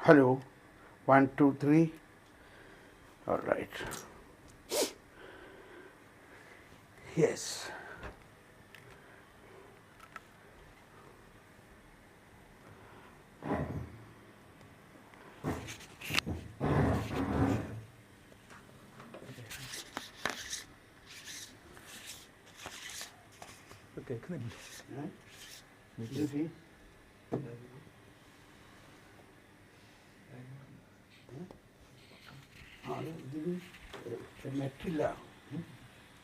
Hello. 1, 2, 3. All right. Yes. നെറ്റില്ല,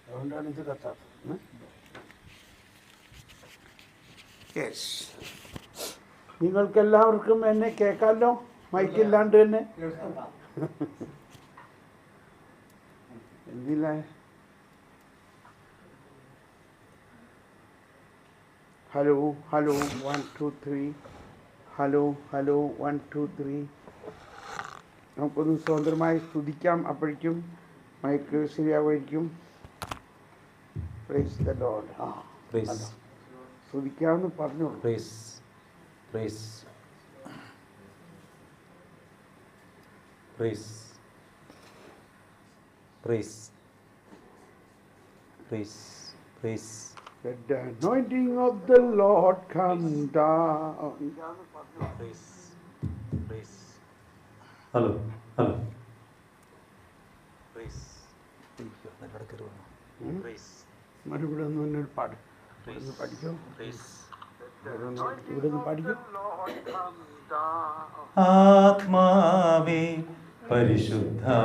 അതുകൊണ്ടാണ് ഇത് കത്താത്തത്. Yes, നിങ്ങൾക്കെല്ലാവർക്കും എന്നെ കേൾക്കാമല്ലോ, മൈക്കില്ലാണ്ട് തന്നെ. എന്തില്ല, ഹലോ ഹലോ 1, 2, 3. Hello hello 1, 2, 3. നമുക്കൊന്ന് സ്വതന്ത്രമായി സ്തുതിക്കാം, അപ്പോഴേക്കും മൈക്ക് ശരിയാവുമായിരിക്കും. Praise the lord. സ്തുതിക്കാമെന്ന് പറഞ്ഞോളൂ. Let the anointing of the Lord come down. Hello hello ഇവിടെ ഒന്ന് എന്നോട് പാട്, ഇവിടുന്ന് പഠിക്കോ, ഇവിടുന്ന് പഠിക്കോ. ആത്മാവേ പരിശുദ്ധാത്മാവേ,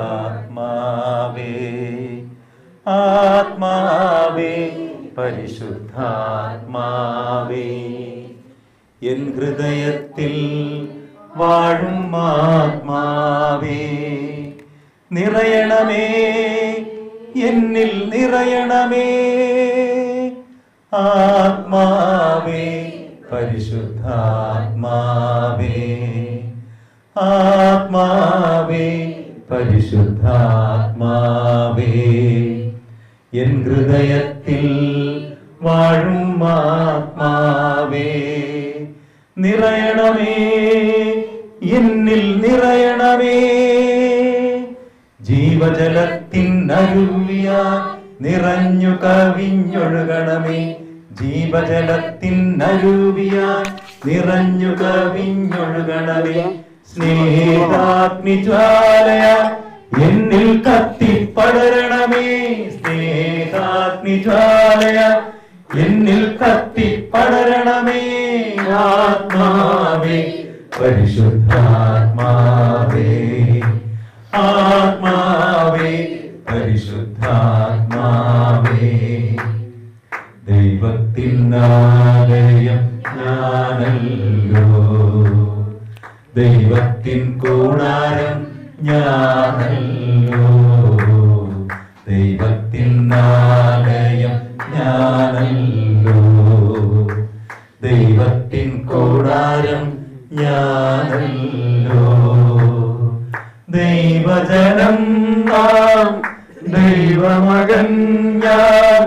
ആത്മാവേ പരിശുദ്ധാത്മാവേ, എൻ ഹൃദയത്തിൽ വാഴും ആത്മാവേ, നിറയണമേ എന്നിൽ നിറയണമേ. ആത്മാവേ പരിശുദ്ധാത്മാവേ, ആത്മാവേ പരിശുദ്ധാത്മാവേ, എൻ ഹൃദയത്തിൽ വാഴും ആത്മാവേ, നിറയണമേ എന്നിൽ നിറയണമേ. ജീവജലത്തിൻ അരുവിയാൽ നിറഞ്ഞു കവിഞ്ഞൊഴുകണമേ, ജീവജലത്തിൻ അരുവിയാൽ നിറഞ്ഞു കവിഞ്ഞൊഴുകണമേ. സ്നേഹാഗ്നിജ്വാലയാൽ എന്നിൽ കത്തിപ്പടരണമേ, സ്നേഹാഗ്നിജ്വാലയാൽ എന്നിൽ കത്തിപ്പടരണമേ. ആത്മാവേ പരിശുദ്ധാത്മാവേ, ആത്മാവേ പരിശുദ്ധാത്മാവേ, ദൈവത്തിൻ ആലയം ഞാനല്ലോ, ദൈവത്തിൻ കൂടാരം ഞാനല്ലോ, ദൈവത്തിൻ ആലയം ഞാനല്ലോ, ദൈവത്തിൻ കൂടാരം ഞാനല്ലോ. ദൈവജനം നാം, ദൈവമകൻ ഞാൻ,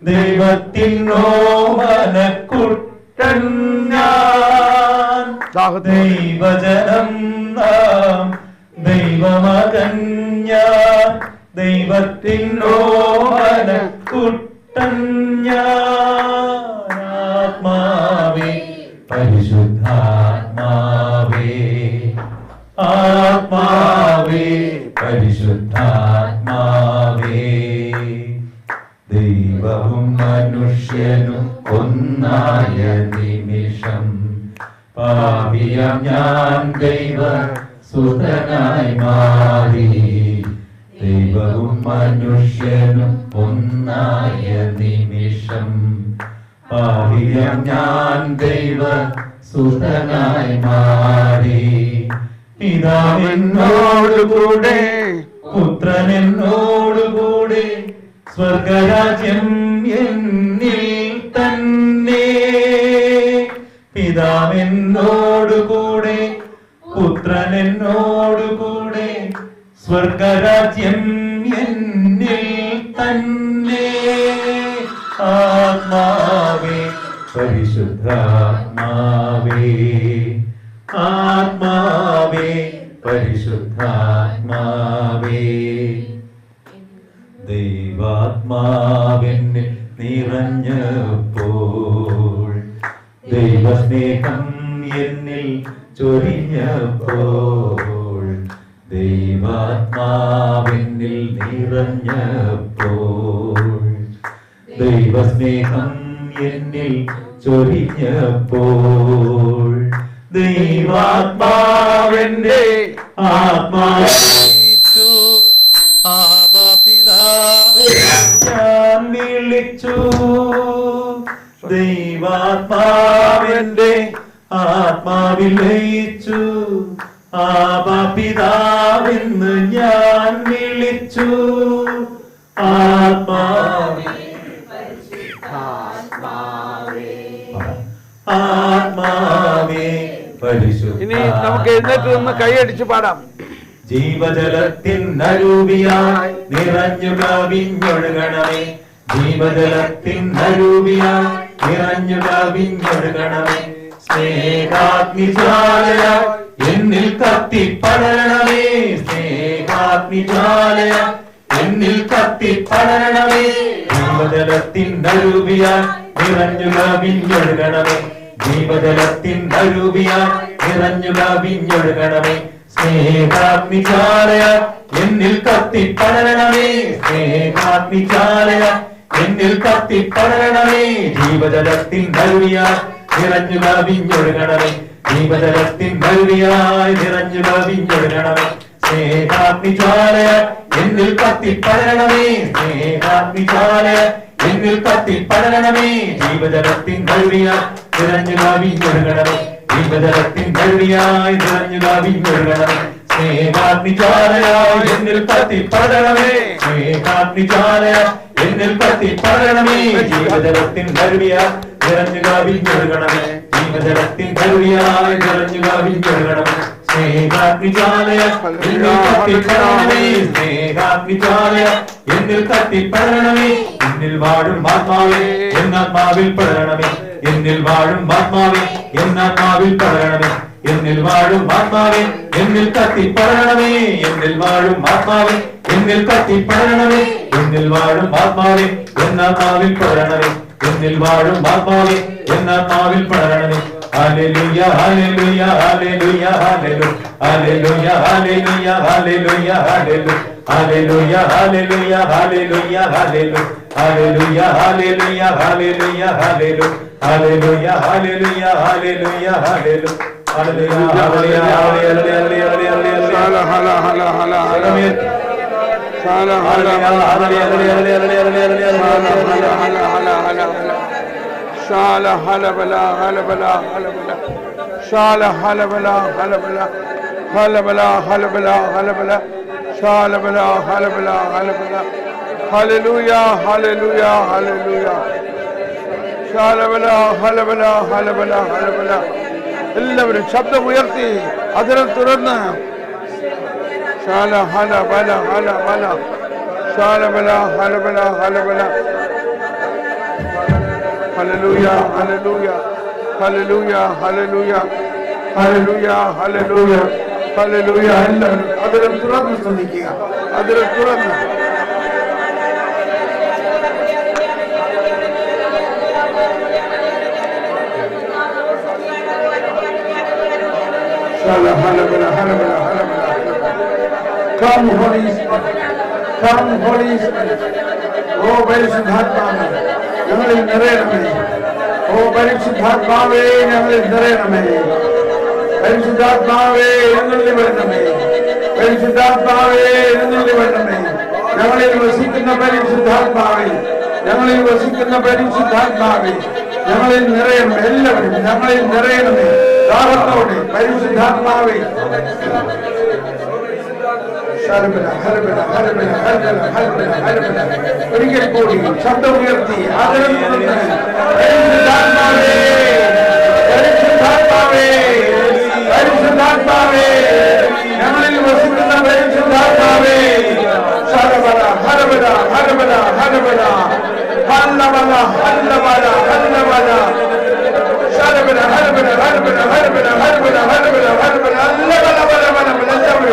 ദൈവത്തിൻ ഓമനക്കുട്ടൻ ഞാൻ. ദൈവജനം നാം, ദൈവമകൻ ഞാൻ, ദൈവത്തിൻ ഓമനക്കുട്ടൻ ഞാൻ. ആത്മാവേ പരിശുദ്ധാത്മാവേ, ആത്മാവേ പരിശുദ്ധാത്മാവേ, ദൈവവും മനുഷ്യനും ഒന്നായ നിമിഷം പാപിയാം ഞാൻ ദൈവ സുതനായി മാറി. ദൈവവും മനുഷ്യനും ഒന്നായ നിമിഷം പാപിയാം ഞാൻ ദൈവ സുതനായി മാറി. പിതാവെന്നോടുകൂടെ പുത്രനെന്നോടുകൂടെ സ്വർഗരാജ്യം എന്നിൽ തന്നെ. പിതാവെന്നോടുകൂടെ പുത്രനെന്നോടുകൂടെ സ്വർഗരാജ്യം എന്നിൽ തന്നെ. ആത്മാവേ പരിശുദ്ധാത്മാവേ, ആത്മാവേ പരിശുദ്ധാത്മാവേ. ദൈവാത്മാവെന്നിൽ നിറഞ്ഞപ്പോൾ, ദൈവസ്നേഹം എന്നിൽ ചൊരിഞ്ഞപ്പോൾ, ദൈവാത്മാവെന്നിൽ നിറഞ്ഞപ്പോൾ, ദൈവസ്നേഹം എന്നിൽ ചൊരിഞ്ഞപ്പോൾ, ദൈവാത്മാവെന്റെ ആത്മാവിച്ചു, ആബാപിതാവേ ഞാൻ വിളിച്ചു, ദൈവാത്മാവെന്റെ ആത്മാവിൽ ലയിച്ചു, ആബാപിതാവെന്ന് ഞാൻ വിളിച്ചു, ആത്മാവേ ആത്മാവേ പരിശുദ്ധ. ഇനി നമുക്ക് എഴുന്നേറ്റ് നിന്ന് കൈയടിച്ച് പാടാം. ജീവജലത്തിൻ അരൂപിയായി നിറഞ്ഞു കവിഞ്ഞൊഴുകണമേ, ജീവജലത്തിൻ അരൂപിയായി നിറഞ്ഞു കവിഞ്ഞൊഴുകണമേ, സ്നേഹാഗ്നിജ്വാലയായി എന്നിൽ കത്തിപ്പടരണമേ, സ്നേഹാഗ്നിജ്വാലയായി എന്നിൽ കത്തിപ്പടരണമേ, ജീവജലത്തിൻ അരൂപിയായി നിറഞ്ഞു കവിഞ്ഞൊഴുകണമേ, ജീവജലത്തിൻ അരൂപിയായി നിറഞ്ഞു കവിഞ്ഞൊഴുകണമേ, സ്നേഹാഗ്നിജ്വാലയായി എന്നിൽ കത്തിപ്പടരണമേ, സ്നേഹാഗ്നിജ്വാലയായി എന്നിൽ കത്തിപ്പടരണമേ, ജീവജലത്തിൻ അരൂപിയായി നിറഞ്ഞു കവിഞ്ഞൊഴുകണമേ, ജീവജലത്തിൻ അരൂപിയായി നിറഞ്ഞു കവിഞ്ഞൊഴുകണമേ, സ്നേഹാഗ്നിജ്വാലയായി എന്നിൽ കത്തിപ്പടരണമേ, സ്നേഹാഗ്നിജ്വാലയായി എന്നിൽ കത്തിപ്പടരണമേ, ജീവജലത്തിൻ അരൂപിയായി നിറഞ്ഞു കവിഞ്ഞൊഴുകണമേ, ജീവജലത്തിൻ അരൂപിയായി നിറഞ്ഞു കവിഞ്ഞൊഴുകണമേ, സ്നേഹാഗ്നിജ്വാലയായി എന്നിൽ കത്തിപ്പടരണമേ, സ്നേഹാഗ്നിജ്വാലയായി എന്നിൽ കത്തിപ്പടരണമേ, ജീവജലത്തിൻ അരൂപിയായി നിറഞ്ഞു കവിഞ്ഞൊഴുകണമേ, ജീവജലത്തിൻ അരൂപിയായി നിറഞ്ഞു കവിഞ്ഞൊഴുകണമേ, സ്നേഹാഗ്നിജ്വാലയായി എന്നിൽ കത്തിപ്പടരണമേ, സ്നേഹാഗ്നിജ്വാലയായി എന്നിൽ കത്തിപ്പടരണമേ, എന്നിൽ വാഴും ആത്മാവേ എന്നാത്മാവിൽ പടരണമേ, എന്നിൽ വാഴും ആത്മാവേ എന്നാത്മാവിൽ പടരണമേ, എന്നിൽ വാഴും ആത്മാവേ എന്നിൽ കത്തിപ്പടരണമേ, എന്നിൽ വാഴും ആത്മാവേ എന്നിൽ കത്തിപ്പടരണമേ, എന്നിൽ വാഴും ആത്മാവേ എന്നാത്മാവിൽ പടരണമേ, എന്നിൽ വാഴും ആത്മാവേ എന്നാത്മാവിൽ പടരണമേ. Hallelujah hallelujah hallelujah hallelujah hallelujah hallelujah hallelujah hallelujah hallelujah hallelujah hallelujah hallelujah hallelujah hallelujah hallelujah hallelujah hallelujah hallelujah Shala halabala halabala halabala Shala halabala halabala halabala halabala halabala Shala bala halabala halabala Hallelujah hallelujah hallelujah Shala bala halabala halabala halabala എല്ലാവരും ശബ്ദം ഉയർത്തി അതിരം തുറന്ന് Shala halabala halabala Shala bala halabala halabala Hallelujah, hallelujah, hallelujah, hallelujah, hallelujah, hallelujah, hallelujah. എല്ലാവരും അതിരം തുറന്ന് ശ്രദ്ധിക്കുക, അതിരം തുറന്ന് Come Holy Spirit, come Holy Spirit. Oh, പരിശുദ്ധാത്മാവേ ഞങ്ങളിൽ നിറയണമേ, ഓ പരിശുദ്ധാത്മാവേ ഞങ്ങളിൽ നിറയണമേ, പരിശുദ്ധാത്മാവേ ഞങ്ങളിൽ വരണമേ, പരിശുദ്ധാത്മാവേ ഞങ്ങളിൽ വരണമേ, ഞങ്ങളിൽ വസിക്കുന്ന പരിശുദ്ധാത്മാവേ, ഞങ്ങളിൽ വസിക്കുന്ന പരിശുദ്ധാത്മാവേ ഞങ്ങളിൽ നിറയണമേ, എല്ലാവരും ഞങ്ങളിൽ നിറയണമേ, ദാഹത്തോടെ പരിശുദ്ധാത്മാവേ. ഒരിക്കൽ കൂടി ശബ്ദം ഉയർത്തി ആദരം പരിശുദ്ധാത്മാവേ പരിശുദ്ധാത്മാവേ പരിശുദ്ധാത്മാവേ ഞങ്ങളിൽ വസിക്കുന്ന പരിശുദ്ധാത്മാവേ ഹരബല ഹരബല ഹരബല ഹരബല ഹല്ലബല ഹല്ലബല ഹല്ലബല ഹരബല ഹരബല ഹരബല ഹരബല ഹരബല ഹരബല ഹരബല ഹല്ലബല ഹരബല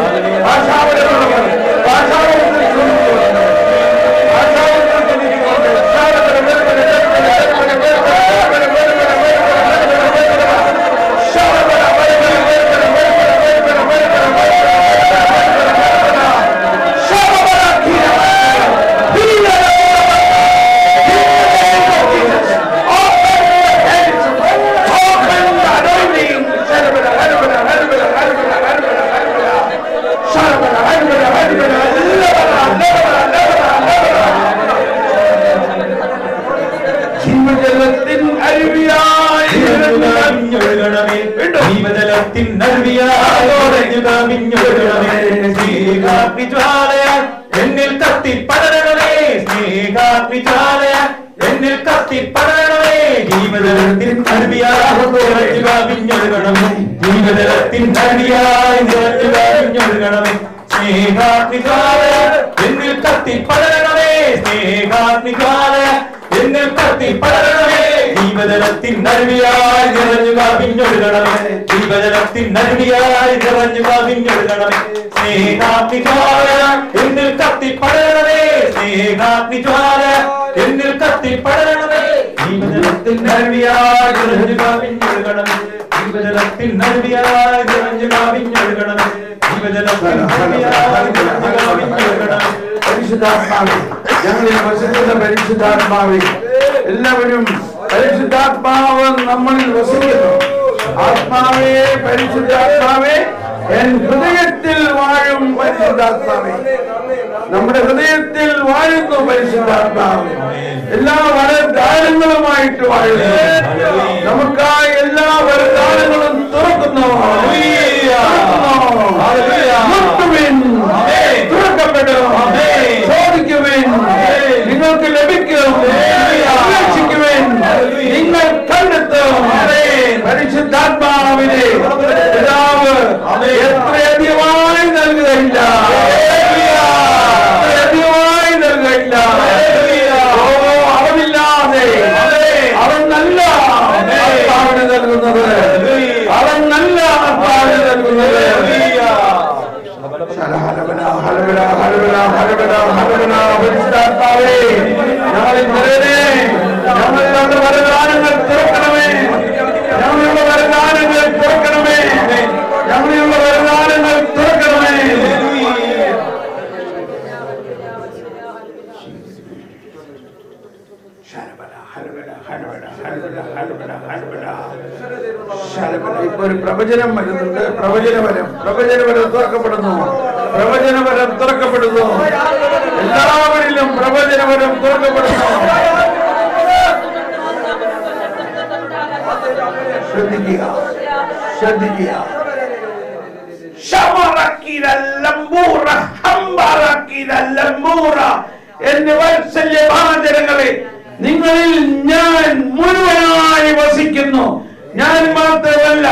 ജീവജലത്തിൻ നരുവിയായി ഉറഞ്ഞു കവിഞ്ഞൊഴുകണമേ. സ്നേഹാഗ്നിജ്വാലയാൽ എന്നിൽ കത്തി പടരണമേ. സ്നേഹാഗ്നിജ്വാലയാൽ എന്നിൽ കത്തി പടരണമേ. ജീവജലത്തിൻ നരുവിയായി ഉറഞ്ഞു കവിഞ്ഞൊഴുകണമേ. ജീവജലത്തിൻ നരുവിയായി ഉറഞ്ഞു കവിഞ്ഞൊഴുകണമേ. സ്നേഹാഗ്നിജ്വാലയാൽ എന്നിൽ കത്തി പടരണമേ. സ്നേഹാഗ്നിജ്വാലയാൽ എന്നിൽ കത്തി പടരണമേ. ജീവജലത്തിൻ നരുവിയായി നിറഞ്ഞു കവിഞ്ഞൊഴുകണമേ. ജീവജലത്തിൻ നരുവിയായി നിറഞ്ഞു കവിഞ്ഞൊഴുകണമേ. സ്നേഹാഗ്നിജ്വാലയാൽ എന്നിൽ കത്തി പടരണമേ. സ്നേഹാഗ്നിജ്വാലയാൽ എന്നിൽ കത്തി പടരണമേ. ജീവജലത്തിൻ നരുവിയായി നിറഞ്ഞു കവിഞ്ഞൊഴുകണമേ. ജീവജലത്തിൻ നരുവിയായി നിറഞ്ഞു കവിഞ്ഞൊഴുകണമേ. ജീവജലത്തിൻ നരുവിയായി നിറഞ്ഞു കവിഞ്ഞൊഴുകണമേ. പരിശുദ്ധാത്മാവേ, ഞങ്ങളിൽ വസിക്കുന്ന പരിശുദ്ധാത്മാവേ, എല്ലാവരും പരിശുദ്ധാത്മാവ് നമ്മളിൽ വസിക്കുന്നു. ആത്മാവേ, പരിശുദ്ധാത്മാവേ, എൻ ഹൃദയത്തിൽ വാഴും പരിശുദ്ധാത്മാവേ. നമ്മുടെ ഹൃദയത്തിൽ വാഴുന്നു പരിശുദ്ധാത്മാവേ. എല്ലാ വരദാനങ്ങളുമായിട്ട് വാഴുന്നു. നമുക്കായി എല്ലാ വരദാനങ്ങളും തുറക്കുന്നു. തുറക്കപ്പെടും. ചോദിക്കുവിൻ, നിങ്ങൾക്ക് ലഭിക്കും. അന്വേഷിക്കുവിൻ, നിങ്ങൾ കണ്ടെത്തും. പരിശുദ്ധാത്മാവിനെ പിതാവ് എത്രയധികമായി നൽകുകയില്ല, എത്രയധികമായി നൽകുകയില്ല. അവനില്ലാതെ അവൻ നല്ല ആത്മാവിനെ നൽകുന്നത്, അവൻ നല്ല ആത്മാവിനെ നൽകുന്നത്. പരിശുദ്ധാത്മാവേ, ഞങ്ങളിൽ നിറയണേ. ഞങ്ങളുടെ വരദാനങ്ങൾ തുറക്കണമേ. ഞങ്ങളുടെ വരദാനങ്ങൾ തുറക്കണമേ. ഞങ്ങളുടെ വരദാനങ്ങൾ തുറക്കണമേ. ഇപ്പൊ ഒരു പ്രവചനം വരുന്നുണ്ട്. പ്രവചനവരം തുറക്കപ്പെടുന്നു. പ്രവചനവരം തുറക്കപ്പെടുന്നു. എല്ലാവരിലും പ്രവചനവരം തുറക്കപ്പെടുന്നു. ശ്രദ്ധിക്കുക, ശ്രദ്ധിക്കുക. എന്റെ വാത്സല്യഭാചരങ്ങളെ, നിങ്ങളിൽ ഞാൻ മുഴുവനായി വസിക്കുന്നു. ഞാൻ മാത്രമല്ല,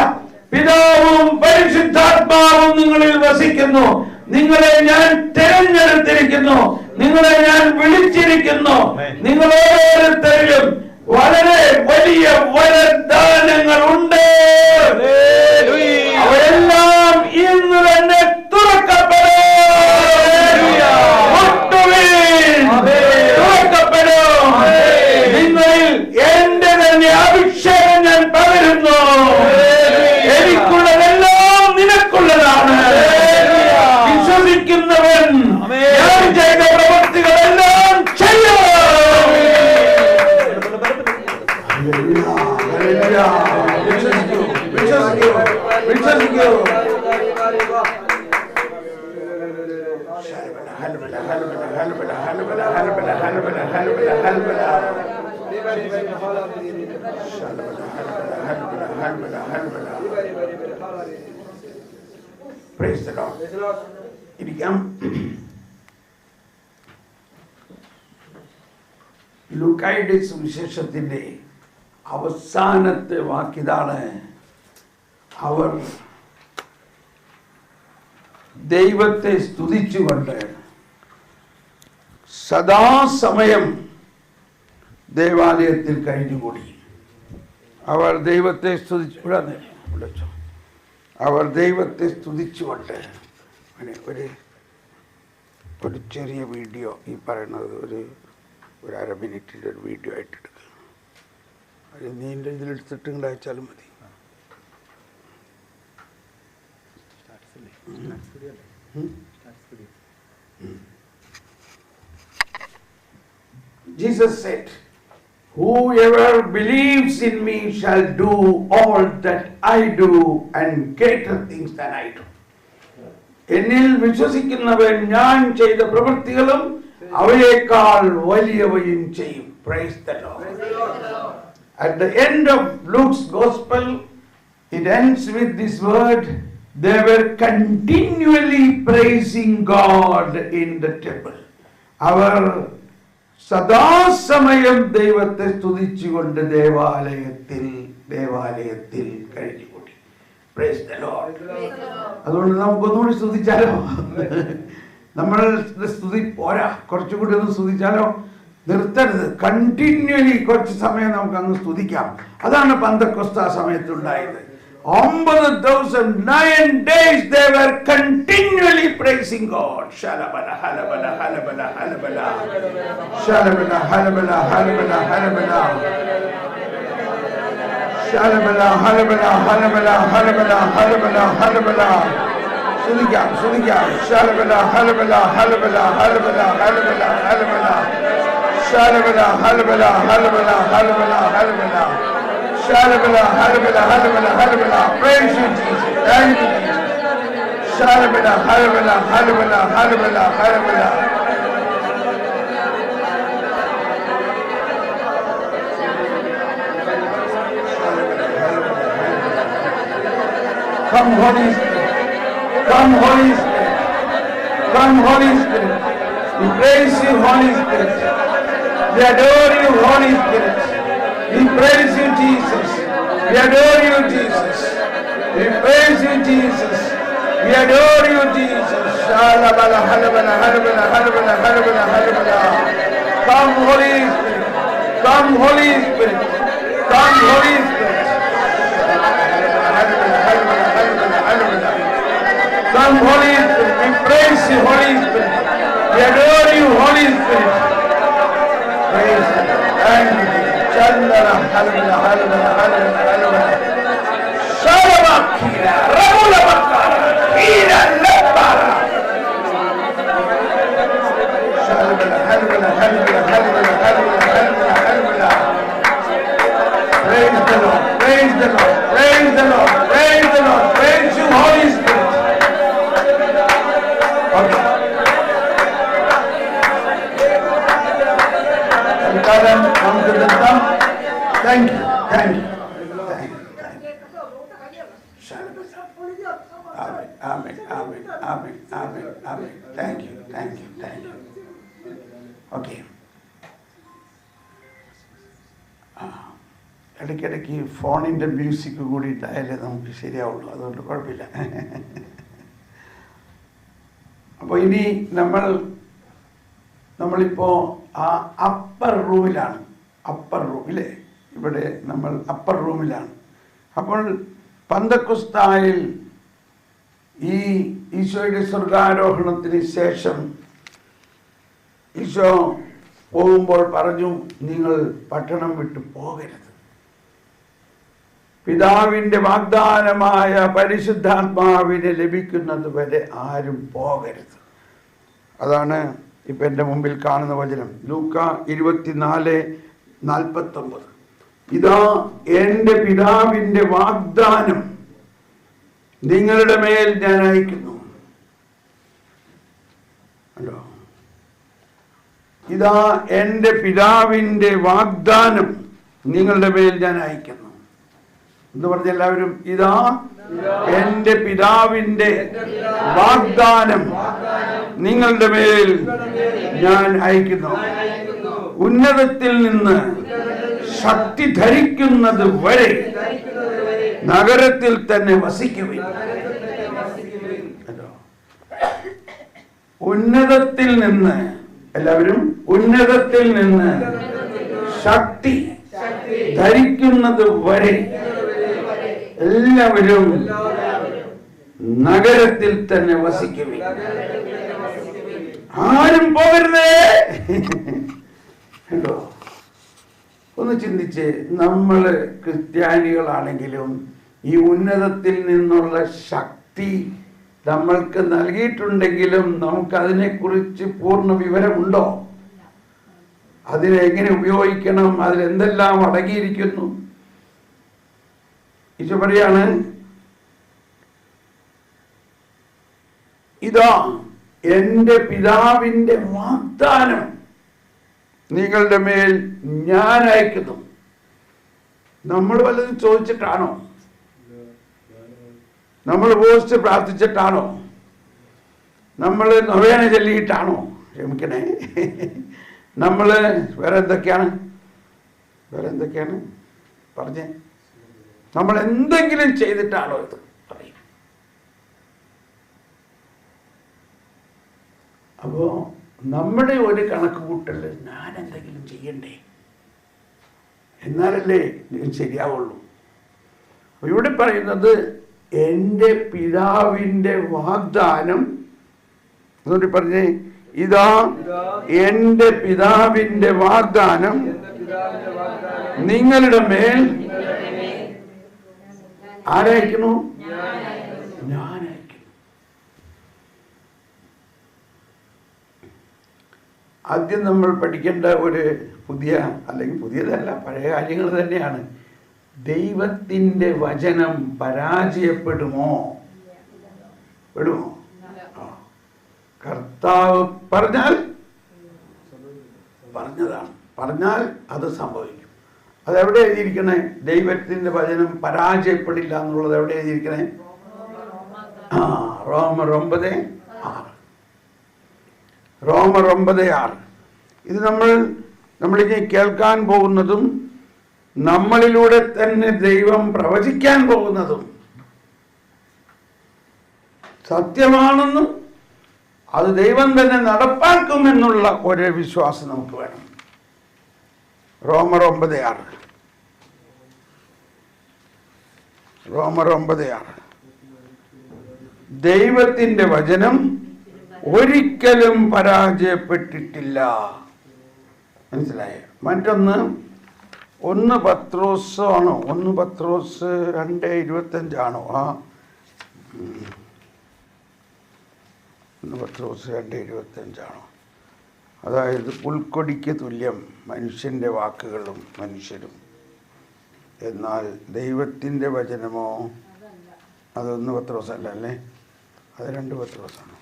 പിതാവും പരിശുദ്ധാത്മാവും നിങ്ങളിൽ വസിക്കുന്നു. നിങ്ങളെ ഞാൻ തിരഞ്ഞെടുത്തിരിക്കുന്നു. നിങ്ങളെ ഞാൻ വിളിച്ചിരിക്കുന്നു. നിങ്ങൾ ഓരോരുത്തരിലും വളരെ വലിയ വരദാനങ്ങളുണ്ട്. അവയെല്ലാം ഇന്ന് തന്നെ തുറക്കപ്പെടും. തുറക്കപ്പെടും. നിങ്ങളിൽ എന്റെ തന്നെ അഭിഷേകം ഞാൻ പകരുന്നു. എനിക്കുള്ളതെല്ലാം നിനക്കുള്ളതാണ്. വിശ്വസിക്കുന്നവൻ ഞാൻ ചെയ്ത പ്രവൃത്തികളെല്ലാം ചെയ്യും. Praise the Lord. ഇരിക്കാം. ലൂക്കായുടെ സുവിശേഷത്തിന്റെ അവസാനത്തെ വാക്കിതാണ്. അവർ ദൈവത്തെ സ്തുതിച്ചുകൊണ്ട് സദാസമയം ദേവാലയത്തിൽ കഴിഞ്ഞുകൂടി. അവർ ദൈവത്തെ വിളിച്ചു. അവർ ദൈവത്തെ സ്തുതിച്ചുകൊണ്ട് ഒരു ചെറിയ വീഡിയോ, ഈ പറയുന്നത് ഒരു അര മിനിറ്റിൻ്റെ ഒരു വീഡിയോ ആയിട്ട് എടുക്കുക. അത് നീൻ്റെ ഇതിലെടുത്തിട്ട് ഇങ്ങോട്ട് അയച്ചാലും മതി. Jesus said, "Whoever believes in me shall do all that I do and greater things than I do." എന്നിൽ വിശ്വസിക്കുന്നവൻ ഞാൻ ചെയ്ത പ്രവൃത്തികളും അവയേക്കാൾ വലിയവയും ചെയ്യും. Praise the Lord. At the end of Luke's Gospel, It ends with this word, they were continually praising God in the temple. അവർ സദാസമയം ദൈവത്തെ സ്തുതിച്ചുകൊണ്ട് ദേവാലയത്തിൽ കഴിഞ്ഞുകൂടി. Praise the Lord. അതുകൊണ്ട് നമുക്കൊന്നുകൂടി സ്തുതിച്ചാലോ? നമ്മളുടെ സ്തുതി പോരാ, കുറച്ചുകൂടി ഒന്ന് സ്തുതിച്ചാലോ? നിർത്തരുത്, കണ്ടിന്യൂലി കുറച്ച് സമയം നമുക്ക് അങ്ങ് സ്തുതിക്കാം. അതാണ് പെന്തക്കോസ്ത സമയത്തുണ്ടായത്. 9 ദിവസം 9 days they were continually praising God. Shalabala halabala halabala halabala shalabala halabala halabala halabala shalabala halabala halabala halabala halabala halabala sudikam shalabala halabala halabala halabala halabala halabala shalabala halabala halabala halabala halabala shalabala halabala halabala halabala. Praise you, Jesus. Thank you, Jesus. Shalabala halabala halabala halabala halabala. Come Holy Spirit. Come Holy Spirit. Come Holy Spirit. We praise you, Holy Spirit. We adore you, Holy Spirit. We praise you, Jesus. We adore you, Jesus. We praise you, Jesus. We adore you, Jesus. Shalabala halabala halabala halabala halabala halabala. Come Holy Spirit. Come Holy Spirit. Come Holy Spirit. Come Holy Spirit. We praise you, Holy Spirit. We adore you, Holy Spirit. Praise you. Thank you. Chandala halabala halabala halabala halabala. Shalabakira rabula bakara ira labara. Shalabala halabala halabala halabala halabala halabala halabala. Praise the Lord. Praise the Lord. Praise the Lord. Praise the Lord. Praise you, Holy Spirit. Okay. Thank you. Thank you. Thank you. Thank you. Amen. Amen. Amen. Amen. Amen. Amen. Thank you. Thank you. Thank you. Okay. ഇടയ്ക്കിടയ്ക്ക് ഫോണിൻ്റെ music കൂടി ഉണ്ടായാലേ നമുക്ക് ശരിയാവുള്ളൂ, അതുകൊണ്ട് കുഴപ്പമില്ല. അപ്പോൾ ഇനി നമ്മളിപ്പോൾ ആ അപ്പർ റൂമിലാണ്. അപ്പർ റൂമിലെ ഇവിടെ നമ്മൾ അപ്പർ റൂമിലാണ്. അപ്പോൾ പെന്തക്കോസ്തായിൽ ഈ ഈശോയുടെ സ്വർഗാരോഹണത്തിന് ശേഷം ഈശോ പോകുമ്പോൾ പറഞ്ഞു, നിങ്ങൾ പട്ടണം വിട്ടു പോകരുത്, പിതാവിൻ്റെ വാഗ്ദാനമായ പരിശുദ്ധാത്മാവിനെ ലഭിക്കുന്നത് വരെ ആരും പോകരുത്. അതാണ് ഇപ്പം എൻ്റെ മുമ്പിൽ കാണുന്ന വചനം, ലൂക്ക 24:49. ഇതാ എൻ്റെ പിതാവിൻ്റെ വാഗ്ദാനം നിങ്ങളുടെ മേൽ ഞാൻ അയക്കുന്നു. അല്ലോ, ഇതാ എൻ്റെ പിതാവിൻ്റെ വാഗ്ദാനം നിങ്ങളുടെ മേൽ ഞാൻ അയക്കുന്നു എന്ന് പറഞ്ഞ എല്ലാവരും, ഇതാ എൻ്റെ പിതാവിൻ്റെ വാഗ്ദാനം നിങ്ങളുടെ മേൽ ഞാൻ അയക്കുന്നു. ഉന്നതത്തിൽ നിന്ന് ശക്തി ധരിക്കുന്നത് വരെ നഗരത്തിൽ തന്നെ വസിക്കുവിൻ. ഉന്നതത്തിൽ നിന്ന്, എല്ലാവരും ഉന്നതത്തിൽ നിന്ന് ശക്തി ധരിക്കുന്നത് വരെ എല്ലാവരും നഗരത്തിൽ തന്നെ വസിക്കുവിൻ. ആരും പോകരുതേ. കേട്ടോ, ഒന്ന് ചിന്തിച്ച്, നമ്മൾ ക്രിസ്ത്യാനികളാണെങ്കിലും ഈ ഉന്നതത്തിൽ നിന്നുള്ള ശക്തി നമ്മൾക്ക് നൽകിയിട്ടുണ്ടെങ്കിലും നമുക്കതിനെക്കുറിച്ച് പൂർണ്ണ വിവരമുണ്ടോ? അതിനെങ്ങനെ ഉപയോഗിക്കണം, അതിലെന്തെല്ലാം അടങ്ങിയിരിക്കുന്നു? ഈശോ പറയാണ്, ഇതാ എൻ്റെ പിതാവിൻ്റെ വാഗ്ദാനം നിങ്ങളുടെ മേൽ ഞാൻ അയക്കുന്നു. നമ്മൾ വല്ലതും ചോദിച്ചിട്ടാണോ? നമ്മൾ ഉപവസിച്ച് പ്രാർത്ഥിച്ചിട്ടാണോ? നമ്മൾ നൊവേന ചൊല്ലിയിട്ടാണോ? ക്ഷമിക്കണേ. നമ്മൾ വേറെ എന്തൊക്കെയാണ് പറഞ്ഞേ? നമ്മൾ എന്തെങ്കിലും ചെയ്തിട്ടാണോ ഇത്? പറയും. അപ്പോ നമ്മുടെ ഒരു കണക്ക് കൂട്ടൽ, ഞാൻ എന്തെങ്കിലും ചെയ്യണ്ടേ, എന്നാലല്ലേ ഇത് ശരിയാവുള്ളൂ. ഇവിടെ പറയുന്നത് എൻ്റെ പിതാവിൻ്റെ വാഗ്ദാനം. അതുകൊണ്ട് പറഞ്ഞേ, ഇതാ എൻ്റെ പിതാവിൻ്റെ വാഗ്ദാനം നിങ്ങളുടെ മേൽ ആരയക്കുന്നു? ഞാൻ അയക്കുന്നു. ആദ്യം നമ്മൾ പഠിക്കേണ്ട ഒരു പുതിയതല്ല, പഴയ കാര്യങ്ങൾ തന്നെയാണ്. ദൈവത്തിൻ്റെ വചനം പരാജയപ്പെടുമോ? പെടുമോ? കർത്താവ് പറഞ്ഞാൽ അത് സംഭവിക്കും. അതെവിടെ എഴുതിയിരിക്കണേ? ദൈവത്തിൻ്റെ വചനം പരാജയപ്പെടില്ല എന്നുള്ളത് എവിടെ എഴുതിയിരിക്കണേ? റോമർ 9:6. ഇത് നമ്മളിനി കേൾക്കാൻ പോകുന്നതും നമ്മളിലൂടെ തന്നെ ദൈവം പ്രവചിക്കാൻ പോകുന്നതും സത്യമാണെന്നും അത് ദൈവം തന്നെ നടപ്പാക്കുമെന്നുള്ള ഒരു വിശ്വാസം നമുക്ക് വേണം. റോമർ 9:6. ദൈവത്തിൻ്റെ വചനം ഒരിക്കലും പരാജയപ്പെട്ടിട്ടില്ല. മനസ്സിലായ? മറ്റൊന്ന് 1 പത്രോസ് ആണോ? 1 പത്രോസ് 2:25 ആണോ? 1 പത്രോസ് 2:25 ആണോ? അതായത് പുൽക്കൊടിക്ക് തുല്യം മനുഷ്യൻ്റെ വാക്കുകളും മനുഷ്യരും, എന്നാൽ ദൈവത്തിൻ്റെ വചനമോ? അത് 1 പത്രോസ് അല്ല അല്ലേ? അത് 2 പത്രോസാണ്.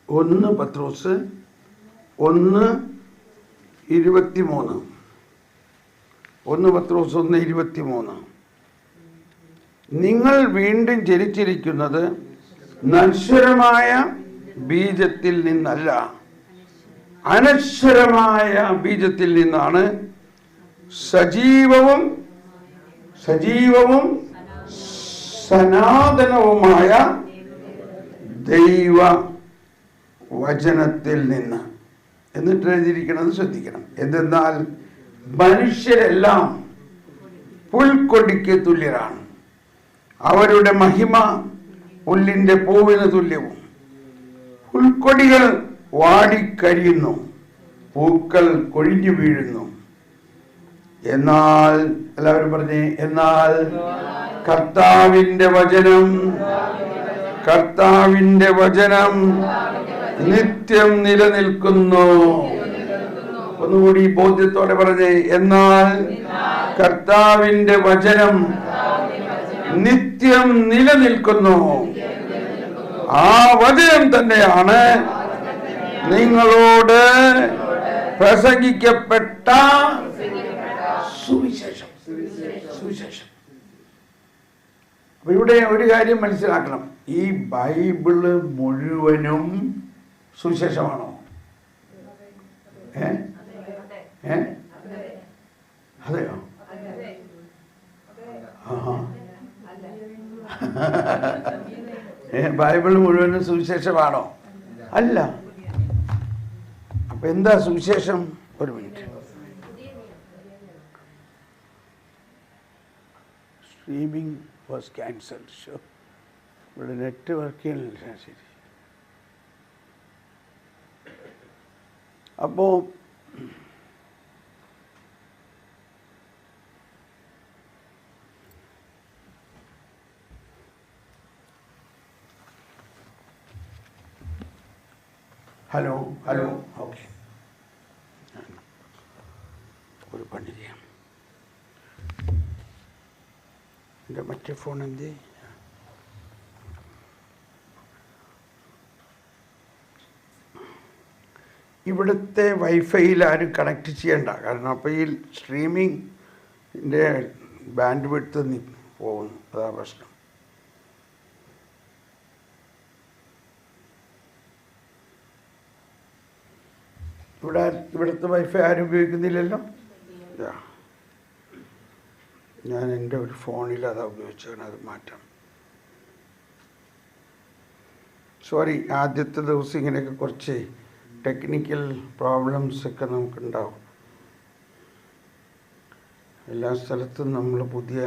ഒന്ന് പത്രോസ് 1:23. 1 പത്രോസ് 1:23. നിങ്ങൾ വീണ്ടും ജനിച്ചിരിക്കുന്നത് നശ്വരമായ ബീജത്തിൽ നിന്നല്ല, അനശ്വരമായ ബീജത്തിൽ നിന്നാണ്, സജീവവും സനാതനവുമായ ദൈവ വചനത്തിൽ നിന്ന്. എന്നിട്ട് എഴുതിയിരിക്കുന്നത് ശ്രദ്ധിക്കണം. എന്തെന്നാൽ മനുഷ്യരെല്ലാം പുൽക്കൊടിക്ക് തുല്യരാണ്. അവരുടെ മഹിമ പുല്ലിൻ്റെ പൂവിന് തുല്യവും. പുൽക്കൊടികൾ വാടിക്കരിയുന്നു, പൂക്കൾ കൊഴിഞ്ഞു വീഴുന്നു. എന്നാൽ എല്ലാവരും പറഞ്ഞേ, എന്നാൽ കർത്താവിൻ്റെ വചനം നിത്യം നിലനിൽക്കുന്നു. ഒന്നുകൂടി ബോധ്യത്തോടെ പറഞ്ഞേ, എന്നാൽ കർത്താവിൻ്റെ വചനം നിത്യം നിലനിൽക്കുന്നു. ആ വചനം തന്നെയാണ് നിങ്ങളോട് പ്രസംഗിക്കപ്പെട്ട സുവിശേഷം. അപ്പൊ ഇവിടെ ഒരു കാര്യം മനസ്സിലാക്കണം. ഈ ബൈബിള് മുഴുവനും സുവിശേഷമാണോ? അതെയോ? ബൈബിൾ മുഴുവനും സുവിശേഷമാണോ? അല്ല. അപ്പൊ എന്താ സുവിശേഷം? ഒരു minute. Streaming was cancelled. Show, ഇവിടെ നെറ്റ് വർക്ക് ചെയ്യുന്നില്ല. ശരി. അപ്പോൾ ഹലോ ഹലോ. ഓക്കെ, ഒരു പണി ചെയ്യാം. എൻ്റെ മറ്റേ ഫോൺ എന്ത്? ഇവിടുത്തെ വൈഫൈയിൽ ആരും കണക്ട് ചെയ്യണ്ട. കാരണം അപ്പോൾ ഈ സ്ട്രീമിങ്ങിൻ്റെ ബാൻഡ് വിഡ്ത്ത് പോകുന്നു. അതാ പ്രശ്നം. ഇവിടുത്തെ വൈഫൈ ആരും ഉപയോഗിക്കുന്നില്ലല്ലോ. ഞാൻ എൻ്റെ ഒരു ഫോണിൽ അതാ ഉപയോഗിച്ചാണ്, അത് മാറ്റാം. സോറി, ആദ്യത്തെ ദിവസം ഇങ്ങനെയൊക്കെ കുറച്ച് ടെക്നിക്കൽ പ്രോബ്ലംസ് ഒക്കെ നമുക്കുണ്ടാവും. എല്ലാ സ്ഥലത്തും നമ്മൾ പുതിയ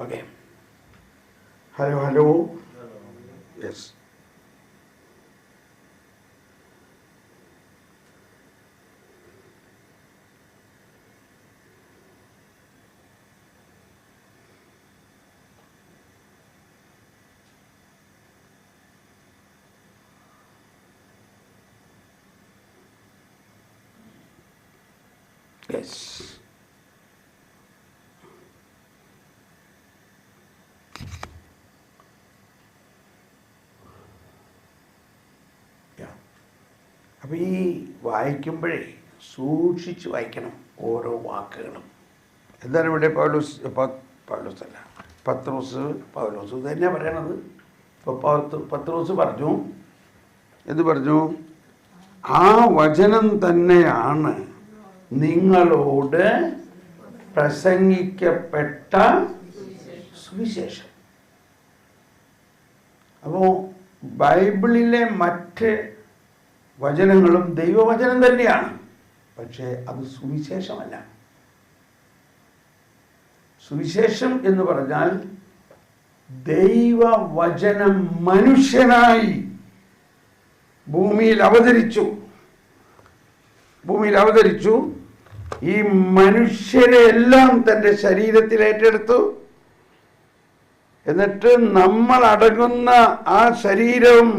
okay. Hello hello. Yes. Yes. അപ്പം ഈ വായിക്കുമ്പോഴേ സൂക്ഷിച്ച് വായിക്കണം ഓരോ വാക്കുകളും. എന്താണ് ഇവിടെ പൗലോസല്ല പത്രോസ് തന്നെ പറയണത്. ഇപ്പോൾ പത്രോസ് പറഞ്ഞു, എന്ത് പറഞ്ഞു? ആ വചനം തന്നെയാണ് നിങ്ങളോട് പ്രസംഗിക്കപ്പെട്ട സുവിശേഷം. അപ്പോൾ ബൈബിളിലെ മറ്റ് വചനങ്ങളും ദൈവവചനം തന്നെയാണ്, പക്ഷേ അത് സുവിശേഷമല്ല. സുവിശേഷം എന്ന് പറഞ്ഞാൽ ദൈവവചനം മനുഷ്യനായി ഭൂമിയിൽ അവതരിച്ചു. ഈ മനുഷ്യരെ എല്ലാം തൻ്റെ ശരീരത്തിൽ ഏറ്റെടുത്തു. എന്നിട്ട് നമ്മൾ അടങ്ങുന്ന ആ ശരീരവും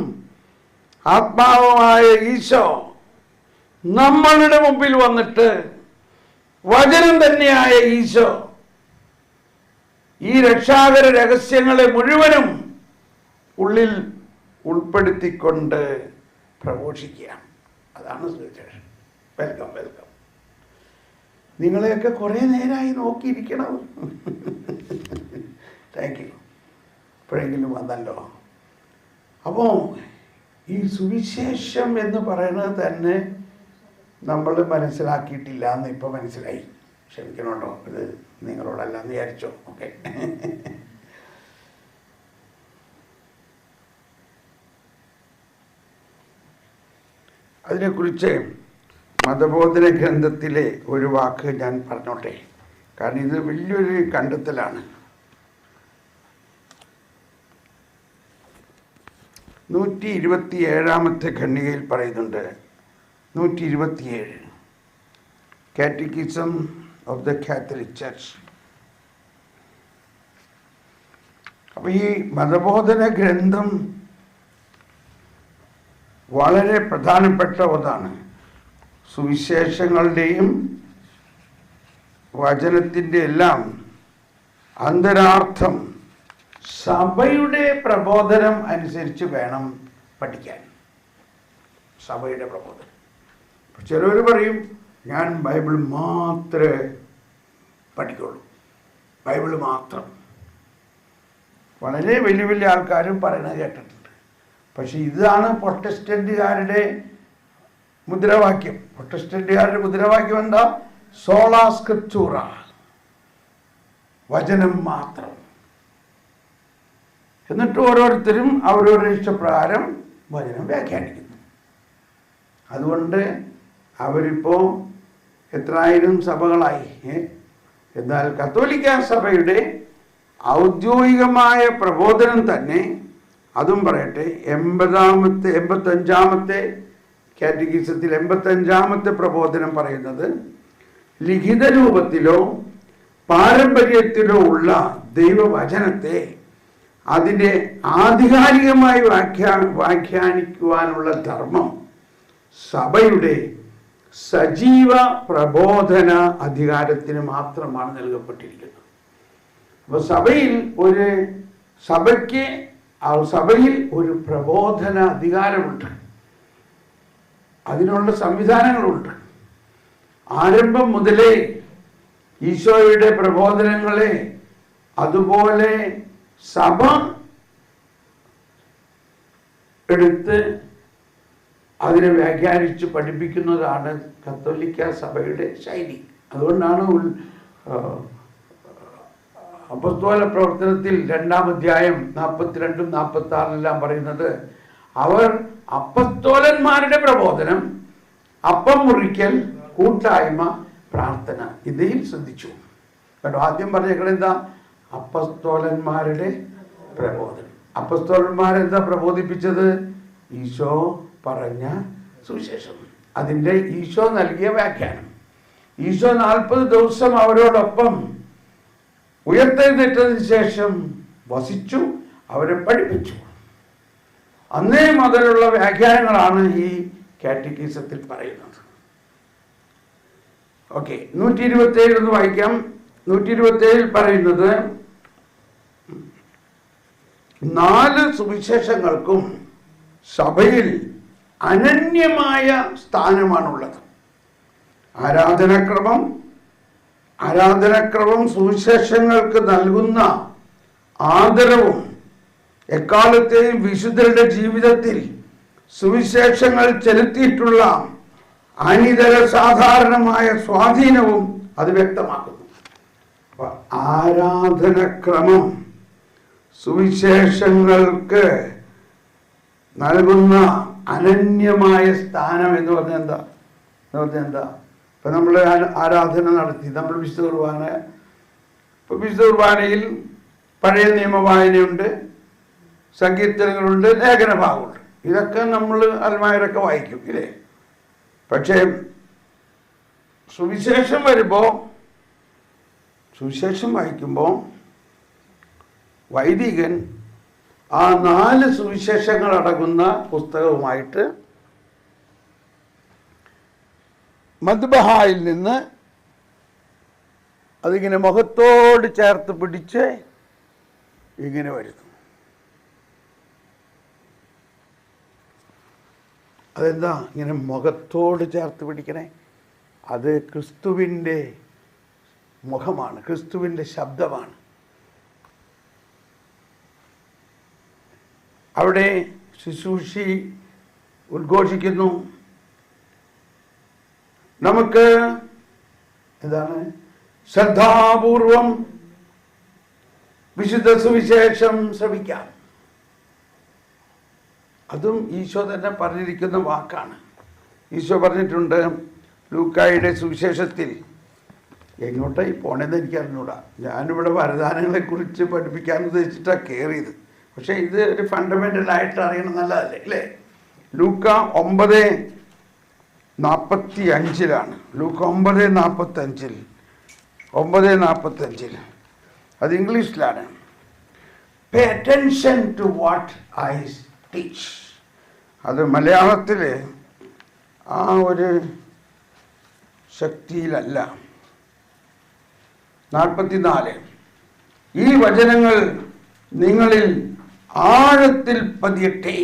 ആത്മാവുമായ ഈശോ നമ്മളുടെ മുമ്പിൽ വന്നിട്ട് വചനം തന്നെയായ ഈശോ ഈ രക്ഷാകര രഹസ്യങ്ങളെ മുഴുവനും ഉള്ളിൽ ഉൾപ്പെടുത്തിക്കൊണ്ട് പ്രഘോഷിക്കുക. അതാണ് സുവിശേഷം. വെൽക്കം. നിങ്ങളെയൊക്കെ കുറേ നേരമായി നോക്കിയിരിക്കണം. Thank you. എപ്പോഴെങ്കിലും വന്നല്ലോ. അപ്പോൾ ഈ സുവിശേഷം എന്ന് പറയുന്നത് തന്നെ നമ്മൾ മനസ്സിലാക്കിയിട്ടില്ല എന്ന് ഇപ്പോൾ മനസ്സിലായി. ക്ഷമിക്കണോട്ടോ, ഇത് നിങ്ങളോടല്ല എന്ന് വിചാരിച്ചോ. ഓക്കെ. അതിനെക്കുറിച്ച് മതബോധന ഗ്രന്ഥത്തിലെ ഒരു വാക്ക് ഞാൻ പറഞ്ഞോട്ടെ, കാരണം ഇത് വലിയൊരു കണ്ടെത്തലാണ്. 127 ഖണ്ഡികയിൽ പറയുന്നുണ്ട്, 127 catechism of the Catholic church. അപ്പോൾ ഈ മതബോധന ഗ്രന്ഥം വളരെ പ്രധാനപ്പെട്ട ഒന്നാണ്. സുവിശേഷങ്ങളുടെയും വചനത്തിൻ്റെ എല്ലാം അന്തരാർത്ഥം സഭയുടെ പ്രബോധനം അനുസരിച്ച് വേണം പഠിക്കാൻ. സഭയുടെ പ്രബോധനം. ചിലർ പറയും, ഞാൻ ബൈബിൾ മാത്രമേ പഠിക്കുള്ളൂ, ബൈബിൾ മാത്രം. വളരെ വലിയ വലിയ ആൾക്കാരും പറയുന്നത് കേട്ടിട്ടുണ്ട്. പക്ഷെ ഇതാണ് പ്രൊട്ടസ്റ്റന്റുകാരുടെ മുദ്രാവാക്യം. പ്രൊട്ടസ്റ്റന്റുകാരുടെ മുദ്രാവാക്യം എന്താ? സോളാ സ്ക്രിപ്ചൂറ, വചനം മാത്രം. എന്നിട്ട് ഓരോരുത്തരും അവരവരുടെ ഇഷ്ടപ്രകാരം വചനം വ്യാഖ്യാനിക്കുന്നു. അതുകൊണ്ട് അവരിപ്പോൾ എത്രായിരം സഭകളായി. എന്നാൽ കത്തോലിക്ക സഭയുടെ ഔദ്യോഗികമായ പ്രബോധനം തന്നെ, അതും പറയട്ടെ, 85 കാറ്റഗിസത്തിൽ 85 പ്രബോധനം പറയുന്നത് ലിഖിത രൂപത്തിലോ പാരമ്പര്യത്തിലോ ഉള്ള ദൈവവചനത്തെ അതിൻ്റെ ആധികാരികമായി വ്യാഖ്യാനിക്കുവാനുള്ള ധർമ്മം സഭയുടെ സജീവ പ്രബോധന അധികാരത്തിന് മാത്രമാണ് നൽകപ്പെട്ടിരിക്കുന്നത്. അപ്പോൾ സഭയിൽ ഒരു പ്രബോധന അധികാരമുണ്ട്, അതിനുള്ള സംവിധാനങ്ങളുണ്ട്. ആരംഭം മുതലേ ഈശോയുടെ പ്രബോധനങ്ങളെ അതുപോലെ സഭ എടുത്ത് അതിനെ വ്യാഖ്യാനിച്ച് പഠിപ്പിക്കുന്നതാണ് കത്തോലിക്ക സഭയുടെ ശൈലി. അതുകൊണ്ടാണ് അപ്പോസ്തല പ്രവർത്തനത്തിൽ 2-ാം അധ്യായം 42-ഉം 46-എല്ലാം പറയുന്നത് അവർ അപ്പോസ്തലന്മാരുടെ പ്രബോധനം, അപ്പം മുറിക്കൽ, കൂട്ടായ്മ, പ്രാർത്ഥന ഇതിൽ ശ്രദ്ധിച്ചു കേട്ടോ. ആദ്യം പറഞ്ഞേക്കണെന്താ? അപ്പോസ്തലന്മാരുടെ പ്രബോധനം. അപ്പോസ്തലന്മാരെന്താ പ്രബോധിപ്പിച്ചത്? ഈശോ പറഞ്ഞ സുവിശേഷം, അതിൻ്റെ ഈശോ നൽകിയ വ്യാഖ്യാനം. ഈശോ 40 ദിവസം അവരോടൊപ്പം ഉയർത്തെഴുന്നേറ്റതിന് ശേഷം വസിച്ചു, അവരെ പഠിപ്പിച്ചു. അന്നേ മുതലുള്ള വ്യാഖ്യാനങ്ങളാണ് ഈ കാറ്റഗിസത്തിൽ പറയുന്നത്. ഓക്കെ, 127 ഒന്ന് വായിക്കാം. 127 പറയുന്നത് 4 സുവിശേഷങ്ങൾക്കും സഭയിൽ അനന്യമായ സ്ഥാനമാണുള്ളത്. ആരാധനക്രമം സുവിശേഷങ്ങൾക്ക് നൽകുന്ന ആദരവും എക്കാലത്തെയും വിശുദ്ധരുടെ ജീവിതത്തിൽ സുവിശേഷങ്ങൾ ചെലുത്തിയിട്ടുള്ള അനിതര സാധാരണമായ സ്വാധീനവും അത് വ്യക്തമാക്കുന്നു. അപ്പൊ ആരാധനക്രമം സുവിശേഷങ്ങൾക്ക് നൽകുന്ന അനന്യമായ സ്ഥാനം എന്ന് പറഞ്ഞാൽ എന്താ? ഇപ്പം നമ്മൾ ആരാധന നടത്തി, നമ്മൾ വിശുദ്ധ കുർബാന, ഇപ്പോൾ വിശുദ്ധ കുർബാനയിൽ പഴയ നിയമ വായനയുണ്ട്, സങ്കീർത്തനങ്ങളുണ്ട്, ലേഖന ഭാഗമുണ്ട്. ഇതൊക്കെ നമ്മൾ അൽമായരൊക്കെ വായിക്കും ഇല്ലേ? പക്ഷേ സുവിശേഷം വായിക്കുമ്പോൾ വൈദികൻ ആ 4 സുവിശേഷങ്ങൾ അടങ്ങുന്ന പുസ്തകവുമായിട്ട് മദ്ബഹായിൽ നിന്ന് അതിങ്ങനെ മുഖത്തോട് ചേർത്ത് പിടിച്ച് ഇങ്ങനെ വരുന്നു. അതെന്താ ഇങ്ങനെ മുഖത്തോട് ചേർത്ത് പിടിക്കണേ? അത് ക്രിസ്തുവിൻ്റെ മുഖമാണ്, ക്രിസ്തുവിൻ്റെ ശബ്ദമാണ്. അവിടെ ശുശ്രൂഷി ഉദ്ഘോഷിക്കുന്നു. നമുക്ക് എന്താണ് ശ്രദ്ധാപൂർവം വിശുദ്ധ സുവിശേഷം ശ്രവിക്കാം. അതും ഈശോ തന്നെ പറഞ്ഞിരിക്കുന്ന വാക്കാണ്. ഈശോ പറഞ്ഞിട്ടുണ്ട് ലൂക്കായുടെ സുവിശേഷത്തിൽ, എങ്ങോട്ടായി പോണേന്ന് എനിക്ക് അറിഞ്ഞൂടാ, ഞാനിവിടെ വരദാനങ്ങളെക്കുറിച്ച് പഠിപ്പിക്കാൻ ഉദ്ദേശിച്ചിട്ടാണ് കയറിയത്. പക്ഷേ ഇത് ഒരു ഫണ്ടമെൻ്റലായിട്ട് അറിയണം, നല്ലതല്ലേ അല്ലേ? ലൂക്ക 9:45 ലൂക്ക 9:45 അത് ഇംഗ്ലീഷിലാണ്. Pay attention to what I teach. അത് മലയാളത്തിൽ ആ ഒരു ശക്തിയിലല്ല. 44 ഈ വചനങ്ങൾ നിങ്ങളിൽ ആഴത്തിൽ പതിയട്ടെ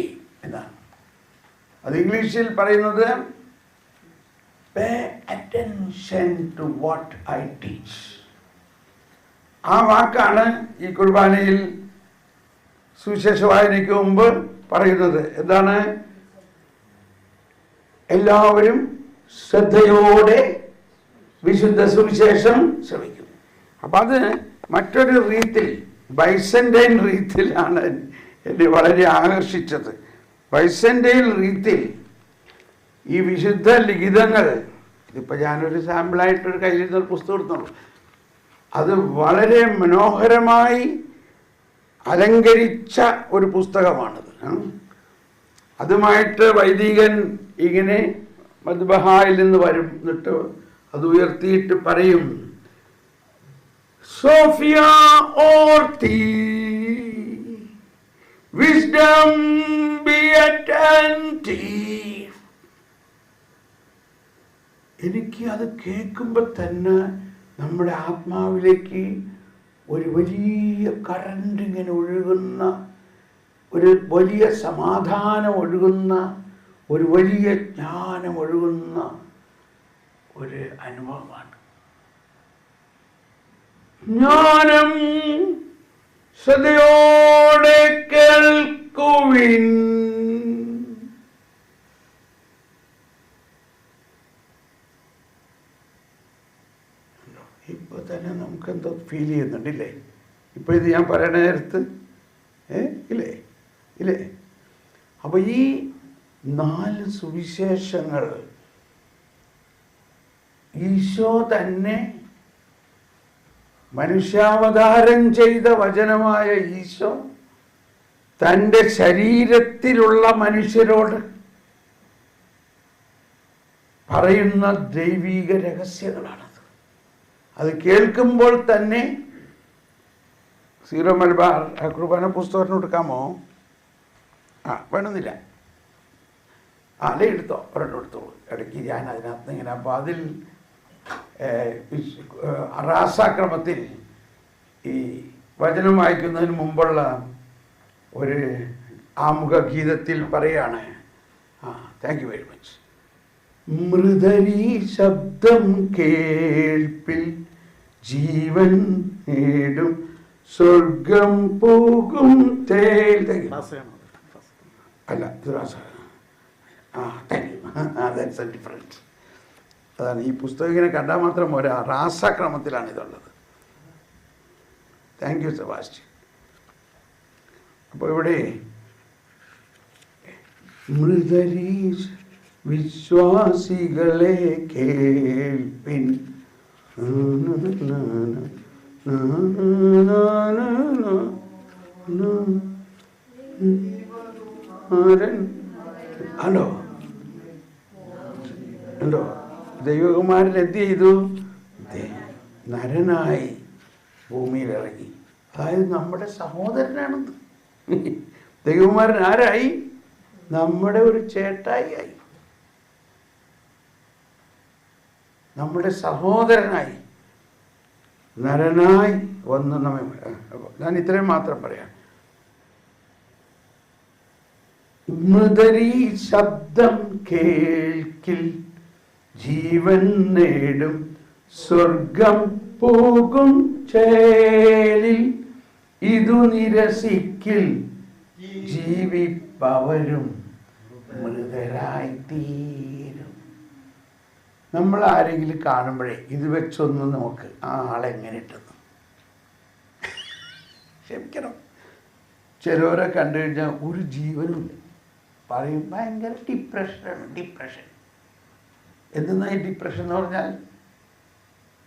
എന്നാണ്. അത് ഇംഗ്ലീഷിൽ പറയുന്നത് pay attention to what I teach. ആ വാക്കാണ് ഈ കുർബാനയിൽ സുവിശേഷ വായനയ്ക്ക് മുമ്പ് പറയുന്നത്. എന്താണ്? എല്ലാവരും ശ്രദ്ധയോടെ വിശുദ്ധ സുവിശേഷം ശ്രമിക്കും. അപ്പം അത് മറ്റൊരു റീത്തിൽ, ബൈസന്റൈൻ റീത്തിലാണ് എന്നെ വളരെ ആകർഷിച്ചത്. ബൈസന്റൈൻ റീത്തിൽ ഈ വിശുദ്ധ ലിഖിതങ്ങൾ, ഇതിപ്പോൾ ഞാനൊരു സാമ്പിളായിട്ടൊരു കയ്യിൽ നിന്നൊരു പുസ്തകം എടുത്തുള്ളൂ, അത് വളരെ മനോഹരമായി അലങ്കരിച്ച ഒരു പുസ്തകമാണത്. അതുമായിട്ട് വൈദികൻ ഇങ്ങനെ മദ്ബഹായിൽ നിന്ന് വരും, എന്നിട്ട് അത് ഉയർത്തിയിട്ട് പറയും, Sophia Orti, wisdom be attentive. എനിക്ക് അത് കേൾക്കുമ്പോൾ തന്നെ നമ്മുടെ ആത്മാവിലേക്ക് ഒരു വലിയ കറണ്ട് ഇങ്ങനെ ഒഴുകുന്ന, ഒരു വലിയ സമാധാനം ഒഴുകുന്ന, ഒരു വലിയ ജ്ഞാനം ഒഴുകുന്ന ഒരു അനുഭവമാണ്. ജ്ഞാനം ശ്രദ്ധയോടെ കേൾക്കുവിൻ. ഇപ്പൊ തന്നെ നമുക്ക് എന്തോ ഫീൽ ചെയ്യുന്നുണ്ടില്ലേ? ഇപ്പൊ ഇത് ഞാൻ പറയണ നേരത്ത് ഇല്ലേ ഇല്ലേ? അപ്പൊ ഈ 4 സുവിശേഷങ്ങൾ ഈശോ തന്നെ മനുഷ്യാവതാരം ചെയ്ത വചനമായ ഈശോ തൻ്റെ ശരീരത്തിലുള്ള മനുഷ്യരോട് പറയുന്ന ദൈവിക രഹസ്യങ്ങളാണത്. അത് കേൾക്കുമ്പോൾ തന്നെ സീറോ മലബാർ കുർബാന പുസ്തകം എടുക്കാമോ? വേണമെന്നില്ല, അല്ലേ എടുത്തോ, ഒരെണ്ണം എടുത്തോളൂ. ഇടയ്ക്ക് ഞാൻ അതിനകത്ത് ഇങ്ങനെ, അപ്പോൾ അതിൽ റാസാക്രമത്തിൽ ഈ വചനം വായിക്കുന്നതിന് മുമ്പുള്ള ഒരു ആമുഖ ഗീതത്തിൽ പറയാണ്, താങ്ക് യു വെരി മച്ച്. മൃദരി ശബ്ദം കേൾപ്പിൽ ജീവൻ നേടും സ്വർഗം പോകും അല്ല, ഡിഫറൻറ്റ്. അതാണ് ഈ പുസ്തകം ഇങ്ങനെ കണ്ടാൽ മാത്രം ഒരു റാസാക്രമത്തിലാണ് ഇതുള്ളത്. Thank you Sebastian. അപ്പോൾ ഇവിടെ മൃദരീഷ് വിശ്വാസികളെ കേൾപ്പിൻ, ഹലോ ഉണ്ടോ? ദൈവകുമാരൻ എന്ത് ചെയ്തു? നരനായി ഭൂമിയിൽ ഇറങ്ങി. അതായത് നമ്മുടെ സഹോദരനാണെന്ന്. ദൈവകുമാരൻ ആരായി? നമ്മുടെ ഒരു ചേട്ടായി ആയി, നമ്മുടെ സഹോദരനായി, നരനായി വന്ന് നമ്മെ. ഞാൻ ഇത്രയും മാത്രം പറയാം. മൃദരി ശബ്ദം കേൾക്കിൽ ജീവൻ നേടും സ്വർഗം പോകും ചേലിൽ ഇതു നിരസിക്കിൽ ജീവിപ്പവരും മൃതരായി തീരും. നമ്മൾ ആരെങ്കിലും കാണുമ്പോഴേ ഇത് വെച്ചൊന്ന് നോക്ക്, ആ ആളെങ്ങനെ ഇട്ടെന്ന്. ക്ഷമിക്കണം, ചിലവരെ കണ്ടു കഴിഞ്ഞാൽ ഒരു ജീവനുമില്ല, പറയും ഭയങ്കര ഡിപ്രഷനാണ്. ഡിപ്രഷൻ എന്തെന്നാ ഈ ഡിപ്രഷൻ എന്ന് പറഞ്ഞാൽ?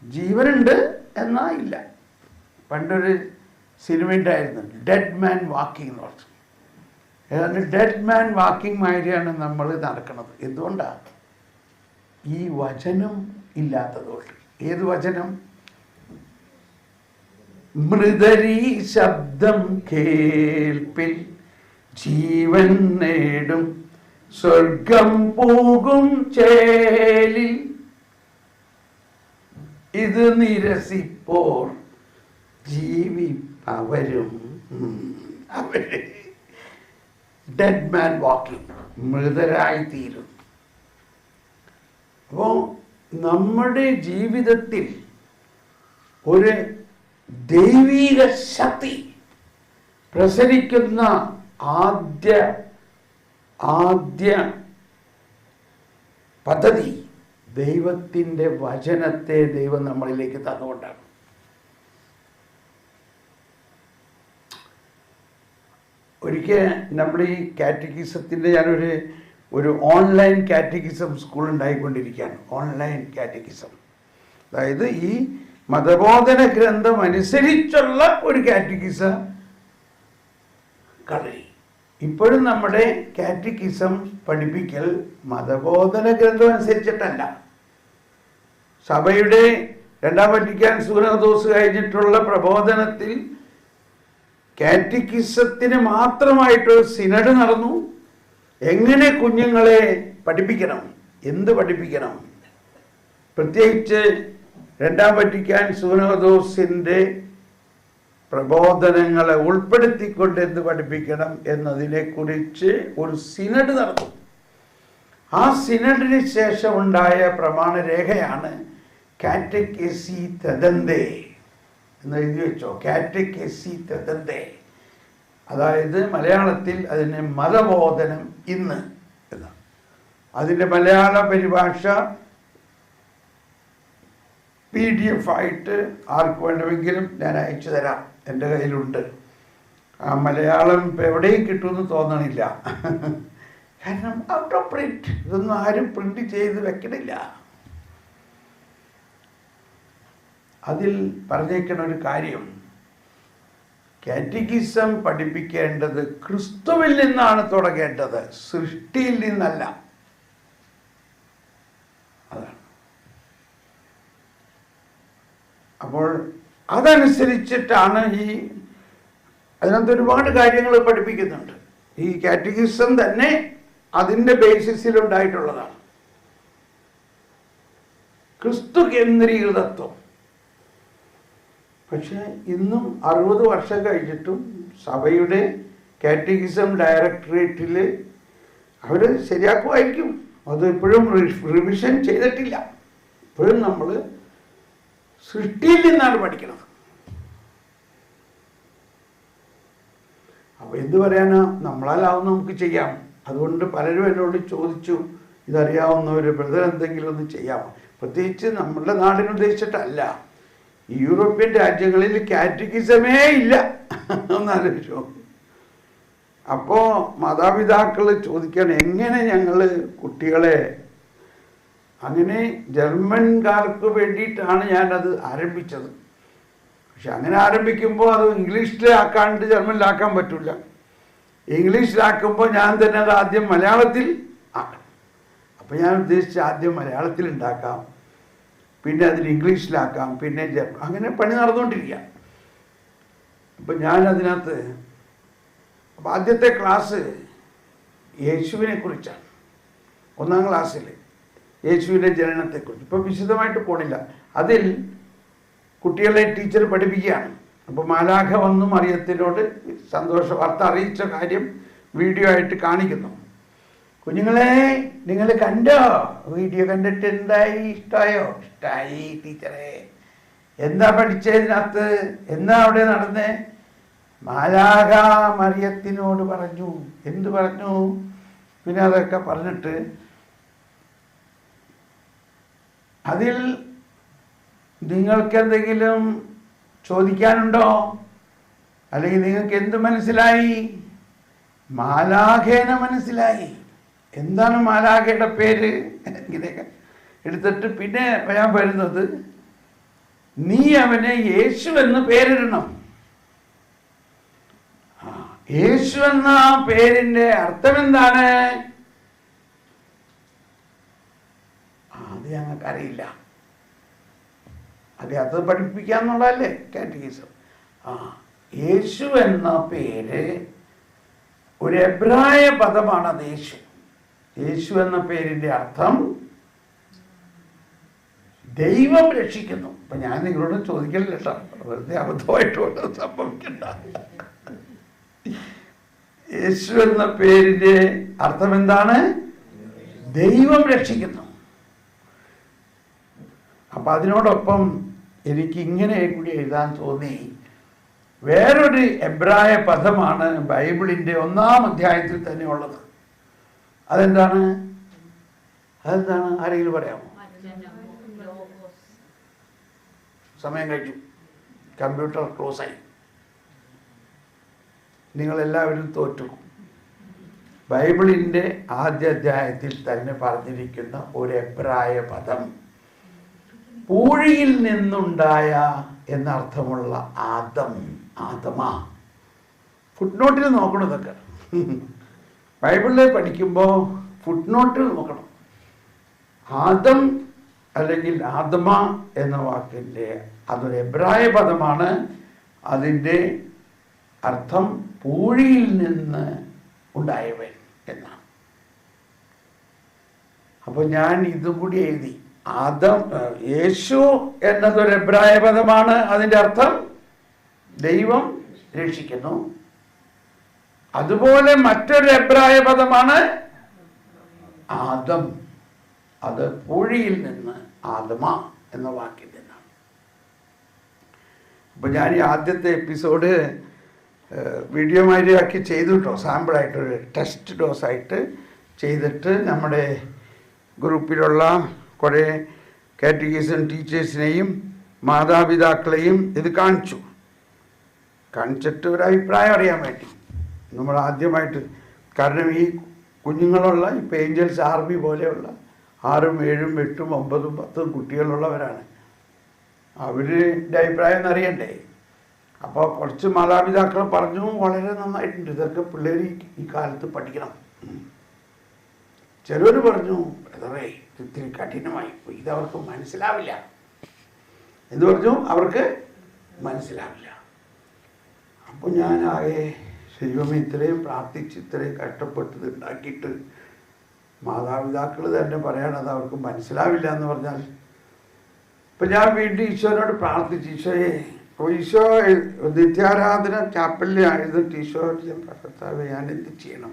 ജീവനുണ്ട് എന്നാ ഇല്ല. പണ്ടൊരു സിനിമ ഉണ്ടായിരുന്നു, ഡെഡ് മാൻ വാക്കിംഗ് എന്ന് പറഞ്ഞു. ഏതാണ്ട് ഡെഡ് മാൻ വാക്കിംഗ് മാതിരിയാണ് നമ്മൾ നടക്കുന്നത്. എന്തുകൊണ്ടാണ്? ഈ വചനം ഇല്ലാത്തതുകൊണ്ട്. ഏത് വചനം? മൃദരി ശബ്ദം കേൾപ്പിൽ ജീവൻ നേടും സ്വർഗം പോകും ചേലിൽ ഇത് നിരസിപ്പോർ ജീവിപ്പവരും. അവര് ഡെഡ് മാൻ വാക്കിംഗ്, മൃതരായി തീരും. അപ്പോൾ നമ്മുടെ ജീവിതത്തിൽ ഒരു ദൈവിക ശക്തി പ്രസരിക്കുന്ന ആദ്യ പദ്ധതി ദൈവത്തിൻ്റെ വചനത്തെ ദൈവം നമ്മളിലേക്ക് തന്നുകൊണ്ടാണ്. ഒരിക്കൽ നമ്മൾ ഈ കാറ്റഗിസത്തിൻ്റെ ഞാനൊരു ഓൺലൈൻ കാറ്റഗിസം സ്കൂൾ ഉണ്ടായിക്കൊണ്ടിരിക്കുകയാണ്. ഓൺലൈൻ കാറ്റഗിസം, അതായത് ഈ മതബോധന ഗ്രന്ഥം അനുസരിച്ചുള്ള ഒരു കാറ്റഗിസം കളരി. ഇപ്പോഴും നമ്മുടെ കാറ്റഗിസം പഠിപ്പിക്കൽ മതബോധന ഗ്രന്ഥം അനുസരിച്ചിട്ടല്ല, സഭയുടെ രണ്ടാം വത്തിക്കാൻ സൂനഹദോസ് കഴിഞ്ഞിട്ടുള്ള പ്രബോധനത്തിൽ കാറ്റക്കിസത്തിന് മാത്രമായിട്ടൊരു സിനഡ് നടന്നു. എങ്ങനെ കുഞ്ഞുങ്ങളെ പഠിപ്പിക്കണം, എന്ത് പഠിപ്പിക്കണം, പ്രത്യേകിച്ച് രണ്ടാം വത്തിക്കാൻ സൂനഹദോസിൻ്റെ പ്രബോധനങ്ങളെ ഉൾപ്പെടുത്തിക്കൊണ്ട് എന്ത് പഠിപ്പിക്കണം എന്നതിനെക്കുറിച്ച് ഒരു സിനഡ് നടന്നു. ആ സിനഡിന് ശേഷം ഉണ്ടായ പ്രമാണരേഖയാണ് കാറ്റക്കെസി തദന്തേ എന്ന് എഴുതി വെച്ചോ. കാറ്റക്കെസി തദന്തേ, അതായത് മലയാളത്തിൽ അതിന് മതബോധനം ഇന്ന് എന്നാണ്. അതിൻ്റെ മലയാള പരിഭാഷ PDF ആയിട്ട് ആർക്ക് വേണമെങ്കിലും ഞാൻ അയച്ചു തരാം, എൻ്റെ കയ്യിലുണ്ട്. ആ മലയാളം ഇപ്പം എവിടെയും കിട്ടുമെന്ന് തോന്നണില്ല. കാരണം ഔട്ട് ഓഫ് പ്രിന്റ്, ഇതൊന്നും ആരും പ്രിന്റ് ചെയ്ത് വെക്കണില്ല. അതിൽ പറഞ്ഞേക്കുന്ന ഒരു കാര്യം, കാറ്റക്കിസം പഠിപ്പിക്കേണ്ടത് ക്രിസ്തുവിൽ നിന്നാണ് തുടങ്ങേണ്ടത്, സൃഷ്ടിയിൽ നിന്നല്ല. അതാണ്. അപ്പോൾ അതനുസരിച്ചിട്ടാണ് അതിനകത്ത് ഒരുപാട് കാര്യങ്ങൾ പഠിപ്പിക്കുന്നുണ്ട്. ഈ കാറ്റക്കിസം തന്നെ അതിൻ്റെ ബേസിസിലുണ്ടായിട്ടുള്ളതാണ്. ക്രിസ്തു കേന്ദ്രീകൃതത്വം. പക്ഷെ ഇന്നും 60 വർഷം കഴിഞ്ഞിട്ടും സഭയുടെ കാറ്റക്കിസം ഡയറക്ടറേറ്റിൽ അവർ ശരിയാക്കുമായിരിക്കും. അത് ഇപ്പോഴും റിവിഷൻ ചെയ്തിട്ടില്ല. ഇപ്പോഴും നമ്മൾ സൃഷ്ടിയിൽ നിന്നാണ് പഠിക്കുന്നത്. അപ്പോൾ എന്ത് പറയാനാ, നമ്മളാലാവുന്ന നമുക്ക് ചെയ്യാം. അതുകൊണ്ട് പലരും എന്നോട് ചോദിച്ചു, ഇതറിയാവുന്നവർ ബ്രദർ എന്തെങ്കിലും ഒന്ന് ചെയ്യാമോ? പ്രത്യേകിച്ച് നമ്മളുടെ നാടിനുദ്ദേശിച്ചിട്ടല്ല, ഈ യൂറോപ്യൻ രാജ്യങ്ങളിൽ കാറ്റക്കിസമേ ഇല്ല. ഒന്നാലോചിച്ചോ. അപ്പോൾ മാതാപിതാക്കൾ ചോദിക്കാൻ എങ്ങനെ ഞങ്ങൾ കുട്ടികളെ, അങ്ങനെ ജർമ്മൻകാർക്ക് വേണ്ടിയിട്ടാണ് ഞാനത് ആരംഭിച്ചത്. പക്ഷെ അങ്ങനെ ആരംഭിക്കുമ്പോൾ അത് ഇംഗ്ലീഷിലാക്കാണ്ട് ജർമ്മനിലാക്കാൻ പറ്റില്ല. ഇംഗ്ലീഷിലാക്കുമ്പോൾ ഞാൻ തന്നെ അത് ആദ്യം മലയാളത്തിൽ ആക്കണം. അപ്പോൾ ഞാൻ ഉദ്ദേശിച്ച ആദ്യം മലയാളത്തിൽ ഉണ്ടാക്കാം, പിന്നെ അതിൽ ഇംഗ്ലീഷിലാക്കാം, പിന്നെ അങ്ങനെ പണി നടന്നുകൊണ്ടിരിക്കുക. അപ്പം ഞാനതിനകത്ത് ആദ്യത്തെ ക്ലാസ് യേശുവിനെ കുറിച്ചാണ്. 1ാം ക്ലാസ്സിൽ യേശുവിൻ്റെ ജനനത്തെക്കുറിച്ച്. ഇപ്പം വിശദമായിട്ട് പോണില്ല. അതിൽ കുട്ടികളെ ടീച്ചർ പഠിപ്പിക്കുകയാണ്. അപ്പോൾ മാലാഖ വന്നു മറിയത്തിനോട് സന്തോഷ വാർത്ത അറിയിച്ച കാര്യം വീഡിയോ ആയിട്ട് കാണിക്കുന്നു. കുഞ്ഞുങ്ങളെ, നിങ്ങൾ കണ്ടോ? വീഡിയോ കണ്ടിട്ട് എന്തായി? ഇഷ്ടമായോ? ഇഷ്ടമായി ടീച്ചറെ. എന്താ പഠിച്ചതിനകത്ത്? എന്താ അവിടെ നടന്നേ? മാലാഖ മറിയത്തിനോട് പറഞ്ഞു. എന്ത് പറഞ്ഞു? പിന്നെ അതൊക്കെ പറഞ്ഞിട്ട് അതിൽ നിങ്ങൾക്കെന്തെങ്കിലും ചോദിക്കാനുണ്ടോ? അല്ലെങ്കിൽ നിങ്ങൾക്ക് എന്ത് മനസ്സിലായി? മാലാഖേനെ മനസ്സിലായി. എന്താണ് മാലാഖയുടെ പേര്? ഇങ്ങനെയൊക്കെ എടുത്തിട്ട് പിന്നെ ഞാൻ വരുന്നത്, നീ അവനെ യേശു എന്ന് പേരിടണം. യേശു എന്ന പേരിന്റെ അർത്ഥം എന്താണ്? അത് ഞങ്ങൾക്കറിയില്ല. അത് പഠിപ്പിക്കാന്നുള്ളതല്ലേ കാറ്റക്കിസം. യേശു എന്ന പേര് ഒരു എബ്രായ പദമാണ്. അത് യേശു. യേശു എന്ന പേരിന്റെ അർത്ഥം ദൈവം രക്ഷിക്കുന്നു. അപ്പൊ ഞാൻ നിങ്ങളോട് ചോദിക്കലില്ല കേട്ടോ, വെറുതെ അബദ്ധമായിട്ട് സംഭവിക്കണ്ട. യേശു എന്ന പേരിന്റെ അർത്ഥം എന്താണ്? ദൈവം രക്ഷിക്കുന്നു. അപ്പൊ അതിനോടൊപ്പം എനിക്ക് ഇങ്ങനെ കൂടി എഴുതാൻ തോന്നി. വേറൊരു എബ്രായ പദമാണ് ബൈബിളിന്റെ 1-ാം അധ്യായത്തിൽ തന്നെ ഉള്ളത്. അതെന്താണ്? ആരെങ്കിലും പറയാമോ? സമയം കഴിച്ചു, കമ്പ്യൂട്ടർ ക്ലോസ് ആയി, നിങ്ങളെല്ലാവരും തോറ്റു. ബൈബിളിന്റെ ആദ്യ അധ്യായത്തിൽ തന്നെ പറഞ്ഞിരിക്കുന്ന ഒരു എബ്രായ പദം പൂഴിയിൽ നിന്നുണ്ടായ എന്നർത്ഥമുള്ള ആദമാ. ഫുട്നോട്ടിൽ നോക്കണം ഇതൊക്കെ. ബൈബിളിൽ പഠിക്കുമ്പോൾ ഫുട്നോട്ടിൽ നോക്കണം. ആദം അല്ലെങ്കിൽ ആദമ എന്ന വാക്കിൻ്റെ അതൊരു എബ്രായ പദമാണ്. അതിൻ്റെ അർത്ഥം പൂഴിയിൽ നിന്ന് ഉണ്ടായവൻ എന്നാണ്. അപ്പോൾ ഞാൻ ഇതും കൂടി എഴുതി. യേശു എന്നതൊരു എബ്രായ പദമാണ്. അതിൻ്റെ അർത്ഥം ദൈവം രക്ഷിക്കുന്നു. അതുപോലെ മറ്റൊരു എബ്രായ പദമാണ് ആദം. അത് പൂഴിയിൽ നിന്ന് ആദമ എന്ന വാക്കിൽ നിന്നാണ്. അപ്പോൾ ഞാൻ ഈ ആദ്യത്തെ എപ്പിസോഡ് വീഡിയോ മാതിരിയാക്കി ചെയ്തു കേട്ടോ. സാമ്പിളായിട്ടൊരു ടെസ്റ്റ് ഡോസായിട്ട് ചെയ്തിട്ട് നമ്മുടെ ഗ്രൂപ്പിലുള്ള കുറേ കാറ്റഗിസം ടീച്ചേഴ്സിനെയും മാതാപിതാക്കളെയും ഇത് കാണിച്ചിട്ട് ഒരു അഭിപ്രായം അറിയാൻ വേണ്ടി നമ്മൾ ആദ്യമായിട്ട്. കാരണം ഈ കുഞ്ഞുങ്ങളുള്ള ഇപ്പോൾ ഏഞ്ചൽസ് ആർമി പോലെയുള്ള 6, 7, 8, 9, 10 കുട്ടികളുള്ളവരാണ്. അവരുടെ അഭിപ്രായം എന്നറിയണ്ടേ. അപ്പോൾ കുറച്ച് മാതാപിതാക്കൾ പറഞ്ഞു വളരെ നന്നായിട്ടുണ്ട്, ഇതൊക്കെ പിള്ളേർ ഈ കാലത്ത് പഠിക്കണം. ചിലർ പറഞ്ഞു ബ്രദറേ ഇത്തിരി കഠിനമായി പോയി, ഇതവർക്ക് മനസ്സിലാവില്ല എന്ന് പറഞ്ഞു. അവർക്ക് മനസ്സിലാവില്ല. അപ്പോൾ ഞാനാകെ ദൈവമേ ഇത്രയും പ്രാർത്ഥിച്ച് ഇത്രയും കഷ്ടപ്പെട്ടത് ഉണ്ടാക്കിയിട്ട് മാതാപിതാക്കൾ തന്നെ പറയണത് അവർക്ക് മനസ്സിലാവില്ല എന്ന് പറഞ്ഞാൽ. ഇപ്പം ഞാൻ വീണ്ടും ഈശോനോട് പ്രാർത്ഥിച്ചു, ഈശോ നിത്യാരാധന ചാപ്പലിൽ എഴുതിട്ട് ഈശോയോട് ഞാൻ കർത്താവേ ഞാൻ എന്ത് ചെയ്യണം?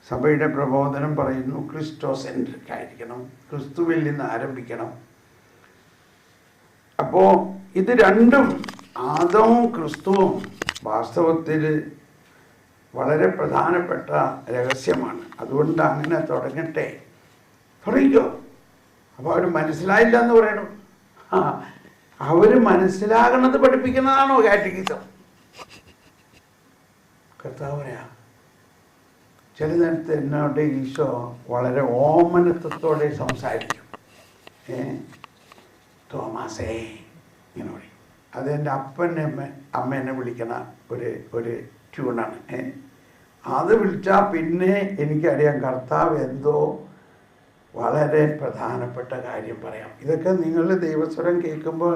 സഭയുടെ പ്രബോധനം പറയുന്നു ക്രിസ്റ്റോ സെൻട്രിക് ആയിരിക്കണം, ക്രിസ്തുവിൽ നിന്ന് ആരംഭിക്കണം. അപ്പോൾ ഇത് രണ്ടും ആദവും ക്രിസ്തുവും വാസ്തവത്തിൽ വളരെ പ്രധാനപ്പെട്ട രഹസ്യമാണ്. അതുകൊണ്ട് അങ്ങനെ തുടങ്ങട്ടെ. തുടങ്ങിക്കോ. അപ്പോൾ അവർ മനസ്സിലായില്ല എന്ന് പറയണം. അവർ മനസ്സിലാകണത് പഠിപ്പിക്കുന്നതാണോ കാറ്റഗിസം? കർത്താവ് പറയാ, ചില നേരത്തെ എന്നോട് ഈശോ വളരെ ഓമനത്വത്തോടെ സംസാരിക്കും. തോമാസേ ഇങ്ങനെ പറയും. അതെൻ്റെ അമ്മ എന്നെ വിളിക്കണ ഒരു ട്യൂണാണ്. അത് വിളിച്ചാൽ പിന്നെ എനിക്കറിയാം കർത്താവ് എന്തോ വളരെ പ്രധാനപ്പെട്ട കാര്യം പറയാം. ഇതൊക്കെ നിങ്ങൾ ദൈവസ്വരം കേൾക്കുമ്പോൾ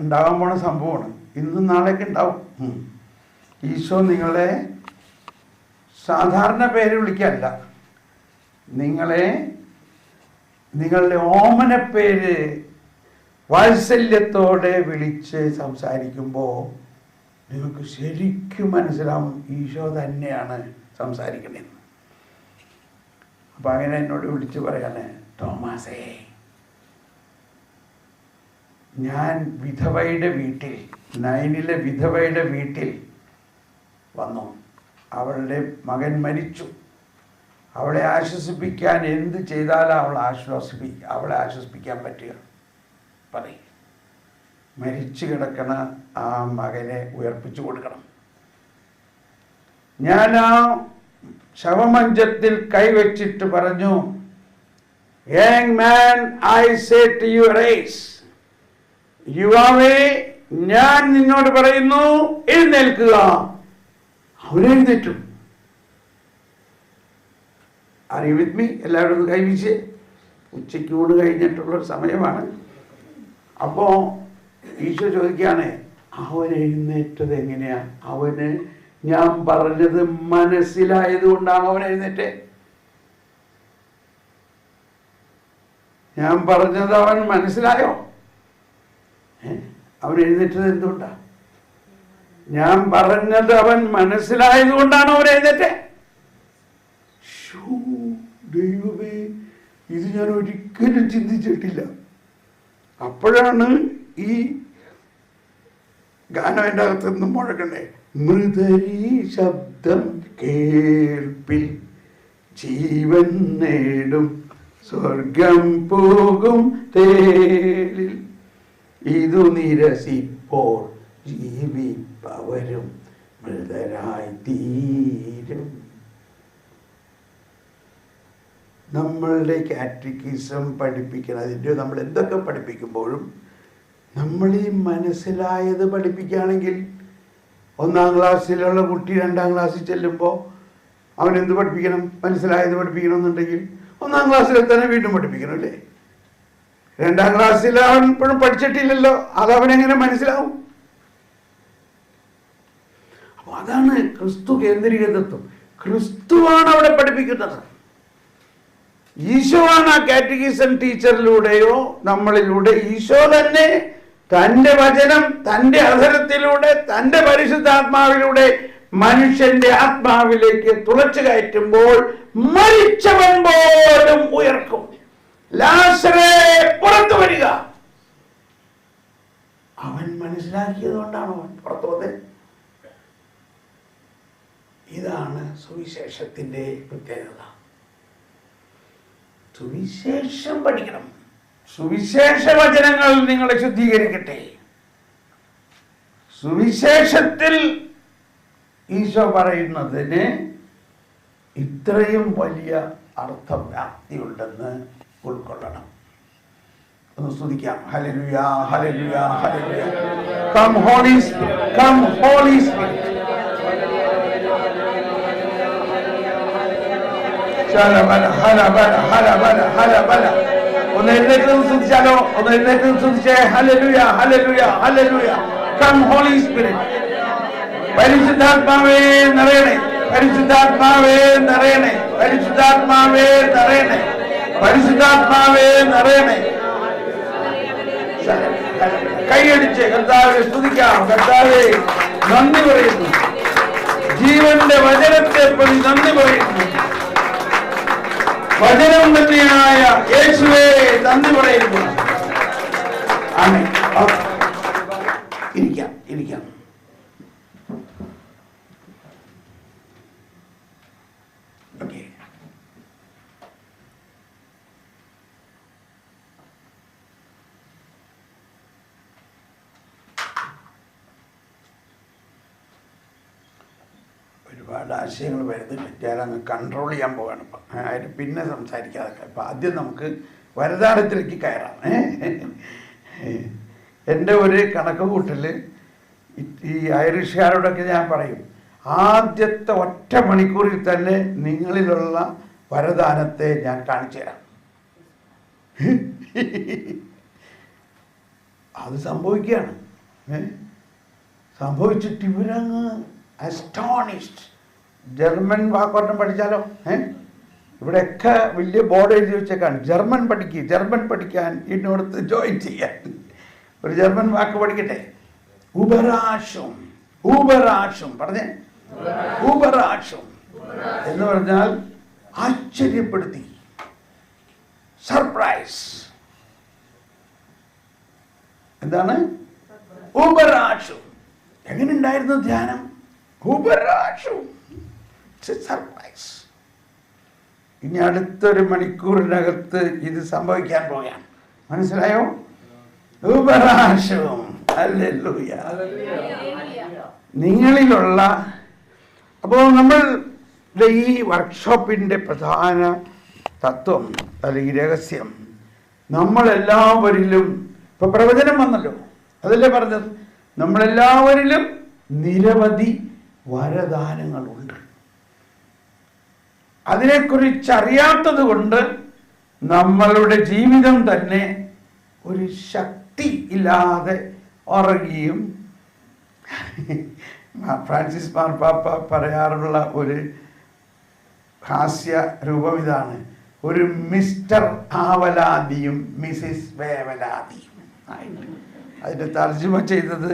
ഉണ്ടാകാൻ പോണ സംഭവമാണ്. ഇന്നും നാളേക്ക് ഉണ്ടാവും. ഈശോ നിങ്ങളെ സാധാരണ പേര് വിളിക്കല്ല, നിങ്ങളുടെ ഓമനപ്പേര് വാത്സല്യത്തോടെ വിളിച്ച് സംസാരിക്കുമ്പോൾ നിങ്ങൾക്ക് ശരിക്കും മനസ്സിലാവും ഈശോ തന്നെയാണ് സംസാരിക്കണേന്ന്. അപ്പം അങ്ങനെ എന്നോട് വിളിച്ച് പറയാണ്, തോമാസേ ഞാൻ വിധവയുടെ വീട്ടിൽ, 9-ലെ വിധവയുടെ വീട്ടിൽ വന്നു. അവളുടെ മകൻ മരിച്ചു. അവളെ ആശ്വസിപ്പിക്കാൻ എന്ത് ചെയ്താലും അവളെ ആശ്വസിപ്പിക്കാൻ പറ്റുക? പറയും. മരിച്ചു കിടക്കണ ആ മകനെ ഉയർപ്പിച്ചു കൊടുക്കണം. ഞാൻ ആ ശവമഞ്ചത്തിൽ കൈവച്ചിട്ട് പറഞ്ഞു, young man I say to you rise, യുവാവേ ഞാൻ നിന്നോട് പറയുന്നു എഴുന്നേൽക്കുക. അവരെഴുന്നേറ്റു. Are you with me? എല്ലാവരും ഒന്ന് കൈവീശ്. ഉച്ചയ്ക്ക് ഊണ് കഴിഞ്ഞിട്ടുള്ളൊരു സമയമാണ്. അപ്പോൾ ഈശോ ചോദിക്കുകയാണ്, അവൻ എഴുന്നേറ്റത് എങ്ങനെയാ? അവന് ഞാൻ പറഞ്ഞത് മനസ്സിലായത് കൊണ്ടാണ് അവൻ എഴുന്നേറ്റ്. ഞാൻ പറഞ്ഞത് അവൻ മനസ്സിലായോ? അവൻ എഴുന്നേറ്റത് എന്തുകൊണ്ടാണ്? ഞാൻ പറഞ്ഞത് അവൻ മനസ്സിലായത് കൊണ്ടാണ് അവൻ എഴുന്നേറ്റ്. ദൈവമേ, ഇത് ഞാൻ ഒരിക്കലും ചിന്തിച്ചിട്ടില്ല. അപ്പോഴാണ് ഈ ഗാനം എൻ്റെ അകത്ത് നിന്നും മുഴക്കണ്ടേ. മൃദരി ശബ്ദം കേൾപ്പിൽ ജീവൻ നേടും സ്വർഗം പോകും തേലിൽ ഇതു നിരസിപ്പോൾ ജീവിപ്പവരും മൃതരായി തീരും. നമ്മളുടെ കാറ്റഗിസം പഠിപ്പിക്കുന്നതിൻ്റെ നമ്മൾ എന്തൊക്കെ പഠിപ്പിക്കുമ്പോഴും നമ്മൾ ഈ മനസ്സിലായത് പഠിപ്പിക്കുകയാണെങ്കിൽ 1-ാം ക്ലാസ്സിലുള്ള കുട്ടി 2-ാം ക്ലാസ്സിൽ ചെല്ലുമ്പോൾ അവനെന്ത് പഠിപ്പിക്കണം? മനസ്സിലായത് പഠിപ്പിക്കണം എന്നുണ്ടെങ്കിൽ 1-ാം ക്ലാസ്സിൽ തന്നെ വീണ്ടും പഠിപ്പിക്കണം അല്ലേ? 2-ാം ക്ലാസ്സിൽ അവൻ ഇപ്പോഴും പഠിച്ചിട്ടില്ലല്ലോ, അതവനെങ്ങനെ മനസ്സിലാവും? അപ്പൊ അതാണ് ക്രിസ്തു കേന്ദ്രീകൃതത്വം. ക്രിസ്തുവാണ് അവിടെ പഠിപ്പിക്കുന്നത്. ഈശോയാണ് ആ കാറ്റഗിസം ടീച്ചറിലൂടെയോ നമ്മളിലൂടെ ഈശോ തന്നെ തൻ്റെ വചനം തൻ്റെ അധരത്തിലൂടെ തൻ്റെ പരിശുദ്ധാത്മാവിലൂടെ മനുഷ്യന്റെ ആത്മാവിലേക്ക് തുളച്ചു കയറ്റുമ്പോൾ മരിച്ചവൻ പോലും ഉയർക്കും. ലാസറേ പുറത്തു വരിക. അവൻ മനസ്സിലാക്കിയത് കൊണ്ടാണ് അവൻ പുറത്തു വന്നത്. ഇതാണ് സുവിശേഷത്തിന്റെ പ്രത്യേകത. സുവിശേഷം പഠിക്കണം. സുവിശേഷ വചനങ്ങൾ നിങ്ങളെ ശുദ്ധീകരിക്കട്ടെ. സുവിശേഷത്തിൽ ഈശോ പറയുന്നതിന് ഇത്രയും വലിയ അർത്ഥവ്യാപ്തിയുണ്ടെന്ന് ഉൾക്കൊള്ളണം. ഒന്ന് സ്തുതിക്കാം. Hallelujah, hallelujah, hallelujah. Come holy spirit, come holy spirit. ഹലബല ഹലബല ഹലബല ഹലബല. ഒന്ന് എഴുന്നേറ്റ് സ്തുതിച്ചാലോ? ഒന്ന് എഴുന്നേറ്റ് സ്തുതിച്ചേ. Hallelujah, hallelujah, hallelujah. Come holy spirit. പരിശുദ്ധാത്മാവേ നിറയണേ, പരിശുദ്ധാത്മാവേ നിറയണേ, പരിശുദ്ധാത്മാവേ നിറയണേ, പരിശുദ്ധാത്മാവേ നിറയണേ. കൈയടിച്ച് കർത്താവെ സ്തുതിക്കാം. കർത്താവേ നന്ദി പറയുന്നു. ജീവന്റെ വചനത്തെ പ്രതി നന്ദി പറയുന്നു. വചനം തന്നെയായ യേശുവേ നന്ദി പറയുന്നു. ആമേൻ. ഇരിക്കാം, ഇരിക്കാം. ഓക്കെ. ഒരുപാട് ആശയങ്ങൾ വരുന്നില്ല. ഞാനങ്ങ് കൺട്രോൾ ചെയ്യാൻ പോവാണ്. ഇപ്പം അതിന് പിന്നെ സംസാരിക്കാതെ ഇപ്പം ആദ്യം നമുക്ക് വരദാനത്തിലേക്ക് കയറാം. എൻ്റെ ഒരു കണക്ക് കൂട്ടൽ ഈ ഐറിഷുകാരോടൊക്കെ ഞാൻ പറയും, ആദ്യത്തെ 1 മണിക്കൂറിൽ തന്നെ നിങ്ങളിലുള്ള വരദാനത്തെ ഞാൻ കാണിച്ചു തരാം. അത് സംഭവിക്കുകയാണ്. സംഭവിച്ചിട്ട് ഇവരങ്ങ് അസ്റ്റോണിഷ്ഡ്. ജർമ്മൻ വാക്കോട്ടം പഠിച്ചാലോ? ഇവിടെയൊക്കെ വലിയ ബോർഡ് എഴുതി വെച്ചേക്കാണ്, ജർമ്മൻ പഠിക്കുക, ജർമ്മൻ പഠിക്കാൻ ഇന്നോടത്ത് ജോയിൻ ചെയ്യാൻ. ഒരു ജർമ്മൻ വാക്ക് പഠിക്കട്ടെ. ഉപരാശം. ഉപരാശം പറഞ്ഞേ. ഉപരാശം എന്ന് പറഞ്ഞാൽ ആശ്ചര്യപ്പെടുത്തി, സർപ്രൈസ്. എന്താണ് ഉപരാശം? എങ്ങനെ ഉണ്ടായിരുന്നു ധ്യാനം? ഉപരാശം, സർപ്രൈസ്. ഇനി അടുത്തൊരു മണിക്കൂറിനകത്ത് ഇത് സംഭവിക്കാൻ പോവുകയാണ്. മനസ്സിലായോ? ഉപരാശം. ഹല്ലേലൂയ. നിങ്ങളിലുള്ള, അപ്പോൾ നമ്മളുടെ ഈ വർക്ക്ഷോപ്പിൻ്റെ പ്രധാന തത്വം അല്ലെങ്കിൽ രഹസ്യം, നമ്മളെല്ലാവരിലും, ഇപ്പൊ പ്രവചനം വന്നല്ലോ, അതല്ലേ പറഞ്ഞത്, നമ്മളെല്ലാവരിലും നിരവധി വരദാനങ്ങളുണ്ട്. അതിനെക്കുറിച്ചറിയാത്തത് കൊണ്ട് നമ്മളുടെ ജീവിതം തന്നെ ഒരു ശക്തി ഇല്ലാതെ ഉറങ്ങിയും, ഫ്രാൻസിസ് മാർപ്പാപ്പ പറയാറുള്ള ഒരു ഹാസ്യ രൂപം ഇതാണ്, ഒരു മിസ്റ്റർ ആവലാതിയും മിസിസ് വേവലാതിയും. അതിൻ്റെ തർജ്ജമ ചെയ്തത്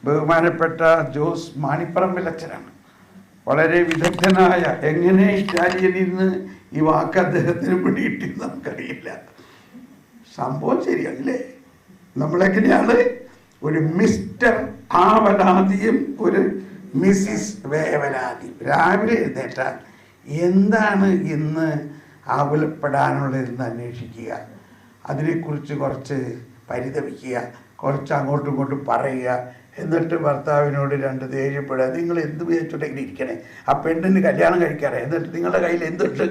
ബഹുമാനപ്പെട്ട ജോസ് മാണിപ്പറമ്പിലച്ചനാണ്. വളരെ വിദഗ്ധനായ, എങ്ങനെ ഇറ്റാലിയനിൽ നിന്ന് ഈ വാക്ക് അദ്ദേഹത്തിന് പിടികിട്ടിയെന്ന് നമുക്കറിയില്ല. സംഭവം ശരിയല്ലേ? നമ്മളെങ്ങനെയാണ് ഒരു മിസ്റ്റർ ആവലാതിയും ഒരു മിസിസ് വേവലാതി. രാവിലെ എഴുന്നേറ്റാൽ എന്താണ് ഇന്ന് ആകുലപ്പെടാനുള്ളതെന്ന് അന്വേഷിക്കുക, അതിനെക്കുറിച്ച് കുറച്ച് പരിതപിക്കുക, കുറച്ച് അങ്ങോട്ടും ഇങ്ങോട്ടും പറയുക, എന്നിട്ട് ഭർത്താവിനോട് 2 ദേഷ്യപ്പെടുക. നിങ്ങൾ എന്ത് വിചാരിച്ചോട്ടെങ്കിലും ഇരിക്കണേ, ആ പെണ്ണിന് കല്യാണം കഴിക്കാറേ, എന്നിട്ട് നിങ്ങളുടെ കയ്യിൽ എന്തുണ്ട്?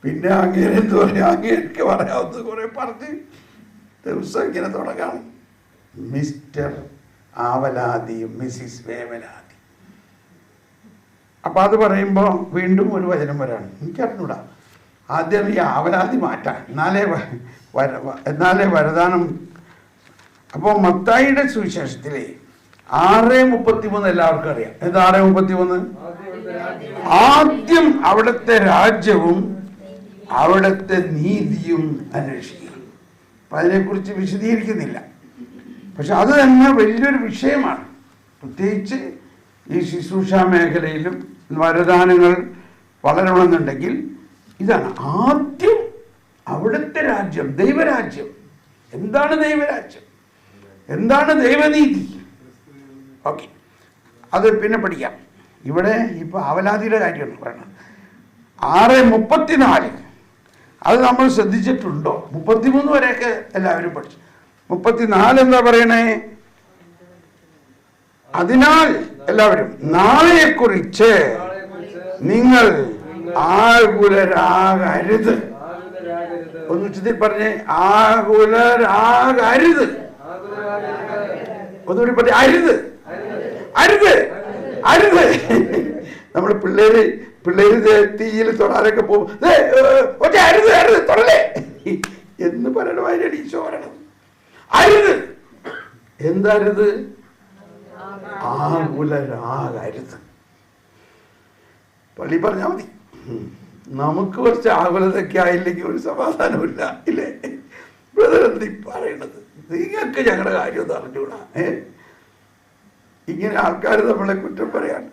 പിന്നെ അങ്ങേരെ എന്ത് പറയാം, അങ്ങേക്ക് പറയാവുന്നത് കുറെ പറഞ്ഞ് ദിവസം ഇങ്ങനെ തുടങ്ങാം. മിസ്റ്റർ ആവലാതിയും മിസിസ് വേവലാതി. അപ്പം അത് പറയുമ്പോൾ വീണ്ടും ഒരു വചനം വരാണ്, എനിക്കറിഞ്ഞൂടാ. ആദ്യം ഈ ആവലാതി മാറ്റാൻ, എന്നാലേ വരദാനം. അപ്പോൾ മത്തായിയുടെ സുവിശേഷത്തിലെ 6:33 എല്ലാവർക്കും അറിയാം. ഇത് 6:33, ആദ്യം അവിടുത്തെ രാജ്യവും അവിടുത്തെ നീതിയും അന്വേഷിക്കുക. അപ്പം അതിനെക്കുറിച്ച് വിശദീകരിക്കുന്നില്ല. പക്ഷെ അത് തന്നെ വലിയൊരു വിഷയമാണ്. പ്രത്യേകിച്ച് ഈ ശുശ്രൂഷ മേഖലയിലും വരദാനങ്ങൾ വളരണമെന്നുണ്ടെങ്കിൽ ഇതാണ് ആദ്യം അവിടുത്തെ രാജ്യം, ദൈവരാജ്യം. എന്താണ് ദൈവരാജ്യം? എന്താണ് ദൈവനീതി? ഓക്കെ, അത് പിന്നെ പഠിക്കാം. ഇവിടെ ഇപ്പോൾ അവലാതിയുടെ കാര്യമാണ് പറയുന്നത്. 6:34 അത് നമ്മൾ ശ്രദ്ധിച്ചിട്ടുണ്ടോ? 33 വരെയൊക്കെ എല്ലാവരും പഠിച്ചു. 34 എന്താ പറയണേ? അതിനാൽ എല്ലാവരും നാളെയെക്കുറിച്ച് നിങ്ങൾ ആകുലരാകരുത്. ഒന്ന് ഉച്ചത്തിൽ പറഞ്ഞേ, ആകുലരാകരുത്. ഒന്നുകൂടി പറഞ്ഞേ, അരുത്, അരുത്, അരുത്. നമ്മുടെ പിള്ളേര് തീയിൽ തൊടാനൊക്കെ പോകും, അരുത് അരുത് തൊടലേ എന്ന് പറയണമാതിരി ഈശോ പറയണത്. അരുത്. എന്തരുത്? ആകുലരാകരുത്. പള്ളി പറഞ്ഞാൽ മതി. നമുക്ക് കുറച്ച് ആകുലതൊക്കെ ആയില്ലെങ്കിൽ ഒരു സമാധാനമില്ല, ഇല്ലേ? ബ്രദർ എന്തി പറയണത്? നിങ്ങൾക്ക് ഞങ്ങളുടെ കാര്യം ഒന്ന് അറിഞ്ഞുകൂടാ? ഇങ്ങനെ ആൾക്കാർ നമ്മളെ കുറ്റം പറയാണ്.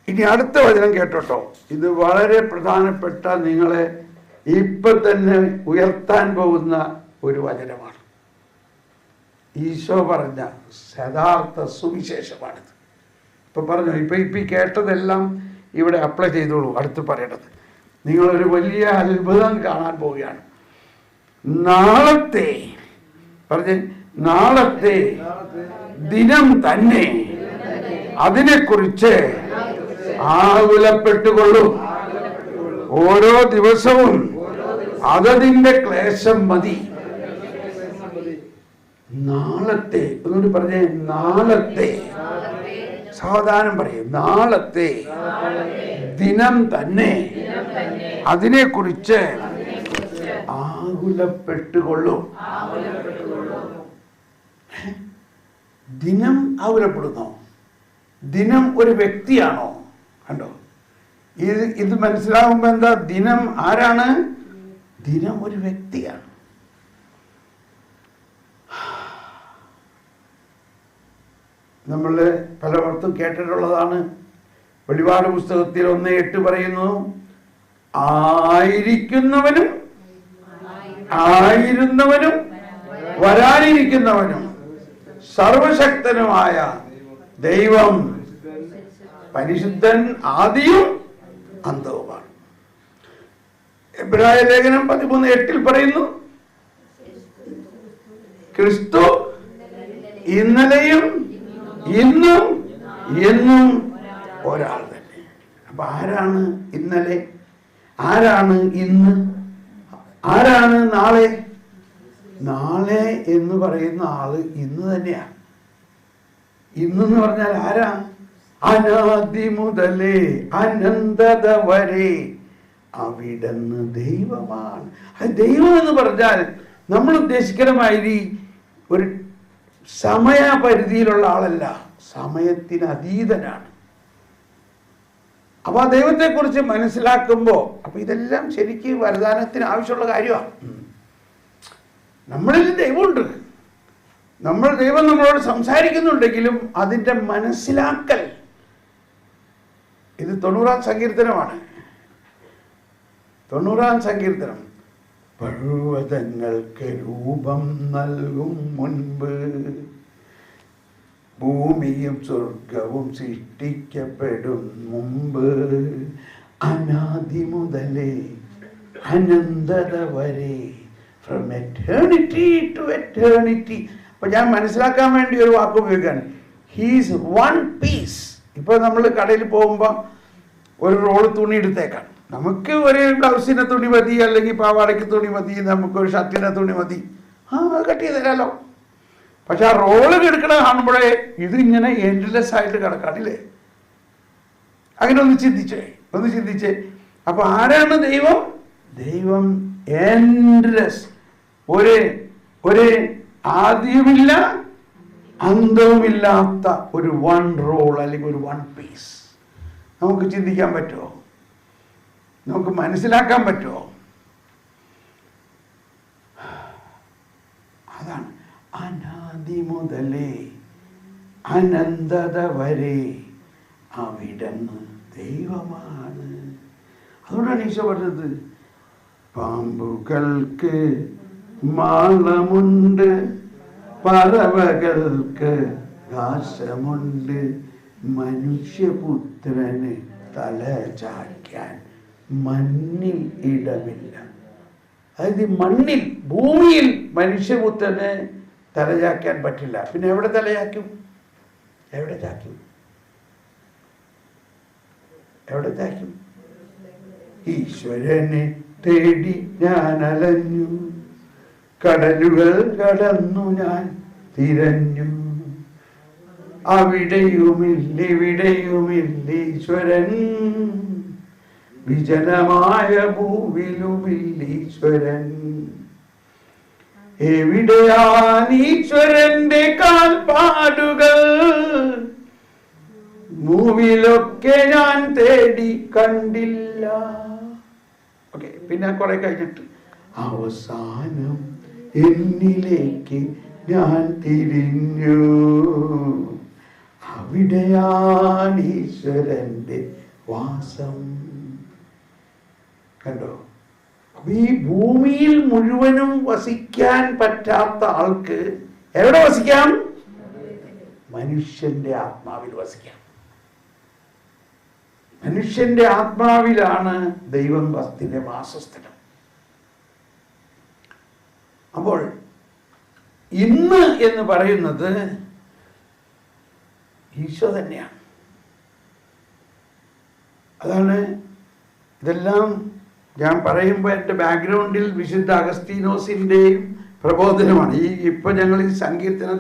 ഇനി അടുത്ത വചനം കേട്ടോട്ടോ. ഇത് വളരെ പ്രധാനപ്പെട്ട, നിങ്ങളെ ഇപ്പൊ തന്നെ ഉയർത്താൻ പോകുന്ന ഒരു വചനമാണ്. ഈശോ പറഞ്ഞ യഥാർത്ഥ സുവിശേഷമാണിത്. ഇപ്പൊ പറഞ്ഞു, ഇപ്പൊ ഈ കേട്ടതെല്ലാം ഇവിടെ അപ്ലൈ ചെയ്തോളൂ. അടുത്ത് പറയണത് നിങ്ങളൊരു വലിയ അത്ഭുതം കാണാൻ പോവുകയാണ്. നാളത്തെ പറഞ്ഞ്, നാളത്തെ ദിനം തന്നെ അതിനെക്കുറിച്ച് ആകുലപ്പെട്ടുകൊള്ളൂ. ഓരോ ദിവസവും അതതിന്റെ ക്ലേശം മതി. നാളത്തെ, ഒന്നുകൂടി പറഞ്ഞേ, നാളത്തെ. സാവധാനം പറയും. നാളത്തെ ദിനം തന്നെ അതിനെക്കുറിച്ച് ആകുലപ്പെട്ടുകൊള്ളൂ. ദിനം ആകുലപ്പെടുന്നോ? ദിനം ഒരു വ്യക്തിയാണോ? കണ്ടോ, ഇത് മനസ്സിലാവുമ്പോ എന്താ? ദിനം ആരാണ്? ദിനം ഒരു വ്യക്തിയാണ്. നമ്മൾ പലയിടത്തും കേട്ടിട്ടുള്ളതാണ്. വെളിപാട് പുസ്തകത്തിൽ 1:8 പറയുന്നു, ആയിരിക്കുന്നവനും ആയിരുന്നവനും വരാനിരിക്കുന്നവനും സർവശക്തനുമായ ദൈവം പരിശുദ്ധൻ, ആദിയും അന്തവുമാണ്. എബ്രായ ലേഖനം 13:8 പറയുന്നു, ക്രിസ്തു ഇന്നലെയും ഇന്നും എന്നും ഒരാൾ തന്നെ. അപ്പൊ ആരാണ് ഇന്നലെ? ആരാണ് ഇന്ന്? ആരാണ് നാളെ? നാളെ എന്ന് പറയുന്ന ആള് ഇന്ന് തന്നെയാണ്. ഇന്നെന്ന് പറഞ്ഞാൽ ആരാ? അനാദി മുതലേ അനന്തത വരെ അവിടുന്ന് ദൈവമാണ്. ദൈവം എന്ന് പറഞ്ഞാൽ നമ്മൾ ഉദ്ദേശിക്കണമാതിരി ഒരു സമയപരിധിയിലുള്ള ആളല്ല, സമയത്തിന് അതീതനാണ്. അപ്പൊ ആ ദൈവത്തെക്കുറിച്ച് മനസ്സിലാക്കുമ്പോൾ, അപ്പൊ ഇതെല്ലാം ശരിക്കും വരദാനത്തിന് ആവശ്യമുള്ള കാര്യമാണ്. നമ്മളിൽ ദൈവമുണ്ട്, ദൈവം നമ്മളോട് സംസാരിക്കുന്നുണ്ടെങ്കിലും അതിൻ്റെ മനസ്സിലാക്കൽ, ഇത് 90-ാം സങ്കീർത്തനമാണ്. 90-ാം സങ്കീർത്തനം. പർവ്വതങ്ങൾക്ക് രൂപം നൽകും മുൻപ് ഭൂമിയും സ്വർഗവും സൃഷ്ടിക്കപ്പെടും മുമ്പ് അനാദി മുതലേ അനന്തത വരെ, ഫ്രം എറ്റേണിറ്റി ടു എറ്റേണിറ്റി. അപ്പൊ ഞാൻ മനസ്സിലാക്കാൻ വേണ്ടി ഒരു വാക്ക് ഉപയോഗിക്കുകയാണ്, ഹീസ് വൺ പീസ്. ഇപ്പൊ നമ്മൾ കടയിൽ പോകുമ്പോൾ ഒരു റോള് തുണി എടുത്തേക്കാണ്. നമുക്ക് ഒരു ബ്ലൗസിൻ്റെ തുണി മതി, അല്ലെങ്കിൽ പാവാടയ്ക്ക് തുണി മതി, നമുക്കൊരു ഷർട്ടിൻ്റെ തുണി മതി, കട്ട് ചെയ്ത് തരാമല്ലോ. പക്ഷെ ആ റോള് എടുക്കണ കാണുമ്പോഴേ ഇതിങ്ങനെ എൻഡ്ലെസ് ആയിട്ട് കിടക്കാണില്ലേ? അങ്ങനെ ഒന്ന് ചിന്തിച്ചേ. അപ്പൊ ആരാണ് ദൈവം? ദൈവം എൻഡ്ലെസ്, ഒരു ആദ്യമില്ല അന്തവുമില്ലാത്ത ഒരു വൺ റോൾ അല്ലെങ്കിൽ ഒരു വൺ പീസ്. നമുക്ക് ചിന്തിക്കാൻ പറ്റുമോ? നമുക്ക് മനസ്സിലാക്കാൻ പറ്റുമോ? അതാണ് അനാദി മുതലേ അനന്തത വരെ അവിടുന്ന് ദൈവമാണ്. അതുകൊണ്ടാണ് ഈശോ പറഞ്ഞത്, പാമ്പുകൾക്ക് മാളമുണ്ട്, പറവകൾക്ക് ആകാശമുണ്ട്, മനുഷ്യപുത്രന് തല ചായ്ക്കാൻ മണ്ണിൽ ഇടമില്ല. അതായത് മണ്ണിൽ, ഭൂമിയിൽ മനുഷ്യപുത്രന് തലചായ്ക്കാൻ പറ്റില്ല. പിന്നെ എവിടെ തലചായ്ക്കും? എവിടെ ചായ്ക്കും? ഈശ്വരനെ തേടി ഞാൻ അലഞ്ഞു, കടലുകൾ കടന്നു ഞാൻ തിരഞ്ഞു, അവിടെയുമില്ലിവിടെയുമില്ലീശ്വരൻ, വിജനമായ ഭൂവിലുമില്ലീശ്വരൻ. എവിടെയാണ് ഈശ്വരന്റെ കാൽപ്പാടുകൾ? ഭൂവിലൊക്കെ ഞാൻ തേടി കണ്ടില്ല. ഓക്കെ, പിന്നെ കുറെ കഴിഞ്ഞിട്ട് അവസാനം എന്നിലേക്ക് ഞാൻ തിരിഞ്ഞു, അവിടെയാണ് ഈശ്വരന്റെ വാസം. കണ്ടോ? അപ്പൊ ഈ ഭൂമിയിൽ മുഴുവനും വസിക്കാൻ പറ്റാത്ത ആൾക്ക് എവിടെ വസിക്കാം? മനുഷ്യന്റെ ആത്മാവിൽ വസിക്കാം. മനുഷ്യന്റെ ആത്മാവിലാണ് ദൈവത്തിന്റെ വാസസ്ഥലം. അപ്പോൾ ഇന്ന് എന്ന് പറയുന്നത് ഈശോ തന്നെയാണ്. അതാണ് ഇതെല്ലാം ഞാൻ പറയുമ്പോൾ എൻ്റെ ബാക്ക്ഗ്രൗണ്ടിൽ വിശുദ്ധ അഗസ്തീനോസിൻ്റെയും പ്രബോധനമാണ്. ഇപ്പൊ ഞങ്ങൾ ഈ സങ്കീർത്തന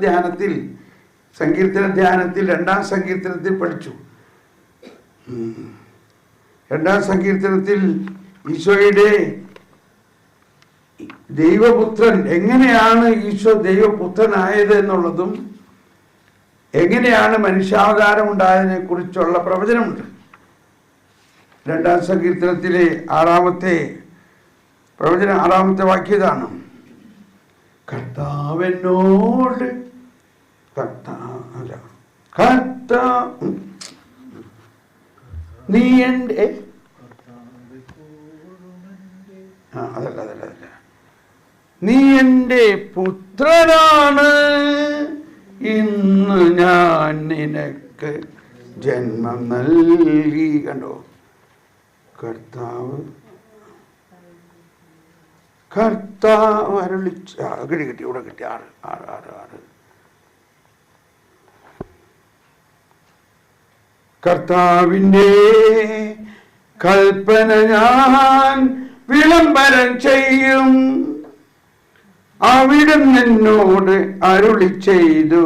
ധ്യാനത്തിൽ 2-ാം സങ്കീർത്തനത്തിൽ പഠിച്ചു. 2-ാം സങ്കീർത്തനത്തിൽ ഈശോയുടെ ദൈവപുത്രൻ, എങ്ങനെയാണ് ഈശോ ദൈവപുത്രനായത് എന്നുള്ളതും എങ്ങനെയാണ് മനുഷ്യാവതാരം ഉണ്ടായതിനെ കുറിച്ചുള്ള പ്രവചനമുണ്ട്. 2-ാം സങ്കീർത്തനത്തിലെ 6-ാമത്തെ പ്രവചനം, 6-ാമത്തെ വാക്യതാണ്, കർത്താവെന്നോട് നീ എൻ്റെ അതല്ല നീ എൻ്റെ പുത്രനാണ്, ഇന്ന് ഞാൻ നിനക്ക് ജന്മം നൽകി. കണ്ടോ? കർത്താവ് അരുളിച്ച കിട്ടി, ഇവിടെ കിട്ടി 6. കർത്താവിൻ്റെ കൽപ്പന ഞാൻ വിളംബരം ചെയ്യും, അവിടുന്ന് എന്നോട് അരുളി ചെയ്തു,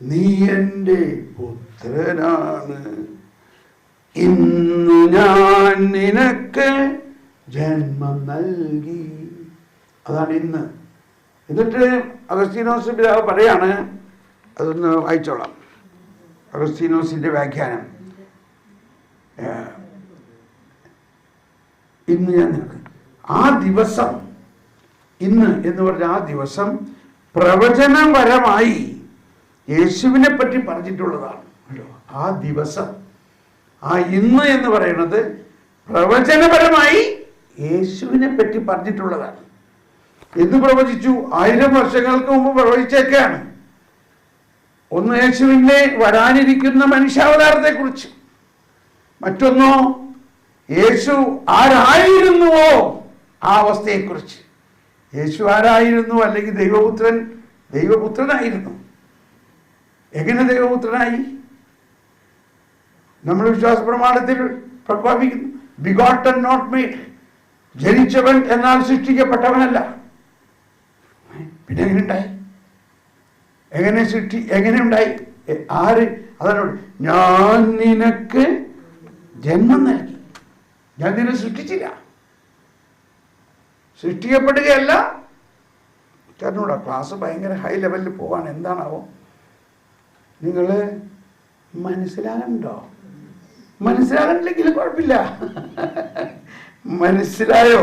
നീ എൻ്റെ പുത്രനാണ്, ഇന്നു ഞാൻ നിനക്ക് ജന്മം നൽകി. അതാണ് ഇന്ന്. എന്നിട്ട് അഗസ്തീനോസ് പിതാവ് പറയാണ്, അതൊന്ന് വായിച്ചോളാം. അഗസ്തീനോസിന്റെ വ്യാഖ്യാനം, ഇന്ന് ഞാൻ നിനക്ക്, ആ ദിവസം, ഇന്ന് എന്ന് പറഞ്ഞ ആ ദിവസം പ്രവചനപരമായി യേശുവിനെ പറ്റി പറഞ്ഞിട്ടുള്ളതാണ്. ആ ദിവസം, ആ ഇന്ന് എന്ന് പറയുന്നത് പ്രവചനപരമായി യേശുവിനെ പറ്റി പറഞ്ഞിട്ടുള്ളതാണ്. എന്ന് പ്രവചിച്ചു? 1000 വർഷങ്ങൾക്ക് മുമ്പ് പ്രവചിച്ചേക്കാണ്. ഒന്ന് യേശുവിന്റെ വരാനിരിക്കുന്ന മനുഷ്യാവതാരത്തെ കുറിച്ച്, മറ്റൊന്നോ യേശു ആരായിരുന്നുവോ ആ അവസ്ഥയെക്കുറിച്ച്. യേശു ആരായിരുന്നു? അല്ലെങ്കിൽ ദൈവപുത്രനായിരുന്നു. എങ്ങനെ ദൈവപുത്രനായി? നമ്മൾ വിശ്വാസ പ്രമാണത്തിൽ പ്രഖ്യാപിക്കുന്നു, ബിഗോട്ടൻ നോട്ട് മെയ്ഡ്, ജനിച്ചവൻ എന്നാൽ സൃഷ്ടിക്കപ്പെട്ടവനല്ല. പിന്നെ എങ്ങനെ ഉണ്ടായി? എങ്ങനെ ഉണ്ടായി? അതാണ് ഞാൻ നിനക്ക് ജന്മം നൽകി. ഞാൻ നിന്നെ സൃഷ്ടിച്ചില്ല, സൃഷ്ടിക്കപ്പെടുകയല്ല. ചേട്ടനോടാ ക്ലാസ് ഭയങ്കര ഹൈ ലെവലിൽ പോവാണ്. എന്താണാവോ? നിങ്ങൾ മനസ്സിലാകണ്ടോ? മനസ്സിലാകണ്ടില്ലെങ്കിലും കുഴപ്പമില്ല. മനസ്സിലായോ?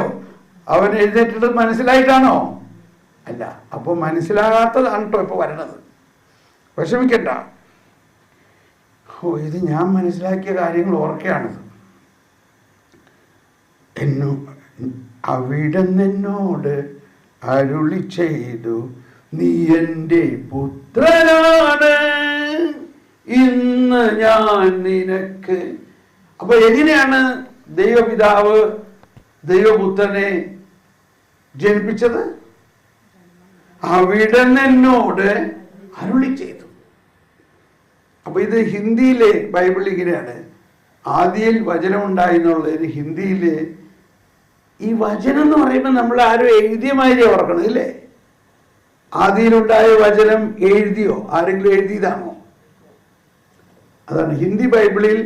അവൻ എഴുന്നേറ്റിട്ട് മനസ്സിലായിട്ടാണോ? അല്ല. അപ്പോൾ മനസ്സിലാകാത്തതാണ് കേട്ടോ ഇപ്പോൾ വരണത്. വിഷമിക്കണ്ട. ഇത് ഞാൻ മനസ്സിലാക്കിയ കാര്യങ്ങൾ ഓർക്കുകയാണിത്. അവിടുന്നോട് അരുളി ചെയ്തു, നീ എൻ്റെ പുത്രനാണ്, ഇന്ന് ഞാൻ നിനക്ക്. അപ്പൊ എങ്ങനെയാണ് ദൈവപിതാവ് ദൈവപുത്രനെ ജനിപ്പിച്ചത്? അവിടുന്നോട് അരുളി ചെയ്തു. അപ്പൊ ഇത് ഹിന്ദിയിലെ ബൈബിൾ ഇങ്ങനെയാണ്. ആദിയിൽ വചനം ഉണ്ടായി എന്നുള്ളതിന് ഹിന്ദിയില് ഈ വചനം എന്ന് പറയുമ്പോൾ നമ്മൾ ആരും എഴുതിയ മാതിരി ഓർക്കണം, ഇല്ലേ? ആദിയിലുണ്ടായ വചനം എഴുതിയോ? ആരെങ്കിലും എഴുതിയതാണോ? അതാണ് ഹിന്ദി ബൈബിളിൽ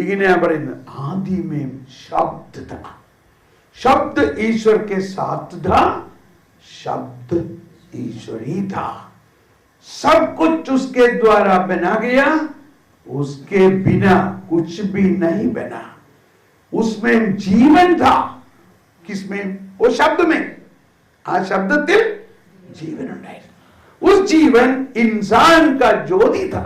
ഇങ്ങനെയാ പറയുന്നത്, ആദിമേം ശബ്ദ था, शब्द ईश्वर के साथ था, शब्द ईश्वर ही था, सब कुछ उसके द्वारा बना गया, उसके बिना कुछ भी नहीं बना, उसमें जीवन था. किसमें? वो शब्द में. आ शब्दത്തിൽ जीवन ഉണ്ടായിരുന്നു. उस जीवन इंसान का ज्योति था.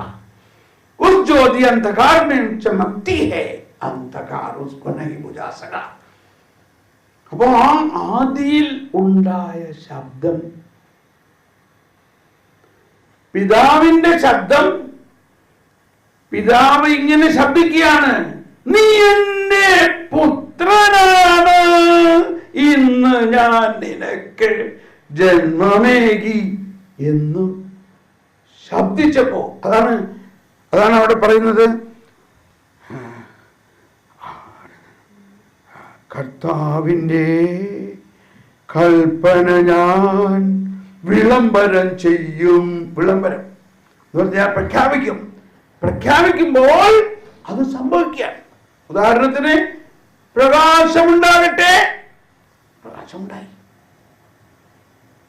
उस ज्योति अंधकार में चमकती है, अंधकार उसको नहीं बुझा सका. അപ്പോൾ ആ ആദിയിൽ ഉണ്ടായ ശബ്ദം, പിതാവിന്റെ ശബ്ദം, പിതാവ് ഇങ്ങനെ ശബ്ദിക്കുകയാണ്, നീ എന്റെ പുത്രനാണ്, ഇന്ന് ഞാൻ നിനക്ക് ജന്മമേകി എന്ന് ശബ്ദിച്ചപ്പോ അതാണ് അവിടെ പറയുന്നത്, കർത്താവിൻ്റെ കൽപ്പന ഞാൻ വിളംബരം ചെയ്യും. വിളംബരം എന്ന് പറഞ്ഞാൽ പ്രഖ്യാപിക്കും. പ്രഖ്യാപിക്കുമ്പോൾ അത് സംഭവിക്കാം. ഉദാഹരണത്തിന് പ്രകാശമുണ്ടാകട്ടെ, പ്രകാശമുണ്ടായി.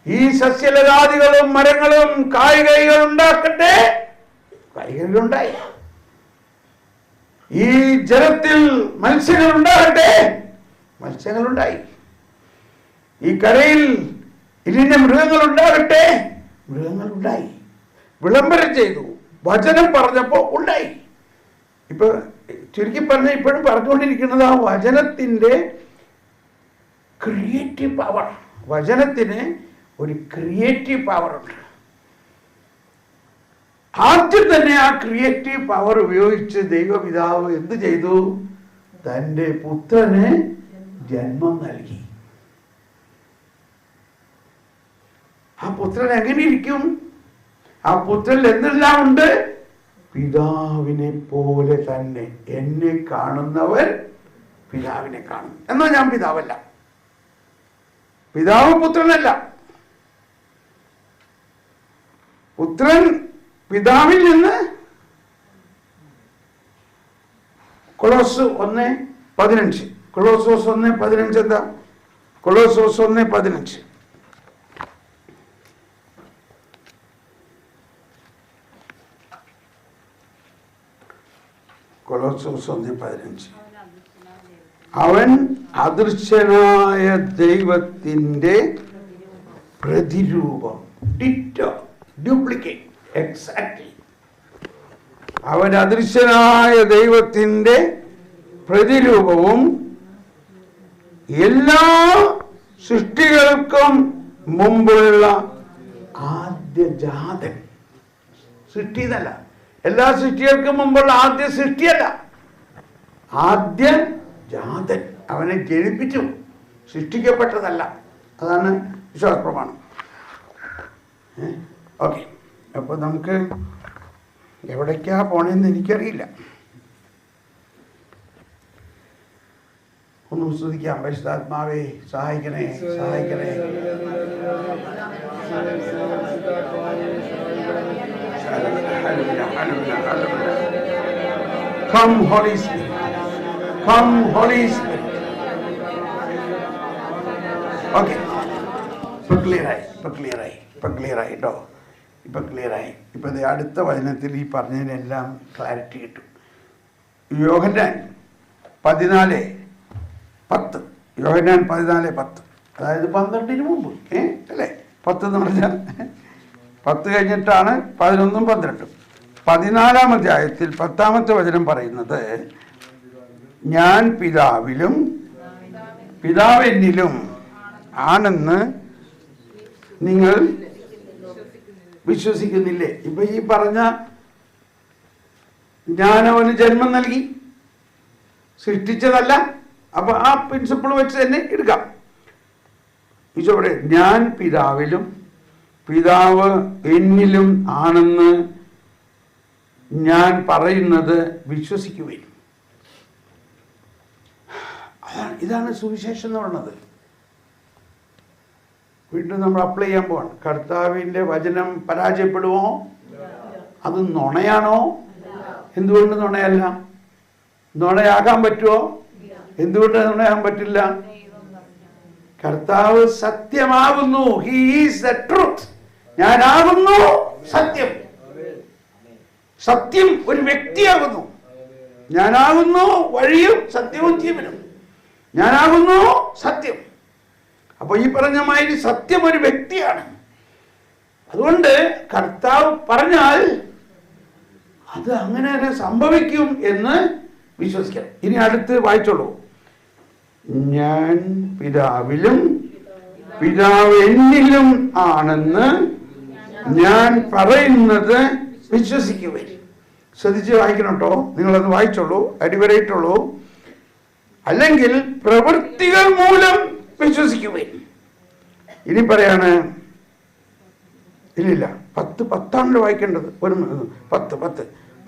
ഈ സസ്യലതാദികളും മരങ്ങളും കായ്കനികൾ ഉണ്ടാക്കട്ടെ, കായ്കനികളുണ്ടായി. ഈ ജലത്തിൽ മത്സ്യങ്ങൾ ഉണ്ടാകട്ടെ, മത്സ്യങ്ങളുണ്ടായി. ഈ കരയിൽ ഇലിന്റെ മൃഗങ്ങൾ ഉണ്ടാകട്ടെ, മൃഗങ്ങളുണ്ടായി. വിളംബരം ചെയ്തു, വചനം പറഞ്ഞപ്പോൾ ഉണ്ടായി. ഇപ്പൊ ചുരുക്കി പറഞ്ഞ ഇപ്പോഴും പറഞ്ഞുകൊണ്ടിരിക്കുന്നത് ആ വചനത്തിന്റെ ക്രിയേറ്റീവ് പവർ. വചനത്തിന് ഒരു ക്രിയേറ്റീവ് പവർ ഉണ്ട്. ആദ്യം തന്നെ ആ ക്രിയേറ്റീവ് പവർ ഉപയോഗിച്ച് ദൈവപിതാവ് എന്ത് ചെയ്തു? തൻ്റെ പുത്രന് ജന്മം നൽകി. ആ പുത്രൻ എങ്ങനെ ഇരിക്കും? ആ പുത്രനിൽ എന്തെല്ലാം ഉണ്ട്? പിതാവിനെ പോലെ തന്നെ. എന്നെ കാണുന്നവർ പിതാവിനെ കാണും. എന്നാൽ ഞാൻ പിതാവല്ല, പിതാവ് പുത്രനല്ല. പുത്രൻ പിതാവിൽ നിന്ന്. കൊളോസ് 1:15. കൊളോസോസ് 1:15 എന്താ? കൊളോസോസ് 1:15. കൊളോസോസ് 1:15. അവൻ അദൃശ്യനായ ദൈവത്തിൻ്റെ പ്രതിരൂപം. Ditto, duplicate, exactly. അവൻ അദൃശ്യനായ ദൈവത്തിൻ്റെ പ്രതിരൂപവും എല്ലാ സൃഷ്ടികൾക്കും മുമ്പുള്ള ആദ്യജാതൻ. സൃഷ്ടിയതല്ല, എല്ലാ സൃഷ്ടികൾക്കും മുമ്പുള്ള ആദ്യ സൃഷ്ടിയല്ല, ആദ്യ ജാതൻ. അവനെ ജനിപ്പിച്ചു, സൃഷ്ടിക്കപ്പെട്ടതല്ല. അതാണ് വിശ്വാസ പ്രമാണം. ഓക്കെ, അപ്പോൾ നമുക്ക് എവിടേക്കാ പോണേന്ന് എനിക്കറിയില്ല. ഒന്ന് സ്തുതിക്കാം. പരിശുദ്ധാത്മാവേ സഹായിക്കണേ, സഹായിക്കണേ. Hallelujah, hallelujah, hallelujah. Come, Holy Spirit. Come, Holy Spirit. Okay. ഇപ്പൊ ക്ലിയറായി കേട്ടോ. ഇപ്പൊ ക്ലിയറായി. ഇപ്പൊ അടുത്ത വചനത്തിൽ ഈ പറഞ്ഞതിനെല്ലാം ക്ലാരിറ്റി കിട്ടും. യോഹന്നാൻ 14:10. യോഹന്നാൻ 14:10. അതായത് 12 മുമ്പ് അല്ലേ? 10 എന്ന് പറഞ്ഞാൽ 10 കഴിഞ്ഞിട്ടാണ് 11ഉം 12ഉം. 14-ാം അധ്യായത്തിൽ 10-ാമത്തെ വചനം പറയുന്നത്, ഞാൻ പിതാവിലും പിതാവ് എന്നിലും ആണെന്ന് നിങ്ങൾ വിശ്വസിക്കുന്നില്ലേ? ഇപ്പൊ ഈ പറഞ്ഞ ഞാൻ അവന് ജന്മം നൽകി, സൃഷ്ടിച്ചതല്ല. അപ്പൊ ആ പ്രിൻസിപ്പിൾ വെച്ച് തന്നെ എടുക്കാം. ഈശോടെ ഞാൻ പിതാവിലും പിതാവ് എന്നിലും ആണെന്ന് ഞാൻ പറയുന്നത് വിശ്വസിക്കുകയും. ഇതാണ് സുവിശേഷം എന്ന് പറയുന്നത്. വീണ്ടും നമ്മൾ അപ്ലൈ ചെയ്യാൻ പോവാണ്. കർത്താവിൻ്റെ വചനം പരാജയപ്പെടുമോ? അത് നുണയാണോ? എന്തുകൊണ്ട് നുണയല്ല? നുണയാകാൻ പറ്റുമോ? എന്തുകൊണ്ട് നുണയാകാൻ പറ്റില്ല? കർത്താവ് സത്യമാകുന്നു. He is the truth. ഞാനാകുന്നു സത്യം. സത്യം ഒരു വ്യക്തിയാകുന്നു. ഞാനാകുന്നു വഴിയും സത്യവും ജീവനും. ഞാനാകുന്നു സത്യം. അപ്പൊ ഈ പറഞ്ഞ മാതിരി സത്യം ഒരു വ്യക്തിയാണ്. അതുകൊണ്ട് കർത്താവ് പറഞ്ഞാൽ അത് അങ്ങനെ തന്നെ സംഭവിക്കും എന്ന് വിശ്വസിക്കണം. ഇനി അടുത്ത് വായിച്ചോളൂ. ഞാൻ പിതാവിലും പിതാവ് എന്നിലും ആണെന്ന് ഞാൻ പറയുന്നത് വിശ്വസിക്കുവിൻ. ശ്രദ്ധിച്ച് വായിക്കണം കേട്ടോ. നിങ്ങളത് വായിച്ചോളൂ, അടിവരയിട്ടോളൂ. അല്ലെങ്കിൽ പ്രവൃത്തികൾ മൂലം വിശ്വസിക്കുവിൻ. ഇനി പറയാണ്, ഇല്ലില്ല 10 വായിക്കേണ്ടത്. 10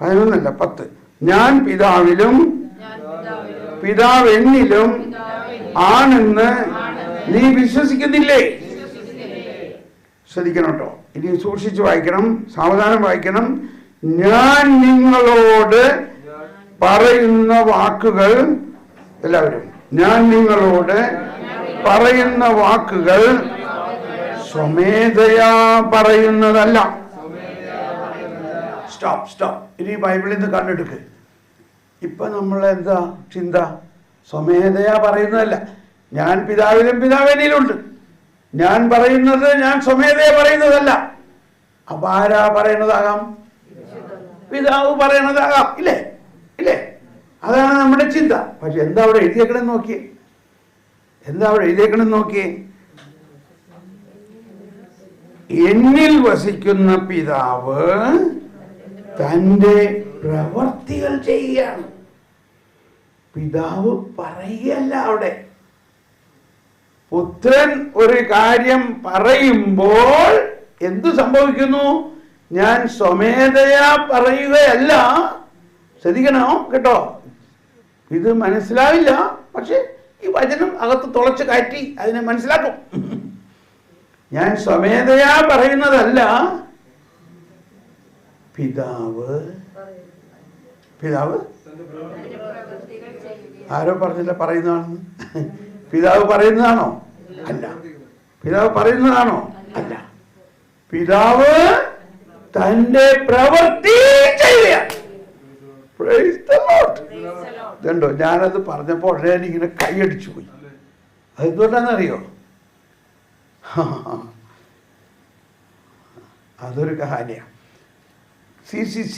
11 10. ഞാൻ പിതാവിലും പിതാവ് എന്നിലും ആണെന്ന് നീ വിശ്വസിക്കുന്നില്ലേ? ശ്രദ്ധിക്കണം കേട്ടോ. ഇനി സൂക്ഷിച്ച് വായിക്കണം, സാവധാനം വായിക്കണം. ഞാൻ നിങ്ങളോട് പറയുന്ന വാക്കുകൾ, എല്ലാവരും, ഞാൻ നിങ്ങളോട് പറയുന്ന വാക്കുകൾ സ്വമേധയാ പറയുന്നതല്ല. സ്റ്റോപ്പ്. ഇനി ബൈബിളിൽ നിന്ന് കണ്ടെടുക്ക്. ഇപ്പൊ നമ്മളെന്താ ചിന്ത? സ്വമേധയാ പറയുന്നതല്ല. ഞാൻ പിതാവിലും പിതാവ് എന്നിലുണ്ട്. ഞാൻ പറയുന്നത് ഞാൻ സ്വമേധയാ പറയുന്നതല്ല. അപ്പൊ ആരാ പറയുന്നതാകാം? പിതാവ് പറയണതാകാം. ഇല്ലേ? അതാണ് നമ്മുടെ ചിന്ത. പക്ഷെ എന്താ അവിടെ എഴുതിയേക്കണെന്ന് നോക്കിയേ. എന്നിൽ വസിക്കുന്ന പിതാവ് തൻ്റെ പ്രവർത്തികൾ ചെയ്യുകയാണ്. പിതാവ് പറയുകയല്ല അവിടെ. പുത്രൻ ഒരു കാര്യം പറയുമ്പോൾ എന്തു സംഭവിക്കുന്നു? ഞാൻ സ്വമേധയാ പറയുകയല്ല. ശ്രദ്ധിക്കണോ കേട്ടോ. ഇത് മനസ്സിലാവില്ല, പക്ഷെ ഈ വചനം അകത്ത് തുളച്ച് കയറ്റി അതിനെ മനസ്സിലാക്കും. ഞാൻ സ്വമേധയാ പറയുന്നതല്ല, പിതാവ് ആരോ പറഞ്ഞില്ല പറയുന്നതാണെന്ന്. പിതാവ് പറയുന്നതാണോ? അല്ല. പിതാവ് പറയുന്നതാണോ? അല്ല. പിതാവ് തന്റെ പ്രവൃത്തി ചെയ്യുകയാണ്. ഇതുണ്ടോ? ഞാനത് പറഞ്ഞപ്പോൾ ഉടനെ ഇങ്ങനെ കൈയടിച്ചു പോയി. അതെന്തുകൊണ്ടാണെന്നറിയോ? അതൊരു കഹാനിയാണ്. CCC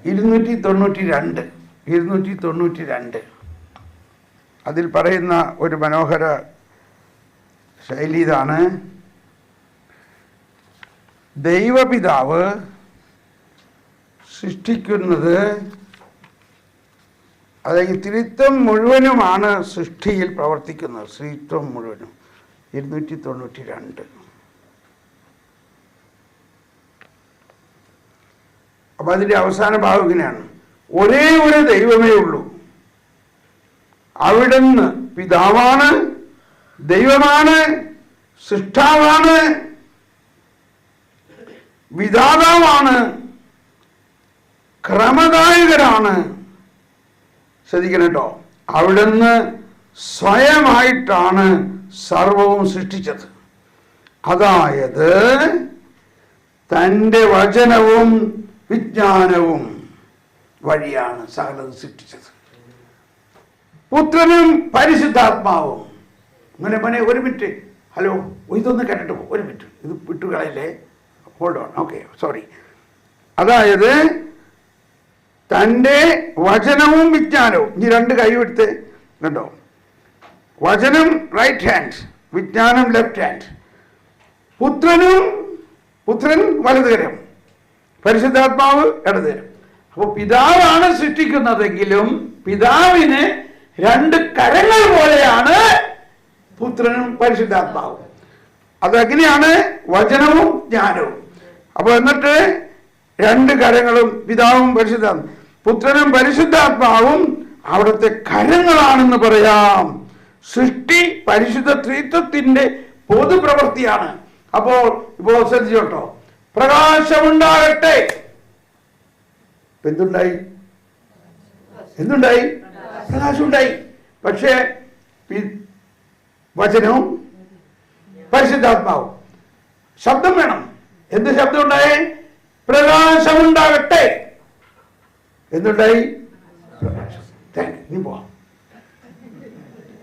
292 അതിൽ പറയുന്ന ഒരു മനോഹര ശൈലി ഇതാണ്. ദൈവപിതാവ് സൃഷ്ടിക്കുന്നത്, അതായത് ത്രിത്വം മുഴുവനുമാണ് സൃഷ്ടിയിൽ പ്രവർത്തിക്കുന്നത്. ത്രിത്വം മുഴുവനും. 292. അപ്പൊ അതിന്റെ അവസാന ഭാഗം ഇങ്ങനെയാണ്. ഒരേ ഒരു ദൈവമേ ഉള്ളൂ. അവിടുന്ന് പിതാവാണ്, ദൈവമാണ്, സൃഷ്ടാവാണ്, വിധാതാവാണ്, ക്രമദായകനാണ്. സ്വയമാണ്, ശ്രദ്ധിക്കണം കേട്ടോ, അവിടുന്ന് സ്വയമായിട്ടാണ് സർവവും സൃഷ്ടിച്ചത്. അതായത് തൻ്റെ വചനവും വിജ്ഞാനവും വഴിയാണ് സകലത് സൃഷ്ടിച്ചത്. പുത്രനും പരിശുദ്ധാത്മാവും. അങ്ങനെ ഒരു മിനിറ്റ്, ഹലോ, ഇതൊന്ന് കേട്ടിട്ട് ഒരു മിനിറ്റ്, ഇത് വിട്ടുകളയല്ലേ, ഹോൾഡ് ഓൺ, ഓക്കെ, സോറി. അതായത് തൻ്റെ വചനവും വിജ്ഞാനവും, ഇനി രണ്ട് കൈ എടുത്ത് കണ്ടോ, വചനം റൈറ്റ് ഹാൻഡ്, വിജ്ഞാനം ലെഫ്റ്റ് ഹാൻഡ്. പുത്രൻ വലതുകരം, പരിശുദ്ധാത്മാവ് ഇടതുകരം. അപ്പോൾ പിതാവാണ് സൃഷ്ടിക്കുന്നതെങ്കിലും പിതാവിന് രണ്ട് കരങ്ങൾ പോലെയാണ് പുത്രനും പരിശുദ്ധാത്മാവും. അതെങ്ങനെയാണ്? വചനവും ജ്ഞാനവും. അപ്പോൾ എന്നിട്ട് രണ്ട് കരങ്ങളും പിതാവും പരിശുദ്ധാത്മാവും, പുത്രനും പരിശുദ്ധാത്മാവും അവിടുത്തെ കരങ്ങളാണെന്ന് പറയാം. സൃഷ്ടി പരിശുദ്ധ ത്രിത്വത്തിന്റെ പൊതുപ്രവൃത്തിയാണ്. അപ്പോൾ ഇപ്പോൾ ശ്രദ്ധിച്ചോട്ടോ, പ്രകാശമുണ്ടാകട്ടെ, എന്തുണ്ടായി? പ്രകാശമുണ്ടായി. പക്ഷേ വചനവും പരിശുദ്ധാത്മാവും, ശബ്ദം വേണം. എന്ത് ശബ്ദം ഉണ്ടായേ? പ്രകാശമുണ്ടാകട്ടെ. എന്തുണ്ടായി? പ്രകാശം. ഇനി പോവാം.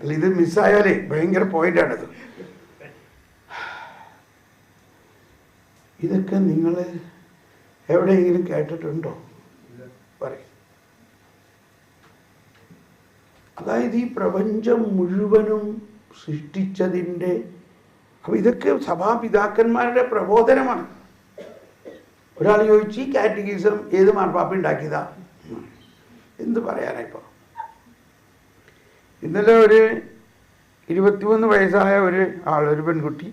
അല്ല, ഇത് മിസ്സായാലേ ഭയങ്കര പോയിന്റാണിത്. ഇതൊക്കെ നിങ്ങൾ എവിടെയെങ്കിലും കേട്ടിട്ടുണ്ടോ? പറയും. അതായത് ഈ പ്രപഞ്ചം മുഴുവനും സൃഷ്ടിച്ചതിൻ്റെ, അപ്പൊ ഇതൊക്കെ സഭാപിതാക്കന്മാരുടെ പ്രബോധനമാണ്. ഒരാൾ ചോദിച്ചു, ഈ കാറ്റഗിസം ഏത് മാർപ്പാപ്പ ഉണ്ടാക്കിയതാ? എന്ത് പറയാനാ? ഇപ്പോൾ ഇന്നലെ ഒരു 21 വയസ്സായ ഒരു പെൺകുട്ടി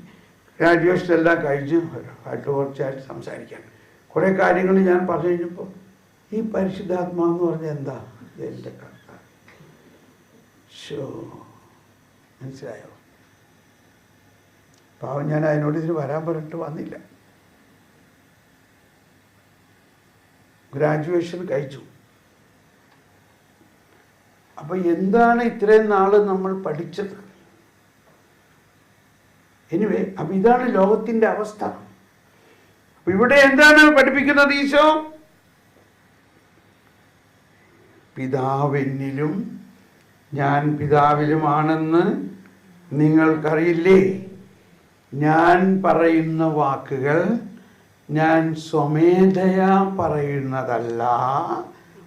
ഗ്രാജുവേഷൻ എല്ലാം കഴിഞ്ഞ് ആയിട്ട് കുറച്ചായിട്ട് സംസാരിക്കാൻ കുറേ കാര്യങ്ങൾ ഞാൻ പറഞ്ഞു കഴിഞ്ഞപ്പോൾ, ഈ പരിശുദ്ധാത്മാവെന്ന് പറഞ്ഞാൽ എന്താ? എൻ്റെ കഥ മനസ്സിലായോ? പാവം, ഞാൻ അതിനോട് ഇതിന് വരാൻ പറഞ്ഞിട്ട് വന്നില്ല. ഗ്രാജുവേഷൻ കഴിച്ചു. അപ്പൊ എന്താണ് ഇത്രയും നാള് നമ്മൾ പഠിച്ചത്? എനിവേ, അപ്പൊ ഇതാണ് ലോകത്തിന്റെ അവസ്ഥ. അപ്പൊ ഇവിടെ എന്താണ് പഠിപ്പിക്കുന്നത് ഈശോ? പിതാവെന്നിലും ഞാൻ പിതാവിലുമാണെന്ന് നിങ്ങൾക്കറിയില്ലേ? ഞാൻ പറയുന്ന വാക്കുകൾ ഞാൻ സ്വമേധയാ പറയുന്നതല്ല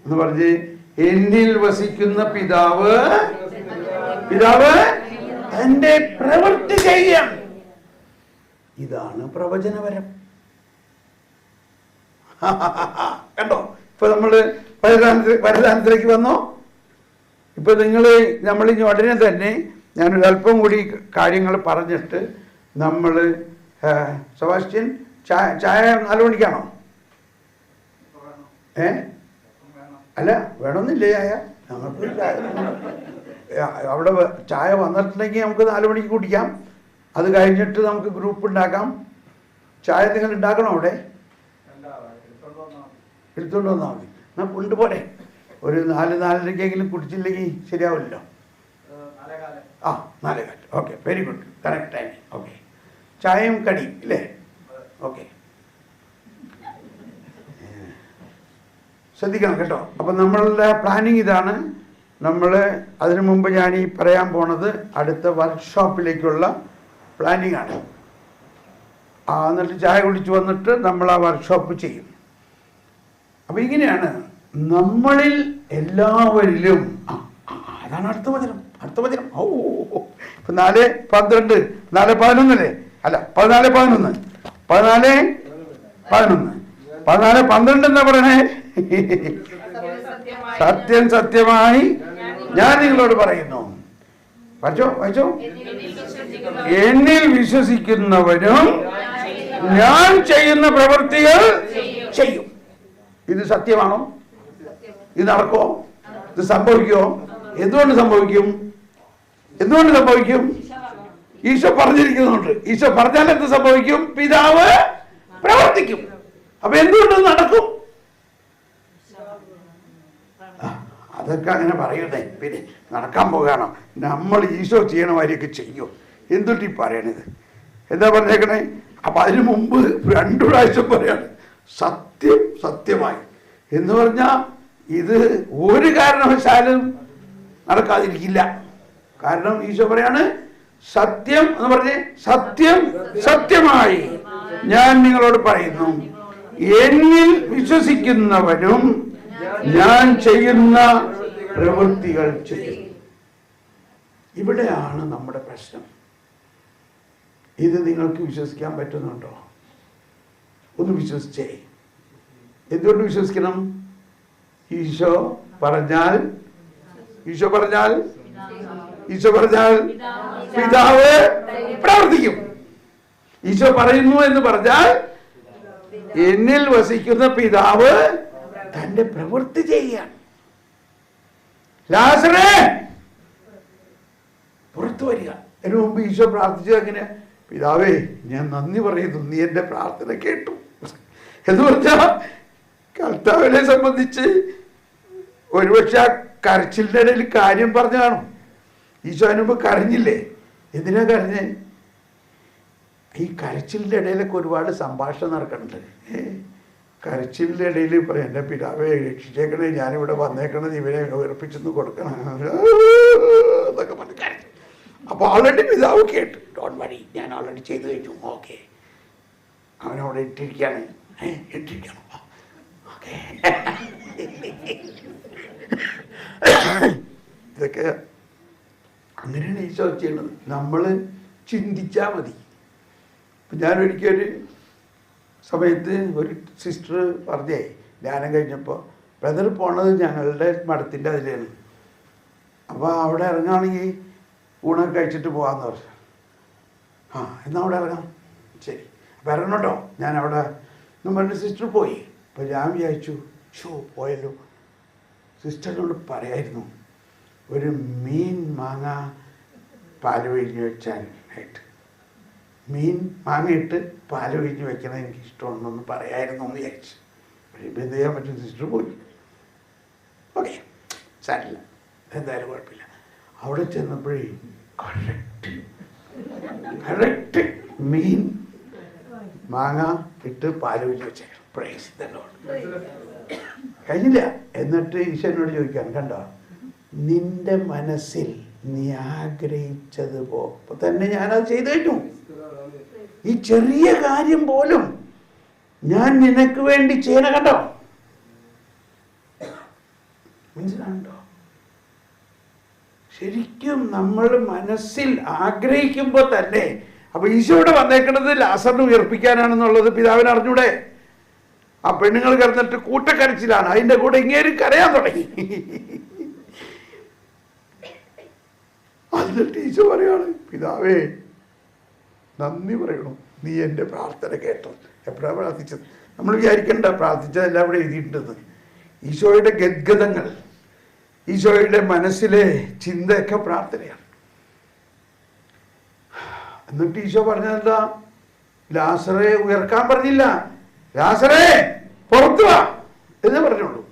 എന്ന് പറഞ്ഞ്, എന്നിൽ വസിക്കുന്ന പിതാവ് തന്റെ പ്രവൃത്തി ചെയ്യാം. ഇതാണ് പ്രവചനപരം. കണ്ടോ? ഇപ്പൊ നമ്മള് വരദാനത്തിലേക്ക് വന്നോ? ഇപ്പൊ നമ്മളിനി ഉടനെ തന്നെ ഞാനൊരല്പം കൂടി കാര്യങ്ങൾ പറഞ്ഞിട്ട് നമ്മൾ സെബാസ്റ്റ്യൻ ചായ 4 മണിക്കാണോ? അല്ല, വേണമെന്നില്ല ചായ. നമുക്ക് അവിടെ ചായ വന്നിട്ടുണ്ടെങ്കിൽ നമുക്ക് 4 മണിക്ക് കുടിക്കാം. അത് കഴിഞ്ഞിട്ട് നമുക്ക് ഗ്രൂപ്പ് ഉണ്ടാക്കാം. ചായ നിങ്ങൾ ഉണ്ടാക്കണോ? അവിടെ എടുത്തോണ്ട് വന്നാൽ മതി. എന്നാൽ കൊണ്ടുപോരെ. ഒരു 4-4:30 കുടിച്ചില്ലെങ്കിൽ ശരിയാവില്ലല്ലോ. 4:15. Okay, very good, correct time. Okay, ചായയും കടിയും ഇല്ലേ? ഓക്കെ, ശ്രദ്ധിക്കണം കേട്ടോ. അപ്പം നമ്മളുടെ പ്ലാനിങ് ഇതാണ്. നമ്മൾ അതിനു മുമ്പ് ഞാൻ ഈ പറയാൻ പോണത് അടുത്ത വർക്ക്ഷോപ്പിലേക്കുള്ള പ്ലാനിങ് ആണ്. എന്നിട്ട് ചായ കുടിച്ച് വന്നിട്ട് നമ്മൾ ആ വർക്ക്ഷോപ്പ് ചെയ്യും. അപ്പം ഇങ്ങനെയാണ് നമ്മളിൽ എല്ലാവരിലും. അതാണ് അടുത്ത വചനം. ഓ, ഇപ്പം 4:12, 4:11 അല്ല, 14:11, 14:12 എന്താ പറയണേ? സത്യം സത്യമായി ഞാൻ നിങ്ങളോട് പറയുന്നു. വായിച്ചോ. എന്നിൽ വിശ്വസിക്കുന്നവനും ഞാൻ ചെയ്യുന്ന പ്രവൃത്തികൾ ചെയ്യും. ഇത് സത്യമാണോ? ഇത് നടക്കുമോ? ഇത് സംഭവിക്കുമോ? എന്തുകൊണ്ട് സംഭവിക്കും? ഈശോ പറഞ്ഞിരിക്കുന്നുണ്ട്. ഈശോ പറഞ്ഞാൽ എന്ത് സംഭവിക്കും? പിതാവ് പ്രവർത്തിക്കും. അപ്പൊ എന്തുകൊണ്ട് നടക്കും? അതൊക്കെ അങ്ങനെ പറയുന്നേ. പിന്നെ നടക്കാൻ പോകുകയാണോ? നമ്മൾ ഈശോ ചെയ്യണ മാതിരിയൊക്കെ ചെയ്യും. എന്തുട്ടി പറയണത്? എന്താ പറഞ്ഞേക്കണേ? അപ്പം അതിന് മുമ്പ് 2 പ്രാവശ്യം പറയാണ് സത്യം സത്യമായി എന്ന് പറഞ്ഞാൽ ഇത് ഒരു കാരണവശാലും നടക്കാതിരിക്കില്ല. കാരണം ഈശോ പറയാണ് സത്യം എന്ന് പറഞ്ഞ് സത്യം സത്യമായി ഞാൻ നിങ്ങളോട് പറയുന്നു, എന്നിൽ വിശ്വസിക്കുന്നവനും ഞാൻ ചെയ്യുന്ന പ്രവൃത്തികൾ ചെയ്യും. ഇവിടെയാണ് നമ്മുടെ പ്രശ്നം. ഇത് നിങ്ങൾക്ക് വിശ്വസിക്കാൻ പറ്റുന്നുണ്ടോ? ഒന്ന് വിശ്വസിച്ചേ. എന്തുകൊണ്ട് വിശ്വസിക്കണം? ഈശോ പറഞ്ഞാൽ പിതാവ് പ്രവർത്തിക്കും. ഈശോ പറയുന്നു എന്ന് പറഞ്ഞാൽ എന്നിൽ വസിക്കുന്ന പിതാവ് തന്റെ പ്രവൃത്തി ചെയ്യുകയാണ്. ലാസറേ പുറത്തു വരിക. അതിനു മുമ്പ് ഈശോ പ്രാർത്ഥിച്ചത് എങ്ങനെ? പിതാവേ, ഞാൻ നന്ദി പറയുന്നു, നീ എൻ്റെ പ്രാർത്ഥന കേട്ടു എന്ന് പറഞ്ഞാൽ കർത്താവിനെ സംബന്ധിച്ച് ഒരുപക്ഷെ ആ കരച്ചിലിൻ്റെ ഇടയിൽ കാര്യം പറഞ്ഞു കാണും. ഈശോ അതിന് മുമ്പ് കരഞ്ഞില്ലേ? എന്തിനാ കരഞ്ഞേ? ഈ കരച്ചിലിൻ്റെ ഇടയിലൊക്കെ ഒരുപാട് സംഭാഷണം നടക്കുന്നുണ്ട്. കരച്ചിലിൻ്റെ ഇടയിൽ ഇപ്പം എൻ്റെ പിതാവെ രക്ഷിച്ചേക്കണേ, ഞാനിവിടെ വന്നേക്കണത് ഇവരെ ഉയർപ്പിച്ചെന്ന് കൊടുക്കണം എന്നൊക്കെ പറഞ്ഞ് കരഞ്ഞു. അപ്പോൾ ഓൾറെഡി പിതാവ് കേട്ടു. ഡോണ്ട് വറി, ഞാൻ ഓൾറെഡി ചെയ്തു കഴിഞ്ഞു. ഓക്കെ, അവനവിടെ ഇട്ടിരിക്കുകയാണ്. ഇട്ടിരിക്കണം. ഓക്കെ, ഇതൊക്കെ അങ്ങനെയാണ് ഈശോ ചെയ്യണത്. നമ്മൾ ചിന്തിച്ചാൽ മതി. ഇപ്പം ഞാനൊരിക്കലൊരു സമയത്ത് ഒരു സിസ്റ്റർ പറഞ്ഞേ, ധ്യാനം കഴിഞ്ഞപ്പോൾ ബ്രദർ പോണത് ഞങ്ങളുടെ മഠത്തിൻ്റെ അതിലാണ്. അപ്പോൾ അവിടെ ഇറങ്ങുകയാണെങ്കിൽ ഊണൊക്കെ കഴിച്ചിട്ട് പോകാമെന്ന് പറഞ്ഞു. എന്നാൽ അവിടെ ഇറങ്ങാം. ശരി, അപ്പോൾ ഇറങ്ങണം കേട്ടോ. ഞാൻ അവിടെ എന്നും പറഞ്ഞ സിസ്റ്റർ പോയി. അപ്പോൾ ഞാൻ വിചാരിച്ചു, പോയല്ലോ, സിസ്റ്ററിനോട് പറയായിരുന്നു ഒരു മീൻ മാങ്ങ പാല് പിഴിഞ്ഞ് വെച്ചാനായിട്ട്. മീൻ മാങ്ങയിട്ട് പാല് പിഴിഞ്ഞ് വെക്കണത് എനിക്ക് ഇഷ്ടമുണ്ടെന്ന് പറയായിരുന്നു എന്ന് വിചാരിച്ചു. ഇപ്പം എന്ത് ചെയ്യാൻ പറ്റും? സിസ്റ്റർ പോയി. ഓക്കെ, സാരില്ല, എന്തായാലും കുഴപ്പമില്ല. അവിടെ ചെന്നപ്പോഴേ കറക്റ്റ് മീൻ മാങ്ങ ഇട്ട് പാല് പിഴിഞ്ഞ് വെച്ചേക്കണം. Praise the Lord. കഴിഞ്ഞില്ല. എന്നിട്ട് ഈശോനോട് ചോദിക്കാൻ, കണ്ടോ, നിന്റെ മനസ്സിൽ നീ ആഗ്രഹിച്ചതുപോലെ തന്നെ ഞാനത് ചെയ്തു കഴിഞ്ഞു. ഈ ചെറിയ കാര്യം പോലും ഞാൻ നിനക്ക് വേണ്ടി ചെയ്യണ, കണ്ടോ? മനസ്സിലാണ്ടോ? ശരിക്കും നമ്മൾ മനസ്സിൽ ആഗ്രഹിക്കുമ്പോൾ തന്നെ. അപ്പൊ ഈശോയുടെ വന്നേക്കുന്നത് ലാസറിനെ ഉയർപ്പിക്കാനാണെന്നുള്ളത് പിതാവിന് അറിഞ്ഞൂടെ? ആ പെണ്ണുങ്ങൾ കിടന്നിട്ട് കൂട്ടക്കരച്ചിലാണ്. അതിൻ്റെ കൂടെ ഇങ്ങേരും കരയാൻ തുടങ്ങി. എന്നിട്ട് ഈശോ പറയാണ്, പിതാവേ നന്ദി പറയണം, നീ എൻ്റെ പ്രാർത്ഥന കേട്ടോ. എപ്പോഴാണ് പ്രാർത്ഥിച്ചത്? നമ്മൾ വിചാരിക്കണ്ട പ്രാർത്ഥിച്ചതെല്ലാം ഇവിടെ എഴുതിയിട്ടുണ്ടെന്ന്. ഈശോയുടെ ഗദ്ഗതങ്ങൾ, ഈശോയുടെ മനസ്സിലെ ചിന്തയൊക്കെ പ്രാർത്ഥനയാണ്. എന്നിട്ട് ഈശോ പറഞ്ഞതെന്താ? ലാസറെ ഉയർക്കാൻ പറഞ്ഞില്ല, ലാസറേ പുറത്തു വാ എന്ന് പറഞ്ഞോളൂ.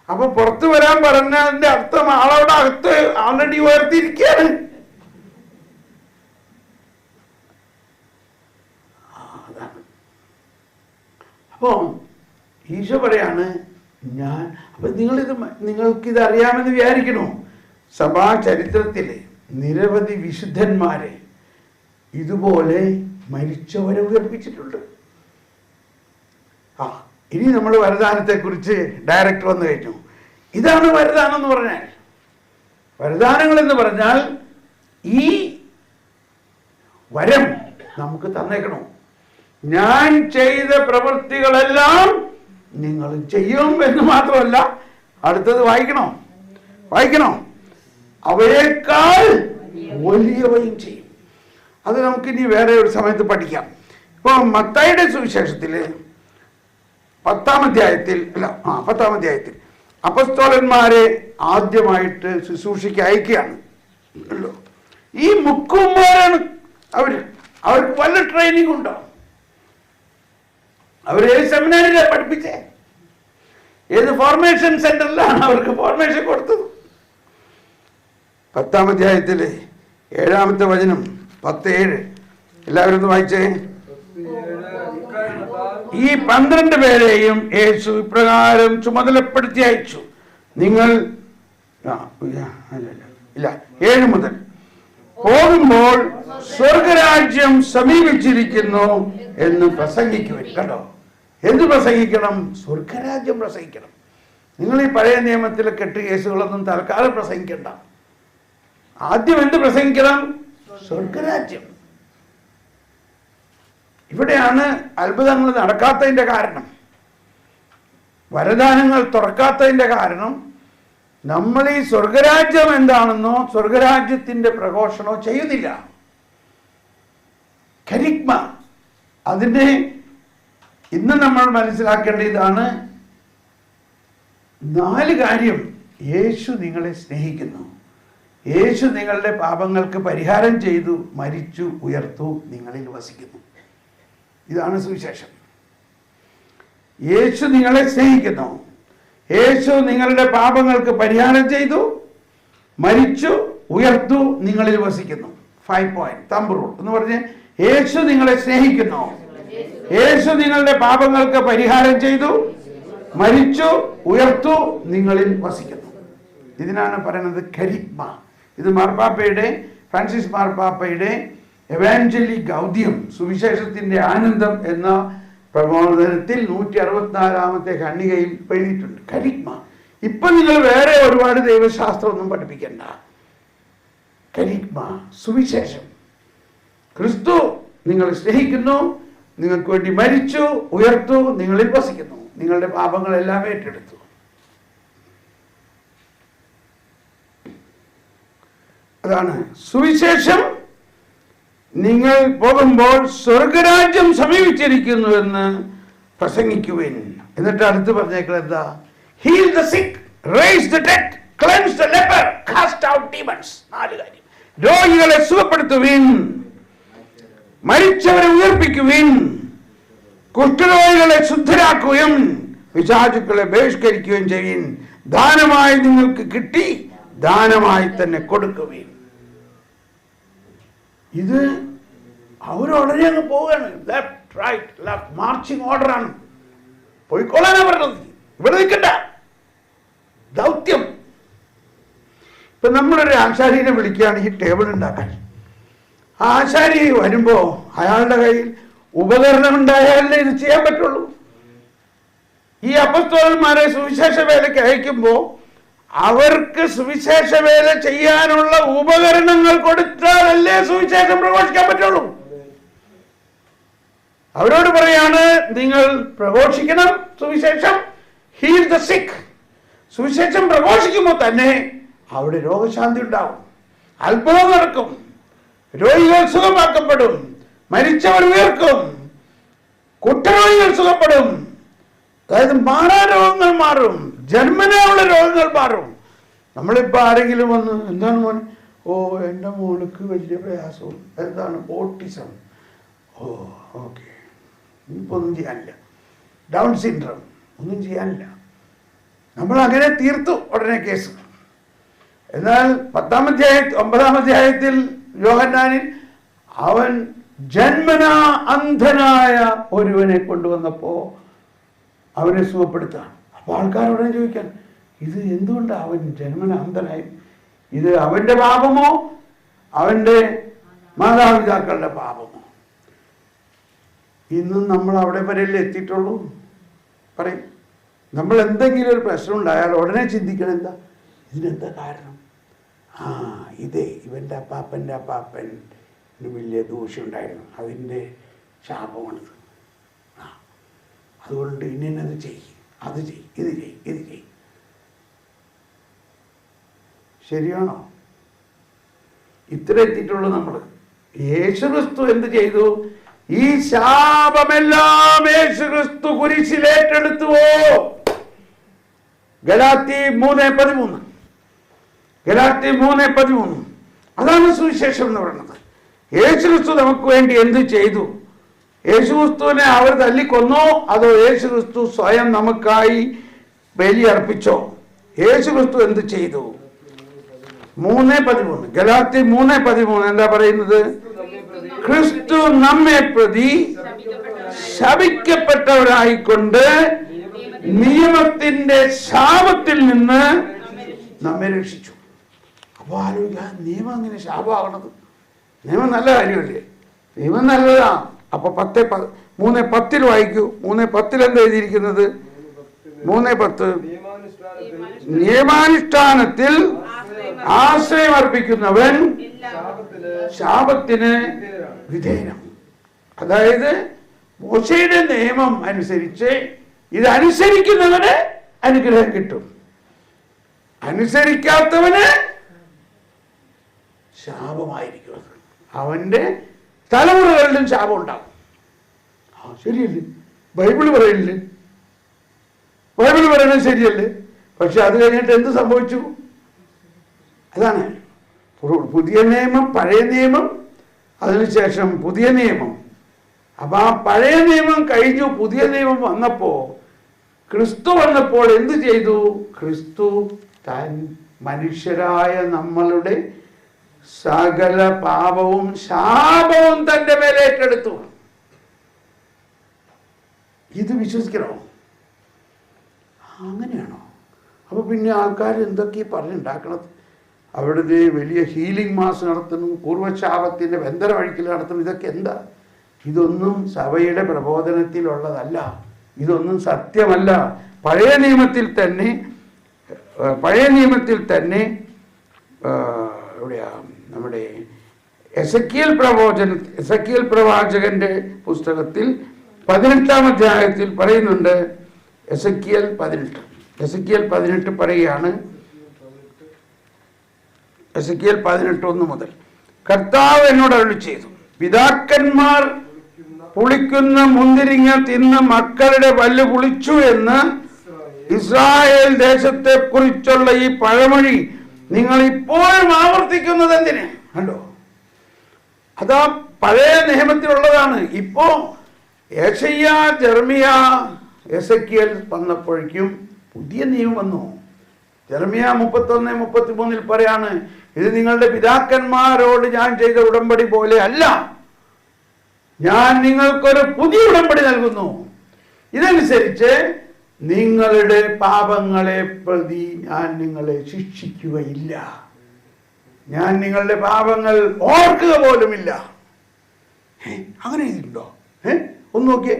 അപ്പൊ പുറത്തു വരാൻ പറഞ്ഞതിന്റെ അർത്ഥം ആളവിടെ അകത്ത് ആൾറെഡി ഉയർത്തിയിരിക്കുകയാണ്. അതാണ്. അപ്പോ ഈശോ പറയാണ് ഞാൻ. അപ്പൊ നിങ്ങൾക്കിത് അറിയാമെന്ന് വിചാരിക്കണോ? സഭാ ചരിത്രത്തിലെ നിരവധി വിശുദ്ധന്മാരെ ഇതുപോലെ മരിച്ചവരെ ഉയർപ്പിച്ചിട്ടുണ്ട്. ഇനി നമ്മൾ വരദാനത്തെക്കുറിച്ച് ഡയറക്റ്റ് വന്നു കഴിഞ്ഞു. ഇതാണ് വരദാനം എന്ന് പറഞ്ഞാൽ. വരദാനങ്ങൾ എന്ന് പറഞ്ഞാൽ ഈ വരം നമുക്ക് തന്നേക്കണോ? ഞാൻ ചെയ്ത പ്രവൃത്തികളെല്ലാം നിങ്ങൾ ചെയ്യും എന്ന് മാത്രമല്ല, അടുത്തത് വായിക്കണോ, അവയേക്കാൾ വലിയവയും ചെയ്യും. അത് നമുക്കിനി വേറെ ഒരു സമയത്ത് പഠിക്കാം. ഇപ്പോൾ മത്തായിയുടെ സുവിശേഷത്തിൽ 10-ാം അധ്യായത്തിൽ അപ്പസ്തോലന്മാരെ ആദ്യമായിട്ട് ശുശ്രൂഷയ്ക്ക് അയക്കുകയാണ്. ഈ മുക്കുമാരാണ് അവർക്ക് വല്ല ട്രെയിനിങ് ഉണ്ടോ? അവരെ സെമിനാറിലാണ് പഠിപ്പിച്ചേ? ഏത് ഫോർമേഷൻ സെന്ററിലാണ് അവർക്ക് ഫോർമേഷൻ കൊടുത്തത്? 10-ാം അധ്യായത്തിലെ 7-ാമത്തെ വചനം 10:7. എല്ലാവരും ഒന്ന് വായിച്ചേ. ഈ 12 പേരെയും യേശു ഇപ്രകാരം ചുമതലപ്പെടുത്തി അയച്ചു. നിങ്ങൾ 7 മുതൽ പോകുമ്പോൾ സ്വർഗരാജ്യം സമീപിച്ചിരിക്കുന്നു എന്ന് പ്രസംഗിക്കുവിൻ. കണ്ടോ, എന്ത് പ്രസംഗിക്കണം? സ്വർഗരാജ്യം പ്രസംഗിക്കണം. നിങ്ങൾ ഈ പഴയ നിയമത്തിലെ കെട്ട് കേസുകളൊന്നും തൽക്കാലം പ്രസംഗിക്കണ്ട. ആദ്യം എന്ത് പ്രസംഗിക്കണം? സ്വർഗരാജ്യം. ഇവിടെയാണ് അത്ഭുതങ്ങൾ നടക്കാത്തതിൻ്റെ കാരണം, വരദാനങ്ങൾ തുറക്കാത്തതിൻ്റെ കാരണം. നമ്മൾ ഈ സ്വർഗരാജ്യം എന്താണെന്നോ സ്വർഗരാജ്യത്തിൻ്റെ പ്രഘോഷണോ ചെയ്യുന്നില്ല. കരിഗ്മ, അതിൻ്റെ ഇന്ന് നമ്മൾ മനസ്സിലാക്കേണ്ട ഇതാണ്. 4 കാര്യം. യേശു നിങ്ങളെ സ്നേഹിക്കുന്നു. യേശു നിങ്ങളുടെ പാപങ്ങൾക്ക് പരിഹാരം ചെയ്തു, മരിച്ചു, ഉയർത്തു, നിങ്ങളിൽ വസിക്കുന്നു. ഇതാണ് സുവിശേഷം. യേശു നിങ്ങളെ സ്നേഹിക്കുന്നു. യേശു നിങ്ങളുടെ പാപങ്ങൾക്ക് പരിഹാരം ചെയ്തു, മരിച്ചു, ഉയർത്തു, നിങ്ങളിൽ വസിക്കുന്നു. 5 പോയിന്റ് തമ്പ് റൂൾ എന്ന് പറഞ്ഞ്, യേശു നിങ്ങളെ സ്നേഹിക്കുന്നു, യേശു നിങ്ങളുടെ പാപങ്ങൾക്ക് പരിഹാരം ചെയ്തു, മരിച്ചു, ഉയർത്തു, നിങ്ങളിൽ വസിക്കുന്നു. ഇതിനാണ് പറയുന്നത് കരിഗ്മ. ഇത് മാർപ്പാപ്പയുടെ, ഫ്രാൻസിസ് മാർപ്പാപ്പയുടെ എവാഞ്ചലി ഗൗദ്യം, സുവിശേഷത്തിന്റെ ആനന്ദം എന്ന പ്രബോധനത്തിൽ 164-ാമത്തെ ഖണ്ഡികയിൽ എഴുതിയിട്ടുണ്ട്. കരിഗ്മ. ഇപ്പൊ നിങ്ങൾ വേറെ ഒരുപാട് ദൈവശാസ്ത്രമൊന്നും പഠിപ്പിക്കണ്ട. കരിഗ്മ, സുവിശേഷം. ക്രിസ്തു നിങ്ങളെ സ്നേഹിക്കുന്നു, നിങ്ങൾക്ക് വേണ്ടി മരിച്ചു, ഉയർത്തു, നിങ്ങളിൽ വസിക്കുന്നു, നിങ്ങളുടെ പാപങ്ങളെല്ലാം ഏറ്റെടുത്തു. അതാണ് സുവിശേഷം. നിങ്ങൾ പോകുമ്പോൾ സ്വർഗരാജ്യം സമീപിച്ചിരിക്കുന്നു എന്ന് പ്രസംഗിക്കുവിൻ. എന്നിട്ട് അടുത്ത് പറഞ്ഞേക്കുന്നത് എന്താ? Heal the sick, raise the dead, cleanse the leper, cast out demons. 4 കാര്യം. രോഗികളെ സുഖപ്പെടുത്തുവിൻ, മരിച്ചവരെ ഉയർപ്പിക്കുവിൻ, കുഷ്ഠരോഗികളെ ശുദ്ധരാക്കുകയും പിശാചുക്കളെ ബഹിഷ്കരിക്കുകയും ചെയ്യുവിൻ. ദാനമായി നിങ്ങൾക്ക് കിട്ടി, ദാനമായി തന്നെ കൊടുക്കുവിൻ. ഇത് അവരുടനെ അങ്ങ് പോവുകയാണ്. ലെഫ്റ്റ് റൈറ്റ് ലെഫ്റ്റ് മാർച്ചിങ് ഓർഡറാണ്. പോയിക്കോളാനാ പറഞ്ഞത്, ഇവിടെ നിൽക്കണ്ട. ദൗത്യം. ഇപ്പൊ നമ്മളൊരു ആശാരിനെ വിളിക്കുകയാണ് ഈ ടേബിൾ ഉണ്ടാക്കാൻ. ആ ആശാരി വരുമ്പോ അയാളുടെ കയ്യിൽ ഉപകരണം ഉണ്ടായാലേ ഇത് ചെയ്യാൻ പറ്റുള്ളൂ. ഈ അപ്പസ്തോലന്മാരെ സുവിശേഷ വേലയ്ക്ക് അയക്കുമ്പോ അവർക്ക് സുവിശേഷ വേല ചെയ്യാനുള്ള ഉപകരണങ്ങൾ കൊടുത്താലല്ലേ സുവിശേഷം പ്രഘോഷിക്കാൻ പറ്റുള്ളൂ. അവരോട് പറയാണ്, നിങ്ങൾ പ്രഘോഷിക്കണം സുവിശേഷം. ഹീൽ ദ സിക്ക്. സുവിശേഷം പ്രഘോഷിക്കുമ്പോൾ തന്നെ അവിടെ രോഗശാന്തി ഉണ്ടാവും, അത്ഭുതം നടക്കും, രോഗികൾ സുഖമാക്കപ്പെടും, മരിച്ചവർ ഉയർക്കും, കുഷ്ഠരോഗികൾ സുഖപ്പെടും. അതായത് മാറാ രോഗങ്ങൾ മാറും, ജന്മനായുള്ള രോഗങ്ങൾ മാറും. നമ്മളിപ്പോൾ ആരെങ്കിലും വന്ന് എന്താണ് മോൻ? ഓ, എൻ്റെ മോൾക്ക് വലിയ പ്രയാസവും. എന്താണ്? ഓട്ടിസം. ഓ, ഓക്കെ, ഇനിയിപ്പോൾ ഒന്നും ചെയ്യാനില്ല. ഡൗൺ സിൻഡ്രം, ഒന്നും ചെയ്യാനില്ല. നമ്മൾ അങ്ങനെ തീർത്തു ഉടനെ കേസ്. എന്നാൽ 9-ാം അധ്യായത്തിൽ യോഹന്നാനിൽ അവൻ ജന്മനാ അന്ധനായ ഒരുവനെ കൊണ്ടുവന്നപ്പോ അവനെ സുഖപ്പെടുത്താൻ. അപ്പോൾ ആൾക്കാരോടെ ചോദിക്കാൻ, ഇത് എന്തുകൊണ്ടാണ് അവൻ ജന്മനാ അന്ധനായി? ഇത് അവന്റെ പാപമോ അവന്റെ മാതാപിതാക്കളുടെ പാപമോ? ഇന്നും നമ്മൾ അവിടെ വരെയല്ലേ എത്തിയിട്ടുള്ളൂ. പറയും, നമ്മൾ എന്തെങ്കിലും ഒരു പ്രശ്നം ഉണ്ടായാൽ ഉടനെ ചിന്തിക്കണം, എന്താ ഇതിനെന്താ കാരണം? ഇതേ ഇവൻ്റെ അപ്പാപ്പൻ്റെ അപ്പാപ്പന് വലിയ ദോഷം ഉണ്ടായിരുന്നു, അതിൻ്റെ ശാപമാണിത്. അതുകൊണ്ട് ഇന്നത് ചെയ്യും, അത് ചെയ്യും, ഇത് ചെയ്യും, ഇത് ചെയ്യും. ശരിയാണോ? ഇത്ര എത്തിയിട്ടുള്ളൂ നമ്മൾ. യേശുക്രിസ്തു എന്ത് ചെയ്തു? ഈ ശാപമെല്ലാം യേശുക്രിസ്തു കുരിശിൽ ഏറ്റെടുത്തുവോ? ഗലാത്യർ 3:13. ഗലാത്യർ 3:13. അതാണ് സുവിശേഷം എന്ന് പറയുന്നത്. യേശുക്രിസ്തു നമുക്ക് വേണ്ടി എന്ത് ചെയ്തു? യേശുക്രിസ്തുവിനെ അവർ തല്ലിക്കൊന്നോ അതോ യേശുക്രിസ്തു സ്വയം നമുക്കായി ബലി അർപ്പിച്ചോ? യേശുക്രിസ്തു എന്ത് ചെയ്തു? 3:13 ഗലാത്യർ 3:13 എന്താ പറയുന്നത്? ക്രിസ്തു നമ്മെ പ്രതി ശപിക്കപ്പെട്ടവരായിക്കൊണ്ട് നിയമത്തിന്റെ ശാപത്തിൽ നിന്ന് നമ്മെ രക്ഷിച്ചു. അപ്പൊ ആലോചിക്കുക, നിയമം എങ്ങനെ ശാപമാകണത്? നിയമം നല്ല കാര്യമല്ലേ? നിയമം നല്ലതാ. അപ്പൊ 3:10 വായിക്കൂ. 3:10 എന്താ എഴുതിയിരിക്കുന്നത്? 3:10 നിയമാനുഷ്ഠാനത്തിൽ ആശ്രയം അർപ്പിക്കുന്നവൻ ശാപത്തിന് വിധേയനാണ്. അതായത് മോശയുടെ നിയമം അനുസരിച്ച് ഇതനുസരിക്കുന്നവന് അനുഗ്രഹം കിട്ടും, അനുസരിക്കാത്തവന് ശാപമായിരിക്കും. അവന്റെ തലമുറകളിലും ശാപം ഉണ്ടാകും. ശരിയല്ലേ? ബൈബിള് പറയില്ലേ? ബൈബിള് പറയുന്നത് ശരിയല്ലേ? പക്ഷെ അത് കഴിഞ്ഞിട്ട് എന്ത് സംഭവിച്ചു? അതാണ് പുതിയ നിയമം, പഴയ നിയമം, അതിനുശേഷം പുതിയ നിയമം. അപ്പൊ ആ പഴയ നിയമം കഴിഞ്ഞു, പുതിയ നിയമം വന്നപ്പോ, ക്രിസ്തു വന്നപ്പോൾ എന്ത് ചെയ്തു? ക്രിസ്തു താൻ മനുഷ്യരായ നമ്മളുടെ സകല പാപവും ശാപവും തന്റെ മേലെ ഏറ്റെടുത്തു. ഇത് വിശ്വസിക്കണോ? അങ്ങനെയാണോ? അപ്പൊ പിന്നെ ആൾക്കാർ എന്തൊക്കെ പറഞ്ഞുണ്ടാക്കണത്? അവിടുത്തെ വലിയ ഹീലിംഗ് മാസ് നടത്തുന്നു, പൂർവ്വശാപത്തിന്റെ ബന്ധനമഴിക്കൽ നടത്തുന്നു. ഇതൊക്കെ എന്താ? ഇതൊന്നും സഭയുടെ പ്രബോധനത്തിലുള്ളതല്ല, ഇതൊന്നും സത്യമല്ല. പഴയ നിയമത്തിൽ തന്നെ എവിടെയാ നമ്മുടെ എസെക്കിയേൽ പ്രവാചകന്റെ പുസ്തകത്തിൽ 18-ാം അധ്യായത്തിൽ പറയുന്നുണ്ട്. എസെക്കിയേൽ 18 പറയുകയാണ്. എസെക്കിയേൽ 18:1 മുതൽ കർത്താവ് എന്നോട് അരുളി ചെയ്തു, പിതാക്കന്മാർ പുളിക്കുന്ന മുന്തിരിങ്ങ തിന്ന് മക്കളുടെ പല്ല് പുളിച്ചു എന്ന് ഇസ്രായേൽ ദേശത്തെ കുറിച്ചുള്ള ഈ പഴമൊഴി നിങ്ങൾ ഇപ്പോഴും ആവർത്തിക്കുന്നത് എന്തിന്? കണ്ടോ? അതാ പഴയ നിയമത്തിലുള്ളതാണ്. ഇപ്പോ യെശയ്യാ, ജെറമിയ, എസെക്കിയേൽ വന്നപ്പോഴേക്കും പുതിയ നിയമം വന്നു. ജെറമിയ 31:33 പറയാണ്, ഇത് നിങ്ങളുടെ പിതാക്കന്മാരോട് ഞാൻ ചെയ്ത ഉടമ്പടി പോലെ അല്ല, ഞാൻ നിങ്ങൾക്കൊരു പുതിയ ഉടമ്പടി നൽകുന്നു. ഇതനുസരിച്ച് നിങ്ങളുടെ പാപങ്ങളെ പ്രതി ഞാൻ നിങ്ങളെ ശിക്ഷിക്കുകയില്ല, ഞാൻ നിങ്ങളുടെ പാപങ്ങൾ ഓർക്കുക പോലുമില്ല. അങ്ങനെ എഴുതിയിട്ടുണ്ടോ? ഒന്ന് നോക്കിയേ.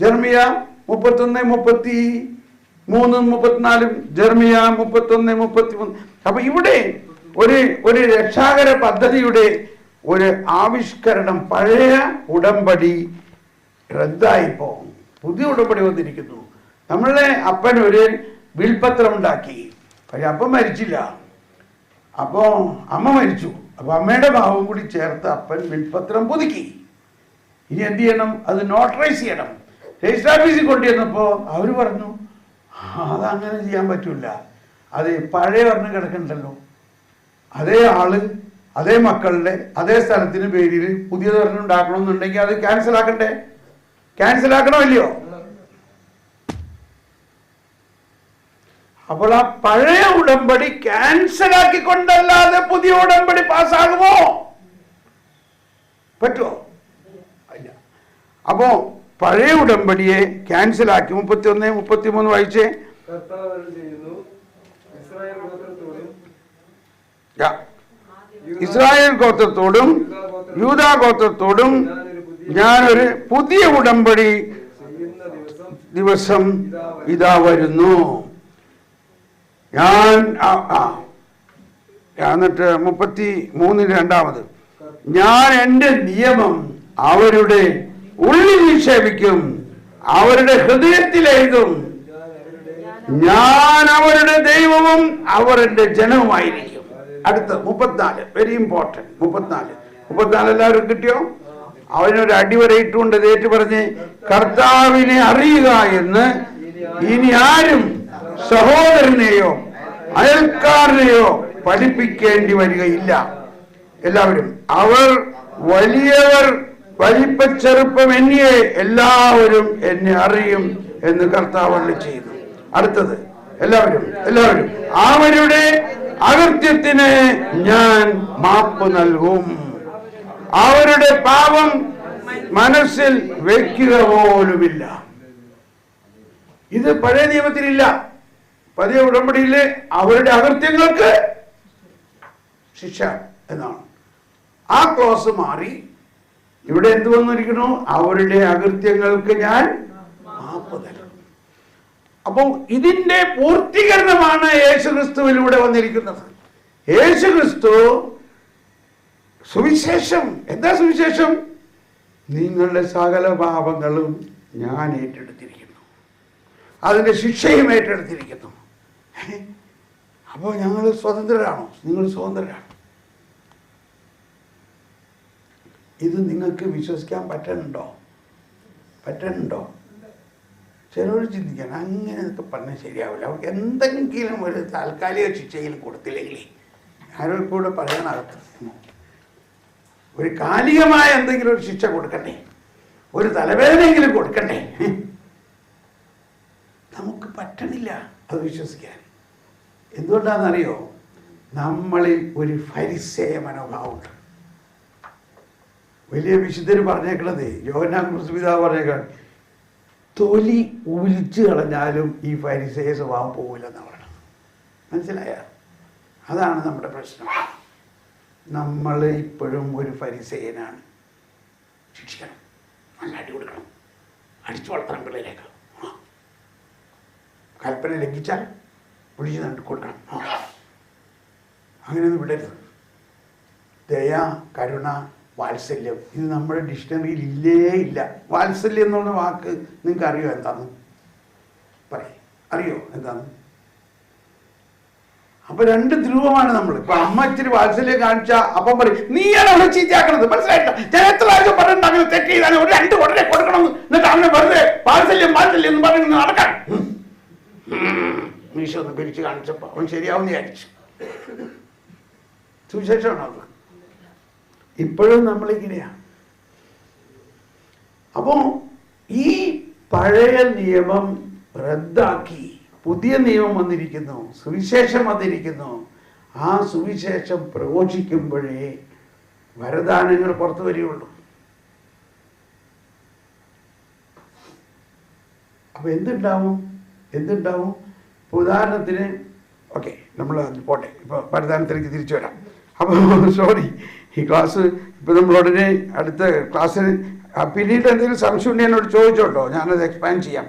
ജെറമിയ 31:33-34, ജെറമിയ 31:33. അപ്പൊ ഇവിടെ ഒരു രക്ഷാകര പദ്ധതിയുടെ ഒരു ആവിഷ്കരണം. പഴയ ഉടമ്പടി റദ്ദായിപ്പോ പുതിയ ഉടമ്പടി വന്നിരിക്കുന്നു. നമ്മളുടെ അപ്പൻ ഒരു വിൽപത്രം ഉണ്ടാക്കി, പക്ഷെ അപ്പൻ മരിച്ചില്ല, അപ്പോ അമ്മ മരിച്ചു. അപ്പൊ അമ്മയുടെ ഭാവം കൂടി ചേർത്ത് അപ്പൻ വിൽപത്രം പുതുക്കി. ഇനി എന്ത് ചെയ്യണം? അത് നോട്ടറൈസ് ചെയ്യണം. രജിസ്റ്റർ ഓഫീസിൽ കൊണ്ടുവന്നപ്പോ അവര് പറഞ്ഞു, അതങ്ങനെ ചെയ്യാൻ പറ്റൂല, അത് പഴയ ഒരെണ്ണം കിടക്കണ്ടല്ലോ, അതേ ആള് അതേ മക്കളുടെ അതേ സ്ഥലത്തിന് പേരിൽ പുതിയത് ഒരെണ്ണം ഉണ്ടാക്കണമെന്നുണ്ടെങ്കിൽ അത് ക്യാൻസൽ ആക്കണ്ടേ? ക്യാൻസൽ ആക്കണോ ഇല്ലയോ? അപ്പോൾ ആ പഴയ ഉടമ്പടി ക്യാൻസൽ ആക്കിക്കൊണ്ടല്ലാതെ പുതിയ ഉടമ്പടി പാസ്സാകുമോ? പറ്റുമോ? ഇല്ല. അപ്പോ പഴയ ഉടമ്പടിയെ ക്യാൻസൽ ആക്കി 31-33 വായിച്ചേ. ഇസ്രായേൽ ഗോത്രത്തോടും യൂദാ ഗോത്രത്തോടും ഞാനൊരു പുതിയ ഉടമ്പടി ദിവസം ഇതാ വരുന്നു. എന്നിട്ട് 33 ഞാൻ എൻ്റെ നിയമം അവരുടെ ഉള്ളിൽ നിക്ഷേപിക്കും, അവരുടെ ഹൃദയത്തിൽ എഴുതും, ഞാൻ അവരുടെ ദൈവവും അവർ എൻ്റെ ജനവുമായിരിക്കും. അടുത്ത 34, വെരി ഇമ്പോർട്ടൻറ്റ്. 34 എല്ലാവരും കിട്ടിയോ? അവനൊരു അടിവരയിട്ടുകൊണ്ട് ഏറ്റു പറഞ്ഞ്, കർത്താവിനെ അറിയുക എന്ന് ഇനി ആരും സഹോദരനെയോ അയൽക്കാരനെയോ പഠിപ്പിക്കേണ്ടി വരികയില്ല. എല്ലാവരും അവർ വലിയവർ വലിപ്പച്ചെറുപ്പം എന്നെ എല്ലാവരും എന്നെ അറിയും എന്ന് കർത്താവ് ചെയ്തു. അടുത്തത് എല്ലാവരും അവരുടെ അകൃത്യത്തിന് ഞാൻ മാപ്പ് നൽകും. അവരുടെ പാപം മനസ്സിൽ വെക്കുക പോലുമില്ല. ഇത് പഴയ നിയമത്തിലില്ല. പഴയ ഉടമ്പടിയിലെ അവരുടെ അകൃത്യങ്ങൾക്ക് ശിക്ഷ എന്നാണ്. ആ ക്ലോസ് മാറി ഇവിടെ എന്ത് വന്നിരിക്കുന്നു? അവരുടെ അകൃത്യങ്ങൾക്ക് ഞാൻ മാപ്പ് നൽകും. അപ്പോൾ ഇതിന്റെ പൂർത്തീകരണമാണ് യേശുക്രിസ്തുവിലൂടെ വന്നിരിക്കുന്നത്. യേശുക്രിസ്തു സുവിശേഷം. എന്താ സുവിശേഷം? നിങ്ങളുടെ സകല പാപങ്ങളും ഞാൻ ഏറ്റെടുത്തിരിക്കുന്നു, അതിന്റെ ശിക്ഷയും ഏറ്റെടുത്തിരിക്കുന്നു. അപ്പോൾ ഞങ്ങൾ സ്വതന്ത്രരാണോ? നിങ്ങൾ സ്വതന്ത്രരാണ്. ഇത് നിങ്ങൾക്ക് വിശ്വസിക്കാൻ പറ്റുന്നുണ്ടോ? ചിലർ ചിന്തിക്കാൻ അങ്ങനെയൊക്കെ പറഞ്ഞാൽ ശരിയാവില്ല, അവർക്ക് എന്തെങ്കിലും ഒരു താൽക്കാലിക ശിക്ഷയിൽ കൊടുത്തില്ലെങ്കിൽ ആരോട് കൂടെ പറയാനകത്ത് ഒരു കാലികമായ എന്തെങ്കിലും ഒരു ശിക്ഷ കൊടുക്കണ്ടേ, ഒരു തലവേദനയെങ്കിലും കൊടുക്കണ്ടേ? നമുക്ക് പറ്റണില്ല അത് വിശ്വസിക്കാൻ. എന്തുകൊണ്ടാണെന്നറിയോ? നമ്മളിൽ ഒരു ഫരിസേയ മനോഭാവമുണ്ട്. വലിയ വിശുദ്ധർ പറഞ്ഞേക്കണത്, യോഹന്നാൻ ക്രിസ്തുപിതാവ് പറഞ്ഞേക്കാണ്, തൊലി ഒലിച്ചു കളഞ്ഞാലും ഈ ഫരിസേയ സ്വഭാവം പോകില്ലെന്നാണ് പറയുന്നത്. മനസ്സിലായ? അതാണ് നമ്മുടെ പ്രശ്നം. നമ്മൾ ഇപ്പോഴും ഒരു ഫരിസേയനാണ്. ശിക്ഷിക്കണം, നല്ല അടി കൊടുക്കണം, അടിച്ചു വളർത്തണം പിള്ളേരേക്ക്. കൽപ്പന ലംഘിച്ചാൽ പിടിച്ചു നട്ട് കൊടുക്കണം. അങ്ങനെയൊന്നും വിടരുത്. ദയ, കരുണ, വാത്സല്യം, ഇത് നമ്മുടെ ഡിക്ഷണറിയിൽ ഇല്ലേ ഇല്ല. വാത്സല്യം എന്നുള്ള വാക്ക് നിങ്ങൾക്ക് അറിയോ എന്താന്ന്? അറിയോ എന്താന്ന്? അപ്പൊ രണ്ട് ധ്രുവമാണ് നമ്മൾ. ഇപ്പൊ അമ്മ ഇച്ചിരി വാത്സല്യം കാണിച്ചാ അപ്പം പറയും, നീയാണ് അവളെ ചീത്തയാക്കണത്. മനസ്സിലായില്ല? ഞാൻ എത്ര പ്രാവശ്യം പറഞ്ഞിട്ട് അങ്ങനെ തെറ്റ് ചെയ്താൽ ഒരു 2 ഉടനെ കൊടുക്കണം, എന്നിട്ട് അവനെ വെറുതെ വാത്സല്യം എന്ന് പറഞ്ഞ് നടക്കാൻ മീശോ ഒന്ന് പിരിച്ച് കാണിച്ചപ്പോ അവൻ ശരിയാവും വിചാരിച്ചു. സുവിശേഷമാണോ അത്? ഇപ്പോഴും നമ്മളിങ്ങനെയാ. അപ്പോ ഈ പഴയ നിയമം റദ്ദാക്കി പുതിയ നിയമം വന്നിരിക്കുന്നു, സുവിശേഷം വന്നിരിക്കുന്നു. ആ സുവിശേഷം പ്രഘോഷിക്കുമ്പോഴേ വരദാനങ്ങൾ പുറത്തു വരികയുള്ളൂ. അപ്പൊ എന്തുണ്ടാവും? ഇപ്പൊ ഉദാഹരണത്തിന്, ഓക്കെ, നമ്മൾ പോട്ടെ, ഇപ്പൊ വരദാനത്തിലേക്ക് തിരിച്ചു വരാം. അപ്പോൾ സോറി, ഈ ക്ലാസ് ഇപ്പം നമ്മളുടനെ അടുത്ത ക്ലാസ്സിന് പിന്നീട് എന്തെങ്കിലും സംശയം ഉണ്ടെങ്കിൽ എന്നോട് ചോദിച്ചോട്ടോ, ഞാനത് എക്സ്പാൻഡ് ചെയ്യാം.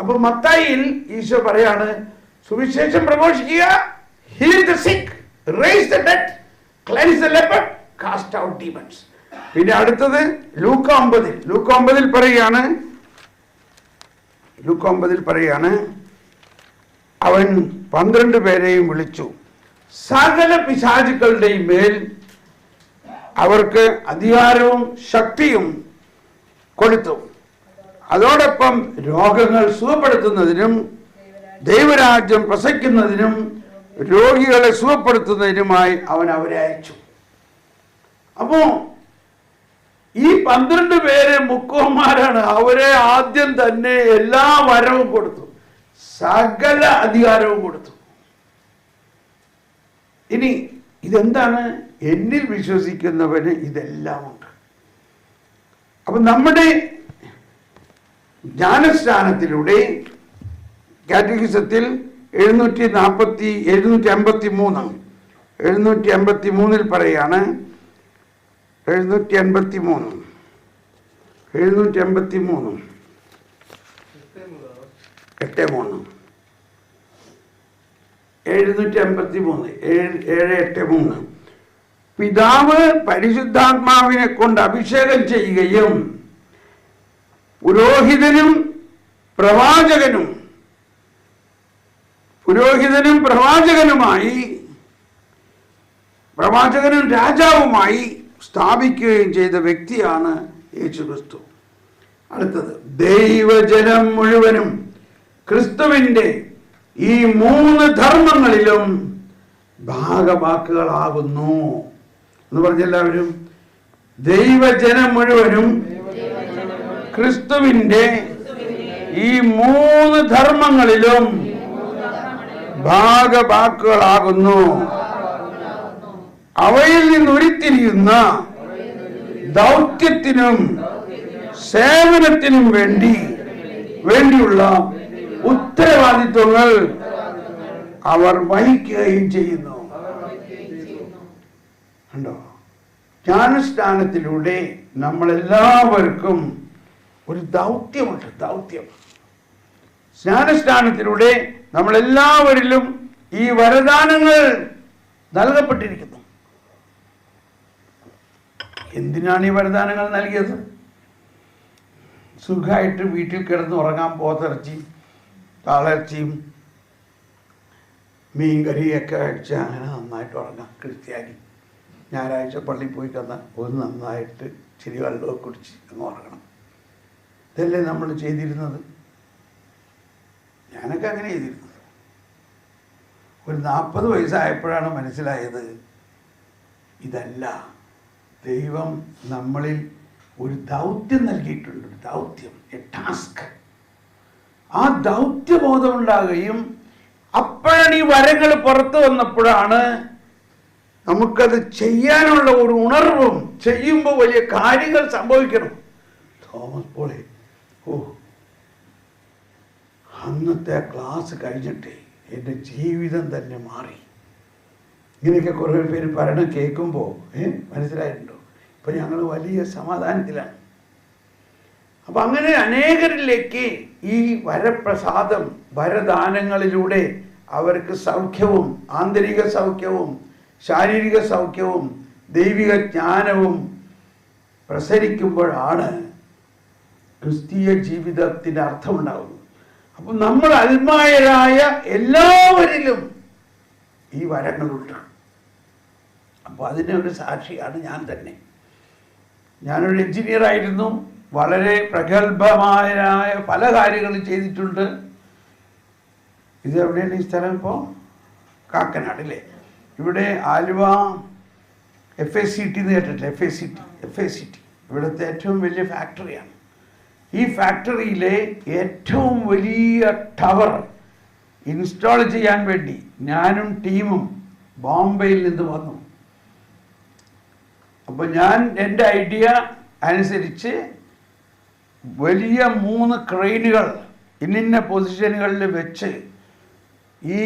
അപ്പോൾ മത്തായിയിൽ ഈശോ പറയാണ്, സുവിശേഷം പ്രഘോഷിക്കുക, heal the sick, raise the dead, cleanse the leper, cast out demons. പിന്നെ അടുത്തത് ലൂക്ക 9 പറയാണ്, അവൻ 12 പേരെയും വിളിച്ചു, സകല പിശാചുക്കളുടെയും മേൽ അവർക്ക് അധികാരവും ശക്തിയും കൊടുത്തു. അതോടൊപ്പം രോഗങ്ങൾ സുഖപ്പെടുത്തുന്നതിനും ദൈവരാജ്യം പ്രസംഗിക്കുന്നതിനും രോഗികളെ സുഖപ്പെടുത്തുന്നതിനുമായി അവൻ അവരെ അയച്ചു. അപ്പോ ഈ 12 പേര് മുക്കുവന്മാരാണ്. അവരെ ആദ്യം തന്നെ എല്ലാ വരവും കൊടുത്തു, സകല അധികാരവും കൊടുത്തു. ഇനി ഇതെന്താണ്? എന്നിൽ വിശ്വസിക്കുന്നവന് ഇതെല്ലാം ഉണ്ട്. അപ്പൊ നമ്മുടെ ജ്ഞാനസ്നാനത്തിലൂടെ കാറ്റഗിസത്തിൽ 753 പറയാണ്, 753 783 പിതാവ് പരിശുദ്ധാത്മാവിനെ കൊണ്ട് അഭിഷേകം ചെയ്യുകയും പുരോഹിതനും പ്രവാചകനും രാജാവുമായി സ്ഥാപിക്കുകയും ചെയ്ത വ്യക്തിയാണ് യേശുക്രിസ്തു. അടുത്തത്, ദൈവജനം മുഴുവനും ക്രിസ്തുവിന്റെ ഈ 3 ധർമ്മങ്ങളിലും ഭാഗവാക്കുകളാകുന്നു എന്ന് പറഞ്ഞെല്ലാവരും. ദൈവജനം മുഴുവനും ക്രിസ്തുവിന്റെ ഈ 3 ധർമ്മങ്ങളിലും ഭാഗവാക്കുകളാകുന്നു. അവയിൽ നിന്ന് ഉരുത്തിരിയുന്ന ദൗത്യത്തിനും സേവനത്തിനും വേണ്ടിയുള്ള ഉത്തരവാദിത്വങ്ങൾ അവർ വഹിക്കുകയും ചെയ്യുന്നു. കണ്ടോ? ജ്ഞാനസ്നാനത്തിലൂടെ നമ്മളെല്ലാവർക്കും ഒരു ദൗത്യമുണ്ട്. ദൗത്യം. സ്നാനസ്നാനത്തിലൂടെ നമ്മളെല്ലാവരിലും ഈ വരദാനങ്ങൾ നൽകപ്പെട്ടിരിക്കുന്നു. എന്തിനാണ് ഈ വരദാനങ്ങൾ നൽകിയത്? സുഖമായിട്ട് വീട്ടിൽ കിടന്ന് ഉറങ്ങാൻ പോത്തിറച്ചിയും താളർച്ചയും മീൻകറിയൊക്കെ കഴിച്ച് അങ്ങനെ നന്നായിട്ട് ഉറങ്ങാം. ക്രിസ്ത്യാനി ഞായറാഴ്ച പള്ളിയിൽ പോയി കിടന്നാൽ ഒന്ന് നന്നായിട്ട് ഇച്ചിരി വെള്ളമൊക്കെ കുടിച്ച് അങ്ങ് ഉറങ്ങണം. ഇതല്ലേ നമ്മൾ ചെയ്തിരുന്നത്? ഞാനൊക്കെ അങ്ങനെ ചെയ്തിരുന്നത്. ഒരു 40 വയസ്സായപ്പോഴാണ് മനസ്സിലായത് ഇതല്ല, ദൈവം നമ്മളിൽ ഒരു ദൗത്യം നൽകിയിട്ടുണ്ട്. ഒരു ദൗത്യം, എ ടാസ്ക്. ആ ദൗത്യബോധം ഉണ്ടാകുകയും അപ്പോഴാണ് ഈ വരങ്ങൾ പുറത്തു വന്നപ്പോഴാണ് നമുക്കത് ചെയ്യാനുള്ള ഒരു ഉണർവും, ചെയ്യുമ്പോൾ വലിയ കാര്യങ്ങൾ സംഭവിക്കണം. തോമസ് പോളെ, അന്നത്തെ ക്ലാസ് കഴിഞ്ഞിട്ട് എൻ്റെ ജീവിതം തന്നെ മാറി. ഇങ്ങനെയൊക്കെ കുറേ പേര് പറയണം കേൾക്കുമ്പോൾ മനസ്സിലായിട്ടുണ്ടോ? ഇപ്പം ഞങ്ങൾ വലിയ സമാധാനത്തിലാണ്. അപ്പം അങ്ങനെ അനേകരിലേക്ക് ഈ വരപ്രസാദം, വരദാനങ്ങളിലൂടെ അവർക്ക് സൗഖ്യവും, ആന്തരിക സൗഖ്യവും ശാരീരിക സൗഖ്യവും ദൈവിക ജ്ഞാനവും പ്രസരിക്കുമ്പോഴാണ് ക്രിസ്തീയ ജീവിതത്തിന് അർത്ഥമുണ്ടാകുന്നത്. അപ്പം നമ്മൾ അൽമായരായ എല്ലാവരിലും ഈ വരങ്ങളുണ്ട്. അപ്പോൾ അതിനൊരു സാക്ഷിയാണ് ഞാൻ തന്നെ. ഞാനൊരു എഞ്ചിനീയറായിരുന്നു. വളരെ പ്രഗത്ഭമായ പല കാര്യങ്ങളും ചെയ്തിട്ടുണ്ട്. ഇത് എവിടെയാണ് ഈ സ്ഥലം? ഇപ്പോൾ കാക്കനാട് അല്ലേ? ഇവിടെ ആലുവ FACT എന്ന് കേട്ടിട്ടില്ല? FACT ഇവിടുത്തെ ഏറ്റവും വലിയ ഫാക്ടറിയാണ്. ഈ ഫാക്ടറിയിലെ ഏറ്റവും വലിയ ടവർ ഇൻസ്റ്റാൾ ചെയ്യാൻ വേണ്ടി ഞാനും ടീമും ബോംബെയിൽ നിന്ന് വന്നു. അപ്പോൾ ഞാൻ എൻ്റെ ഐഡിയ അനുസരിച്ച് വലിയ 3 ക്രെയിനുകൾ ഇന്നിന്ന പൊസിഷനുകളിൽ വെച്ച് ഈ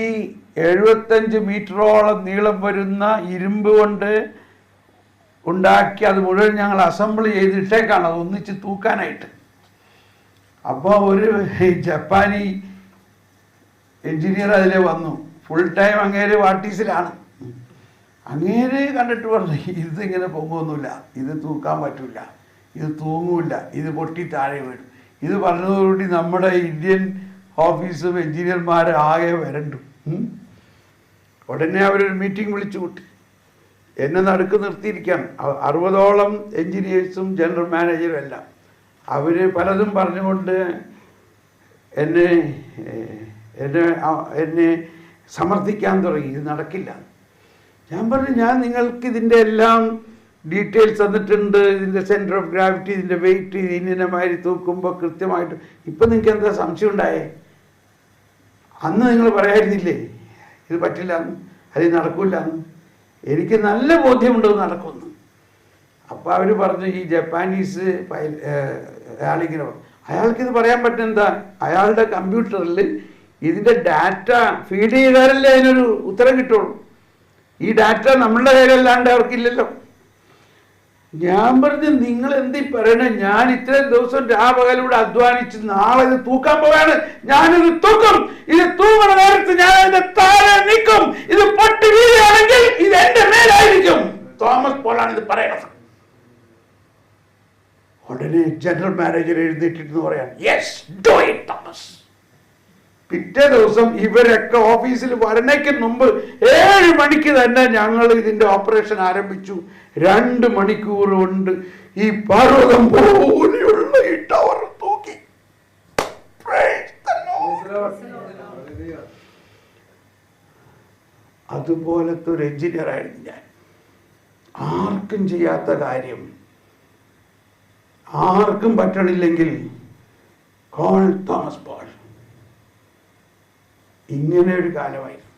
75 മീറ്ററോളം നീളം വരുന്ന ഇരുമ്പ് കൊണ്ട് ഉണ്ടാക്കി അത് മുഴുവൻ ഞങ്ങൾ അസംബിൾ ചെയ്തിട്ടേക്കാണ് അത് ഒന്നിച്ച് തൂക്കാനായിട്ട്. അപ്പോൾ ഒരു ജപ്പാനി എഞ്ചിനീയർ അതിലെ വന്നു. ഫുൾ ടൈം അങ്ങേര് വാട്ടീസിലാണ്. അങ്ങേര് കണ്ടിട്ട് പറഞ്ഞു, ഇതിങ്ങനെ പൊങ്ങൊന്നുമില്ല, ഇത് തൂക്കാൻ പറ്റില്ല, ഇത് തൂങ്ങൂല്ല, ഇത് പൊട്ടി താഴെ വീഴും. ഇത് പറഞ്ഞതോടുകൂടി നമ്മുടെ ഇന്ത്യൻ ഓഫീസും എഞ്ചിനീയർമാർ ആകെ വരണ്ടു. ഉടനെ അവരൊരു മീറ്റിംഗ് വിളിച്ചു കൂട്ടി. എന്നെ നടുക്ക് നിർത്തിയിരിക്കുകയാണ്. 60ഓളം എഞ്ചിനീയേഴ്സും ജനറൽ മാനേജറും എല്ലാം. അവർ പലതും പറഞ്ഞുകൊണ്ട് എന്നെ സമർത്ഥിക്കാൻ തുടങ്ങി. ഇത് നടക്കില്ല. ഞാൻ പറഞ്ഞു, ഞാൻ നിങ്ങൾക്ക് ഇതിൻ്റെ എല്ലാം ഡീറ്റെയിൽസ് തന്നിട്ടുണ്ട്. ഇതിൻ്റെ സെൻറ്റർ ഓഫ് ഗ്രാവിറ്റി, ഇതിൻ്റെ വെയിറ്റ്, ഇതിൻ്റെ മാതിരി തൂക്കുമ്പോൾ കൃത്യമായിട്ട്. ഇപ്പം നിങ്ങൾക്ക് എന്താ സംശയം ഉണ്ടായേ? അന്ന് നിങ്ങൾ പറയായിരുന്നില്ലേ ഇത് പറ്റില്ല എന്ന്, അല്ലെങ്കിൽ നടക്കില്ല എന്ന്? എനിക്ക് നല്ല ബോധ്യമുണ്ടെന്ന് നടക്കുമെന്ന്. അപ്പോൾ അവർ പറഞ്ഞു, ഈ ജപ്പാനീസ് അയാളിങ്ങനെ അയാൾക്കിത് പറയാൻ പറ്റുന്ന അയാളുടെ കമ്പ്യൂട്ടറിൽ ഇതിൻ്റെ ഡാറ്റ ഫീഡ് ചെയ്താലല്ലേ അതിനൊരു ഉത്തരം കിട്ടുള്ളൂ. ഈ ഡാറ്റ നമ്മളുടെ കയ്യിലല്ലാണ്ട് അവർക്കില്ലല്ലോ. ഞാൻ പറഞ്ഞു, നിങ്ങൾ എന്തി പറയണേ? ഞാൻ ഇത്രയും ദിവസം രാപകലൂടെ അധ്വാനിച്ച് നാളെ ഇത് തൂക്കാൻ പോവാണ്. ഞാനിത് തൂക്കും. ഇത് തൂങ്ങണ നേരത്ത് ഞാൻ അതിന്റെ താഴെ നിൽക്കും. ഇത് പൊട്ടി വീഴുകയാണെങ്കിൽ ഇത് എന്റെ മേലായിരിക്കും. തോമസ് പോളാണ് ഇത് പറയണത്. ഉടനെ ജനറൽ മാനേജർ എഴുന്നേറ്റിട്ട് പറയാൻ, യെസ് ഡു ഇറ്റ് തോമസ്. പിറ്റേ ദിവസം ഇവരൊക്കെ ഓഫീസിൽ വരണയ്ക്ക് മുമ്പ് 7 മണിക്ക് തന്നെ ഞങ്ങൾ ഇതിന്റെ ഓപ്പറേഷൻ ആരംഭിച്ചു. 2 മണിക്കൂർ കൊണ്ട് ഈ പർവ്വതം പോലെയുള്ള ഈ ടവർ തൂക്കി. അതുപോലത്തെ ഒരു എഞ്ചിനീയർ ആയിരുന്നു ഞാൻ. ആർക്കും ചെയ്യാത്ത കാര്യം ആർക്കും പറ്റണില്ലെങ്കിൽ കോൾ തോമസ് പോൾ. ഇങ്ങനെ ഒരു കാലമായിരുന്നു.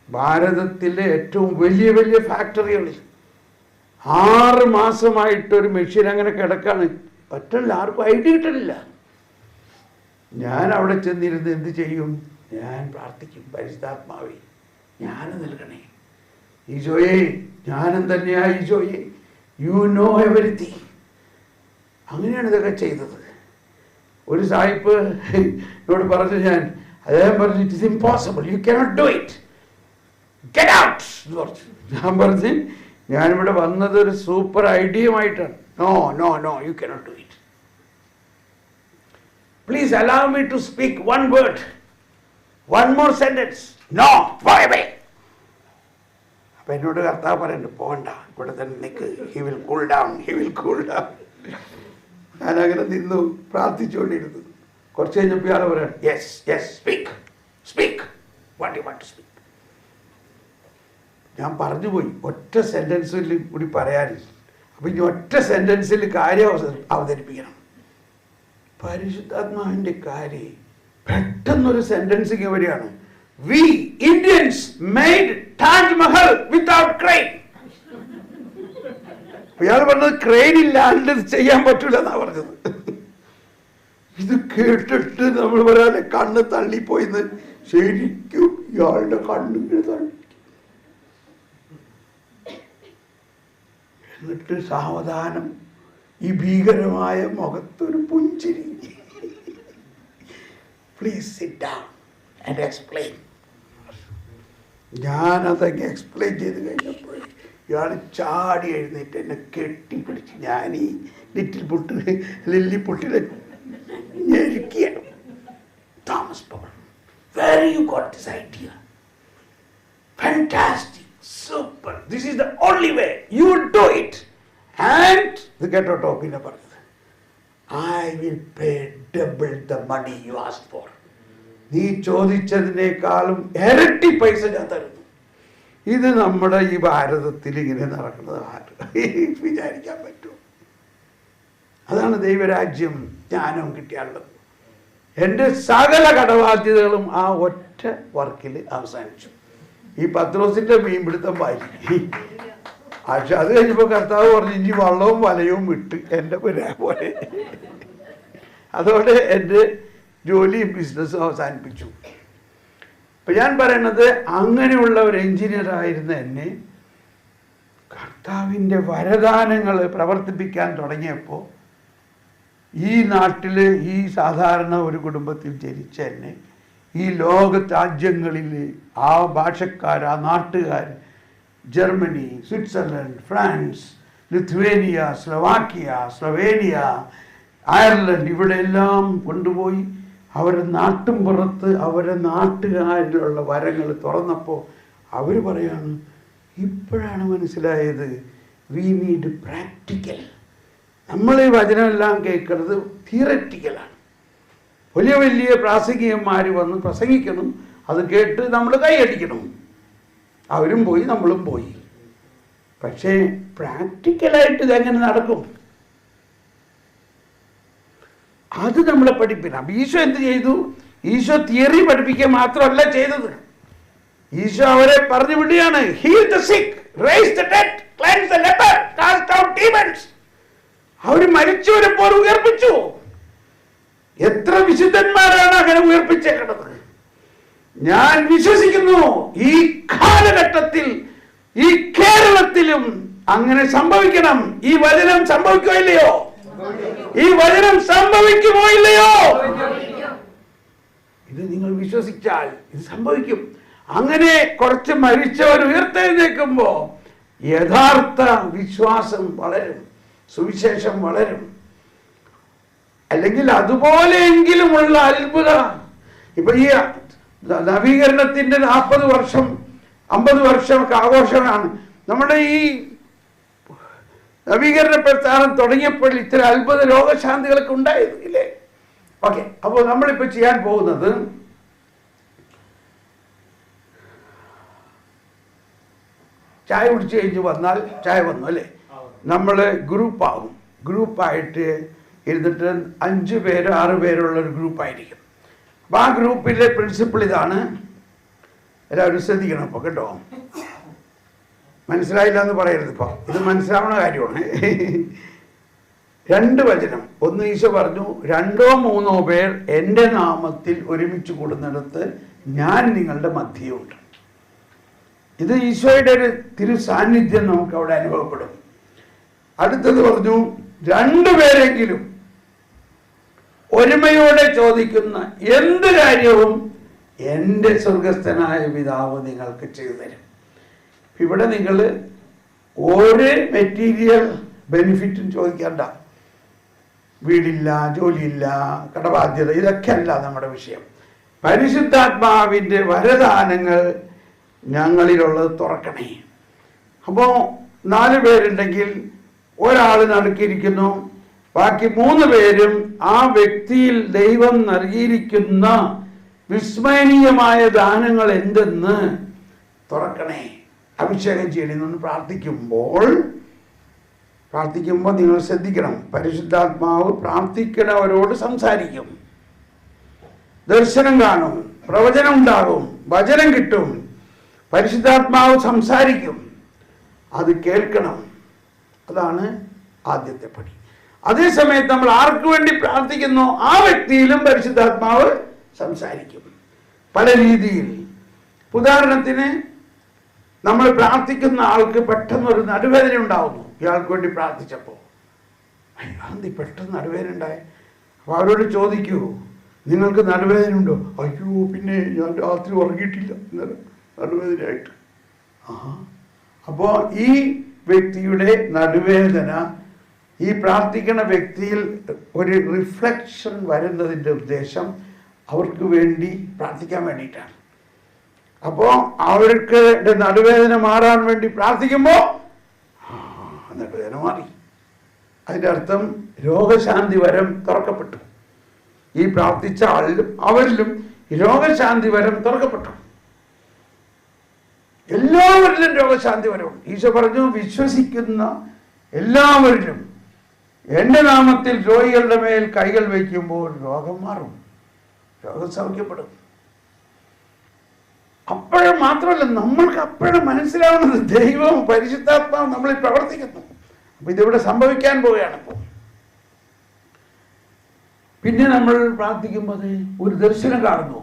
ഭാരതത്തിലെ ഏറ്റവും വലിയ വലിയ ഫാക്ടറികളിൽ 6 മാസമായിട്ടൊരു മെഷീൻ അങ്ങനെ കിടക്കാണ്. പറ്റില്ല, ആർക്കും ഐഡിയ കിട്ടണില്ല. ഞാൻ അവിടെ ചെന്നിരുന്ന് എന്ത് ചെയ്യും? ഞാൻ പ്രാർത്ഥിക്കും, പരിശുദ്ധാത്മാവേ ജ്ഞാനം നൽകണേ, ഈശോയെ ജ്ഞാനം തന്നെയാ ഈശോയെ, യു നോ എവരിത്തിങ്. അങ്ങനെയാണ് ഇതൊക്കെ ചെയ്തത്. ഒരു സായിപ്പ് എന്നോട് പറഞ്ഞു, അദ്ദേഹം പറഞ്ഞു it is impossible, you cannot do it, get out എന്ന് പറഞ്ഞു. ഞാൻ പറഞ്ഞു ഞാനിവിടെ വന്നത് ഒരു സൂപ്പർ ഐഡിയയുമായിട്ടാണ്. No no no, you cannot do it. Please allow me to speak one word, one more sentence. No, go away. അപ്പൊ എന്നോട് കർത്താവ് പറയുന്നുണ്ട്, പോകണ്ട, ഇവിടെ തന്നെ നിൽക്ക്, he will cool down, he will cool down. ഞാനങ്ങനെ നിന്നു പ്രാർത്ഥിച്ചുകൊണ്ടിരുന്നു. കുറച്ച് കഴിഞ്ഞപ്പോൾ ഇയാൾ പറയാം, yes yes, speak speak, what you want to speak. ഞാൻ പറഞ്ഞു പോയി, ഒറ്റ സെന്റൻസിൽ കൂടി പറയാനില്ല. അപ്പൊ ഇനി ഒറ്റ സെന്റൻസിൽ കാര്യം അവതരിപ്പിക്കണം. പരിശുദ്ധാത്മാവിന്റെ കാര്യം പെട്ടെന്നൊരു സെന്റൻസ് വരികയാണ്, V Indians made Taj Mahal without crane. ഇയാൾ പറഞ്ഞത് ക്രെയിൻ ഇല്ലാണ്ട് ചെയ്യാൻ പറ്റൂല എന്നാ പറഞ്ഞത്. ഇത് കേട്ടിട്ട് നമ്മൾ പറയാതെ കണ്ണ് തള്ളിപ്പോയിന്ന്. ശരിക്കും ഇയാളുടെ കണ്ണിങ്ങനെ തള്ളി. എന്നിട്ട് സാവധാനം ഈ ഭീകരമായ മുഖത്തൊരു പുഞ്ചിരി. Please sit down and explain. ഞാനതൊക്കെ എക്സ്പ്ലെയിൻ ചെയ്ത് കഴിഞ്ഞപ്പോൾ ഇയാൾ ചാടി എഴുന്നേറ്റ് എന്നെ കെട്ടിപ്പിടിച്ച് ഞാൻ ഈ ലില്ലിപ്പൊട്ടിനെ ഞെരുക്കിയാണ്. Thomas Paul, where you got this idea? Fantastic, super, this is the only way, you will do it. And the കേട്ടോ പിന്നെ പറഞ്ഞത്, I will pay double the money you asked for. നീ ചോദിച്ചതിനേക്കാളും ഇരട്ടി പൈസ ഞാൻ തരുന്നു. ഇത് നമ്മുടെ ഈ ഭാരതത്തിൽ ഇങ്ങനെ നടക്കുന്നത് വിചാരിക്കാൻ പറ്റുമോ? അതാണ് ദൈവരാജ്യം ജ്ഞാനം കിട്ടിയാലുള്ളത്. എൻ്റെ സകല കടബാധ്യതകളും ആ ഒറ്റ വർക്കിൽ അവസാനിച്ചു. ഈ പത്രോസിന്റെ മീൻപിടുത്തം വായിച്ചു. പക്ഷെ അത് കഴിഞ്ഞപ്പോൾ കർത്താവ് പറഞ്ഞു, ഇനി വള്ളവും വലയും വിട്ട് എൻ്റെ പോലെ. അതോടെ എൻ്റെ ജോലിയും ബിസിനസ്സും അവസാനിപ്പിച്ചു. ഇപ്പൊ ഞാൻ പറയണത്, അങ്ങനെയുള്ള ഒരു എഞ്ചിനീയർ ആയിരുന്ന എന്നെ കർത്താവിൻ്റെ വരദാനങ്ങൾ പ്രവർത്തിപ്പിക്കാൻ തുടങ്ങിയപ്പോൾ ഈ നാട്ടിൽ ഈ സാധാരണ ഒരു കുടുംബത്തിൽ ജനിച്ച എന്നെ ഈ ലോക രാജ്യങ്ങളിൽ ആ ഭാഷക്കാർ, ആ നാട്ടുകാർ, Germany, Switzerland, France, Lithuania, Slovakia, Slovenia, Ireland, ഇവിടെ എല്ലാം കൊണ്ടുപോയി അവരുടെ നാട്ടും പുറത്ത് അവരുടെ നാട്ടുകാരിലുള്ള വരങ്ങൾ തുറന്നപ്പോൾ അവർ പറയാണ്, ഇപ്പോഴാണ് മനസ്സിലായത്, വി നീഡ് പ്രാക്ടിക്കൽ. നമ്മൾ ഈ വചനമെല്ലാം കേൾക്കുന്നത് തിയററ്റിക്കലാണ്. വലിയ വലിയ പ്രാസംഗികന്മാർ വന്ന് പ്രസംഗിക്കണം, അത് കേട്ട് നമ്മൾ കൈയടിക്കണം. അവരും പോയി, നമ്മളും പോയി. പക്ഷേ പ്രാക്ടിക്കലായിട്ട് ഇതെങ്ങനെ നടക്കും? അത് നമ്മളെ പഠിപ്പിക്കണം. ഈശോ എന്ത് ചെയ്തു? ഈശോ തിയറി പഠിപ്പിക്കുക മാത്രമല്ല ചെയ്തത്, ഈശോ അവരെ പറഞ്ഞു വിടുകയാണ്. Heal the sick, raise the dead, cleanse the leper, cast out demons. അവർ മരിച്ചവരെ പോലെ ഉയർപ്പിച്ചു. എത്ര വിശുദ്ധന്മാരാണ് അങ്ങനെ ഉയർപ്പിച്ചേക്കുന്നത്? ഞാൻ വിശ്വസിക്കുന്നു ഈ കാലഘട്ടത്തിൽ ഈ കേരളത്തിലും അങ്ങനെ സംഭവിക്കണം. ഈ വചനം സംഭവിക്കോ ഇല്ലയോ? ഈ വചനം സംഭവിക്കുമോ ഇല്ലയോ? ഇത് നിങ്ങൾ വിശ്വസിച്ചാൽ ഇത് സംഭവിക്കും. അങ്ങനെ കുറച്ച് മരിച്ചവർ ഉയർത്തെഴുന്നേൽക്കുമ്പോ യഥാർത്ഥ വിശ്വാസം വളരും, സുവിശേഷം വളരും. അല്ലെങ്കിൽ അതുപോലെയെങ്കിലുമുള്ള അത്ഭുത, ഇപ്പൊ ഈ നവീകരണത്തിന്റെ 40 വർഷം 50 വർഷം ആഘോഷമാണ്. നമ്മുടെ ഈ നവീകരണ പ്രസ്ഥാനം തുടങ്ങിയപ്പോൾ ഇത്തരം അത്ഭുത രോഗശാന്തികളൊക്കെ ഉണ്ടായത് ഇല്ലേ? ഓക്കെ, അപ്പോൾ നമ്മളിപ്പോൾ ചെയ്യാൻ പോകുന്നത്, ചായ കുടിച്ച് കഴിഞ്ഞ് വന്നാൽ, ചായ വന്നു അല്ലേ, നമ്മൾ ഗ്രൂപ്പാകും. ഗ്രൂപ്പായിട്ട് ഇരുന്നിട്ട് 5 പേര് 6 പേരുള്ള ഒരു ഗ്രൂപ്പായിരിക്കും. അപ്പോൾ ആ ഗ്രൂപ്പിലെ പ്രിൻസിപ്പിൾ ഇതാണ്: എല്ലാവരും ശ്രദ്ധിക്കണം ഇപ്പോൾ കേട്ടോ. മനസ്സിലായില്ല എന്ന് പറയരുത്. ഇപ്പോൾ ഇത് മനസ്സിലാവുന്ന കാര്യമാണ്. 2 വചനം. ഒന്ന് ഈശോ പറഞ്ഞു, 2 or 3 പേർ എൻ്റെ നാമത്തിൽ ഒരുമിച്ച് കൂടുന്നിടത്ത് ഞാൻ നിങ്ങളുടെ മധ്യയുണ്ട്. ഇത് ഈശോയുടെ ഒരു തിരു സാന്നിധ്യം നമുക്ക് അവിടെ അനുഭവപ്പെടും. അടുത്തത് പറഞ്ഞു, 2 പേരെങ്കിലും ഒരുമയോടെ ചോദിക്കുന്ന എന്ത് കാര്യവും എൻ്റെ സ്വർഗസ്ഥനായ പിതാവ് നിങ്ങൾക്ക് ചെയ്തു തരും. ഇവിടെ നിങ്ങൾ ഒരു മെറ്റീരിയൽ ബെനിഫിറ്റും ചോദിക്കണ്ട. വീടില്ല, ജോലിയില്ല, കടബാധ്യത, ഇതൊക്കെ അല്ല നമ്മുടെ വിഷയം. പരിശുദ്ധാത്മാവിൻ്റെ വരദാനങ്ങൾ ഞങ്ങളിലുള്ളത് തുറക്കണേ. അപ്പോൾ 4 പേരുണ്ടെങ്കിൽ ഒരാൾ നടുക്കിയിരിക്കുന്നു, ബാക്കി 3 പേരും ആ വ്യക്തിയിൽ ദൈവം നൽകിയിരിക്കുന്ന വിസ്മരണീയമായ ദാനങ്ങൾ എന്തെന്ന് തുറക്കണേ, അഭിഷേകം ചെയ്യണമെന്ന് പ്രാർത്ഥിക്കുമ്പോൾ നിങ്ങൾ ശ്രദ്ധിക്കണം. പരിശുദ്ധാത്മാവ് പ്രാർത്ഥിക്കുന്നവരോട് സംസാരിക്കും, ദർശനം കാണും, പ്രവചനം ഉണ്ടാകും, വചനം കിട്ടും, പരിശുദ്ധാത്മാവ് സംസാരിക്കും. അത് കേൾക്കണം. അതാണ് ആദ്യത്തെ പടി. അതേസമയത്ത് നമ്മൾ ആർക്ക് വേണ്ടി പ്രാർത്ഥിക്കുന്നോ ആ വ്യക്തിയിലും പരിശുദ്ധാത്മാവ് സംസാരിക്കും പല രീതിയിൽ. ഉദാഹരണത്തിന്, നമ്മൾ പ്രാർത്ഥിക്കുന്ന ആൾക്ക് പെട്ടെന്നൊരു നടുവേദന ഉണ്ടാവുന്നു. ഇയാൾക്ക് വേണ്ടി പ്രാർത്ഥിച്ചപ്പോൾ അയ്യോ പെട്ടെന്ന് നടുവേദന ഉണ്ടായി. അപ്പോൾ അവരോട് ചോദിക്കൂ, നിങ്ങൾക്ക് നടുവേദന ഉണ്ടോ? അയ്യോ പിന്നെ ഞാൻ രാത്രി ഉറങ്ങിയിട്ടില്ല, ഇന്നലെ നടുവേദനയായിട്ട്. അപ്പോൾ ഈ വ്യക്തിയുടെ നടുവേദന ഈ പ്രാർത്ഥിക്കുന്ന വ്യക്തിയിൽ ഒരു റിഫ്ലക്ഷൻ വരുന്നതിൻ്റെ ഉദ്ദേശം അവർക്ക് വേണ്ടി പ്രാർത്ഥിക്കാൻ വേണ്ടിയിട്ടാണ്. അപ്പോൾ അവർക്ക് നടുവേദന മാറാൻ വേണ്ടി പ്രാർത്ഥിക്കുമ്പോൾ നടുവേദന മാറി. അതിൻ്റെ അർത്ഥം രോഗശാന്തി വരം തുറക്കപ്പെട്ടു. ഈ പ്രാർത്ഥിച്ച ആളിലും അവരിലും രോഗശാന്തി വരം തുറക്കപ്പെട്ടു. എല്ലാവരിലും രോഗശാന്തി വരവും. ഈശോ പറഞ്ഞു, വിശ്വസിക്കുന്ന എല്ലാവരിലും എൻ്റെ നാമത്തിൽ രോഗികളുടെ മേൽ കൈകൾ വയ്ക്കുമ്പോൾ രോഗം മാറും, രോഗം സൗഖ്യപ്പെടും. അപ്പോഴും മാത്രമല്ല, നമ്മൾക്ക് അപ്പോഴും മനസ്സിലാവുന്നത് ദൈവം പരിശുദ്ധാത്മാവ് നമ്മളിൽ പ്രവർത്തിക്കുന്നു. അപ്പൊ ഇതിവിടെ സംഭവിക്കാൻ പോവുകയാണ്. ഇപ്പോൾ പിന്നെ നമ്മൾ പ്രാർത്ഥിക്കുമ്പോൾ ഒരു ദർശനം കാണുന്നു.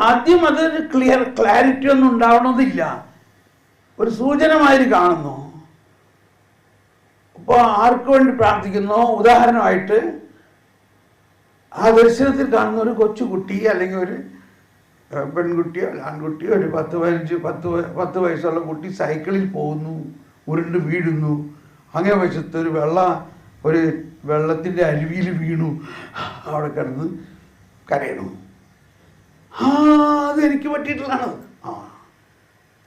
ആദ്യം അതിന് ക്ലാരിറ്റി ഒന്നും ഉണ്ടാവണമെന്നില്ല, ഒരു സൂചനമാതിരി കാണുന്നു. ഇപ്പോൾ ആർക്ക് വേണ്ടി പ്രാർത്ഥിക്കുന്നോ, ഉദാഹരണമായിട്ട് ആ ദർശനത്തിൽ കാണുന്ന ഒരു കൊച്ചുകുട്ടി അല്ലെങ്കിൽ ഒരു പെൺകുട്ടിയോ ആൺകുട്ടിയോ, ഒരു 10 വയസ്സുള്ള കുട്ടി സൈക്കിളിൽ പോകുന്നു, ഉരുണ്ട് വീഴുന്നു. അങ്ങേ വശത്ത് ഒരു വെള്ളത്തിൻ്റെ അരുവിയിൽ വീണു, അവിടെ കിടന്ന് കരയണു. അതെനിക്ക് പറ്റിയിട്ടുള്ളതാണ്.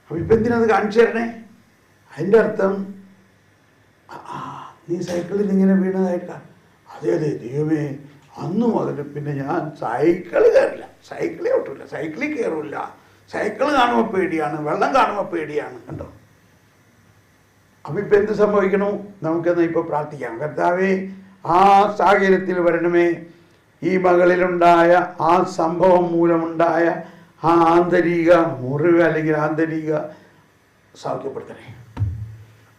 അപ്പം ഇപ്പം എന്തിനത് കാണിച്ചു തരണേ? അതിൻ്റെ അർത്ഥം നീ സൈക്കിളിൽ ഇങ്ങനെ വീണതായിട്ടാ. അതെ ദൈവമേ, അന്ന് മുതൽ പിന്നെ ഞാൻ സൈക്കിള് കയറില്ല, സൈക്കിളേ ഒട്ടില്ല, സൈക്കിളിൽ കയറില്ല. സൈക്കിൾ കാണുമ്പോൾ പേടിയാണ്, വെള്ളം കാണുമ്പോൾ പേടിയാണ്. കണ്ടോ? അപ്പം ഇപ്പം എന്ത് സംഭവിക്കണു? നമുക്കെന്ന് ഇപ്പോൾ പ്രാർത്ഥിക്കാം. കർത്താവേ, ആ സാഹചര്യത്തിൽ വരണമേ. ഈ മകളിലുണ്ടായ ആ സംഭവം മൂലമുണ്ടായ ആ ആന്തരിക മുറിവ് അല്ലെങ്കിൽ ആന്തരിക സൗഖ്യപ്പെടുത്തണേ.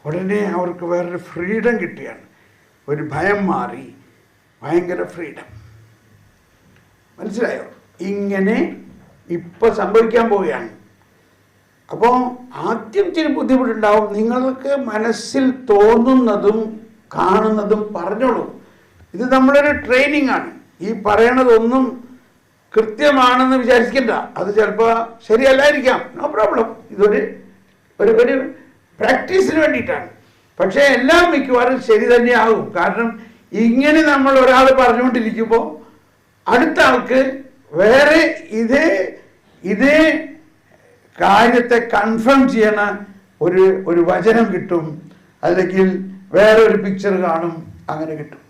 ഉടനെ അവർക്ക് വേറൊരു ഫ്രീഡം കിട്ടിയാണ്. ഒരു ഭയം മാറി, ഭയങ്കര ഫ്രീഡം. മനസ്സിലായോ? ഇങ്ങനെ ഇപ്പം സംഭവിക്കാൻ പോവുകയാണ്. അപ്പോൾ ആദ്യം ഇച്ചിരി ബുദ്ധിമുട്ടുണ്ടാവും. നിങ്ങൾക്ക് മനസ്സിൽ തോന്നുന്നതും കാണുന്നതും പറഞ്ഞോളൂ. ഇത് നമ്മളൊരു ട്രെയിനിങ് ആണ്. ഈ പറയണതൊന്നും കൃത്യമാണെന്ന് വിചാരിക്കണ്ട. അത് ചിലപ്പോൾ ശരിയല്ലായിരിക്കാം, നോ പ്രോബ്ലം. ഇതൊരു ഒരു പ്രാക്ടീസിന് വേണ്ടിയിട്ടാണ്. പക്ഷേ എല്ലാം മിക്കവാറും ശരി തന്നെയാകും. കാരണം ഇങ്ങനെ നമ്മൾ ഒരാൾ പറഞ്ഞുകൊണ്ടിരിക്കുമ്പോൾ അടുത്ത ആൾക്ക് വേറെ ഇതേ കാര്യത്തെ കൺഫേം ചെയ്യണ ഒരു വചനം കിട്ടും, അല്ലെങ്കിൽ വേറെ ഒരു പിക്ചർ കാണും, അങ്ങനെ കിട്ടും.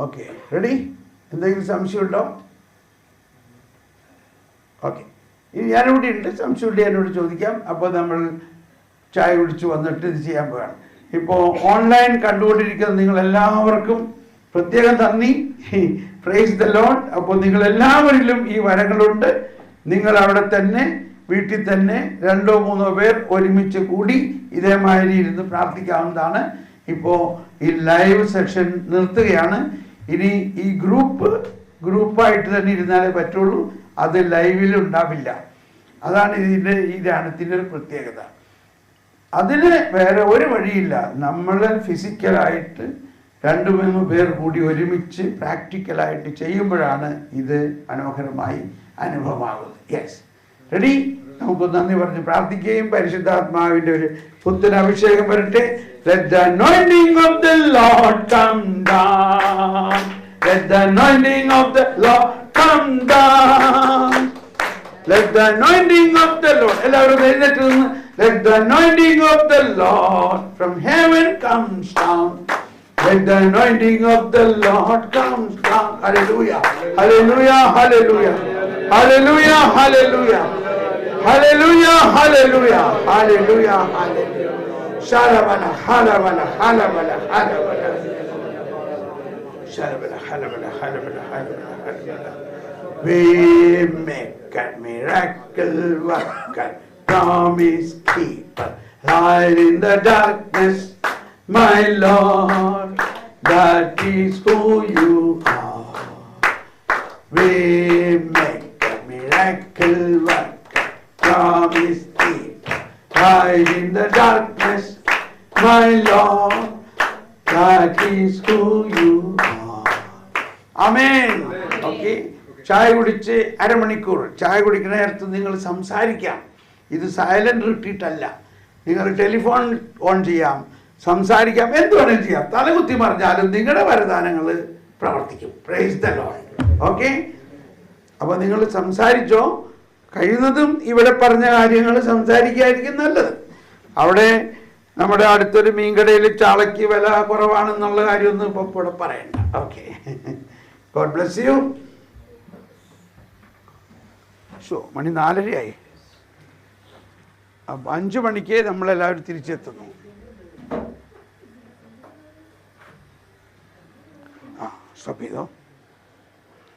Okay, ready? എന്തെങ്കിലും സംശയമുണ്ടോ? ഓക്കെ, ഇനി ഞാനിവിടെ ഉണ്ട്. സംശയമുണ്ട് എന്നോട് ചോദിക്കാം. അപ്പോൾ നമ്മൾ ചായ കുടിച്ച് വന്നിട്ട് ഇത് ചെയ്യാൻ പോവുകയാണ്. ഇപ്പോൾ ഓൺലൈൻ കണ്ടുകൊണ്ടിരിക്കുന്ന നിങ്ങളെല്ലാവർക്കും പ്രത്യേകം നന്ദി. Price the Lord. അപ്പോൾ നിങ്ങൾ എല്ലാവരിലും ഈ വരങ്ങളുണ്ട്. നിങ്ങൾ അവിടെ തന്നെ വീട്ടിൽ തന്നെ 2-3 പേർ ഒരുമിച്ച് കൂടി ഇതേമാതിരി ഇരുന്ന് പ്രാർത്ഥിക്കാവുന്നതാണ്. ഇപ്പോൾ ഈ ലൈവ് സെഷൻ നിർത്തുകയാണ്. ഇനി ഈ ഗ്രൂപ്പായിട്ട് തന്നെ ഇരുന്നാലേ പറ്റുള്ളൂ. അത് ലൈവിൽ ഉണ്ടാവില്ല. അതാണ് ഈ ധ്യാനത്തിൻ്റെ ഒരു പ്രത്യേകത. അതിന് വേറെ ഒരു വഴിയില്ല. നമ്മൾ ഫിസിക്കലായിട്ട് 2-3 പേർ കൂടി ഒരുമിച്ച് പ്രാക്ടിക്കലായിട്ട് ചെയ്യുമ്പോഴാണ് ഇത് മനോഹരമായി അനുഭവമാകുന്നത്. Yes, ready? നമുക്ക് നന്ദി പറഞ്ഞ് പ്രാർത്ഥിക്കുകയും പരിശുദ്ധാത്മാവിന്റെ ഒരു പുത്തൻ അഭിഷേകം വരട്ടെ. Let the anointing of the Lord come down. Let the anointing of the Lord come down. Let the anointing of the Lord. എല്ലാവരും എഴുന്നേറ്റ് നിന്ന് let the anointing of the Lord from heaven comes down. Let the anointing of the Lord comes down. Hallelujah. Hallelujah. Hallelujah. Hallelujah. Hallelujah. Hallelujah. Hallelujah. Hallelujah. Hallelujah. Shalabala. Halabala. Halabala. Halabala. Shalabala. Halabala. Halabala. Halabala. We make a miracle worker, promise keeper, light in the darkness, my Lord, that is who you are. We make a miracle worker, promise keeper, light in the darkness, my Lord, that is who you are. Amen. Okay. ചായ കുടിച്ച് അരമണിക്കൂർ ചായ കുടിക്കുന്ന നേരത്ത് നിങ്ങൾ സംസാരിക്കാം. ഇത് silent റിട്രീറ്റല്ല. നിങ്ങൾ ടെലിഫോൺ ഓൺ ചെയ്യാം, സംസാരിക്കാം, എന്ത് വേണമെങ്കിലും ചെയ്യാം. തലകുത്തി മറിഞ്ഞാലും നിങ്ങളുടെ വരദാനങ്ങൾ പ്രവർത്തിക്കും. Price the Lord. ഓക്കെ, അപ്പോൾ നിങ്ങൾ സംസാരിച്ചോ. കഴിയുന്നതും ഇവിടെ പറഞ്ഞ കാര്യങ്ങൾ സംസാരിക്കായിരിക്കും നല്ലത്. അവിടെ നമ്മുടെ അടുത്തൊരു മീൻകടയിൽ ചാളയ്ക്ക് വില കുറവാണെന്നുള്ള കാര്യമൊന്നും ഇപ്പോൾ ഇവിടെ പറയണ്ട. Okay, God bless you. മണി 4:30 അപ്പം 5 മണിക്ക് നമ്മളെല്ലാവരും തിരിച്ചെത്തുന്നു. സ്റ്റോപ്പ് ചെയ്തോ.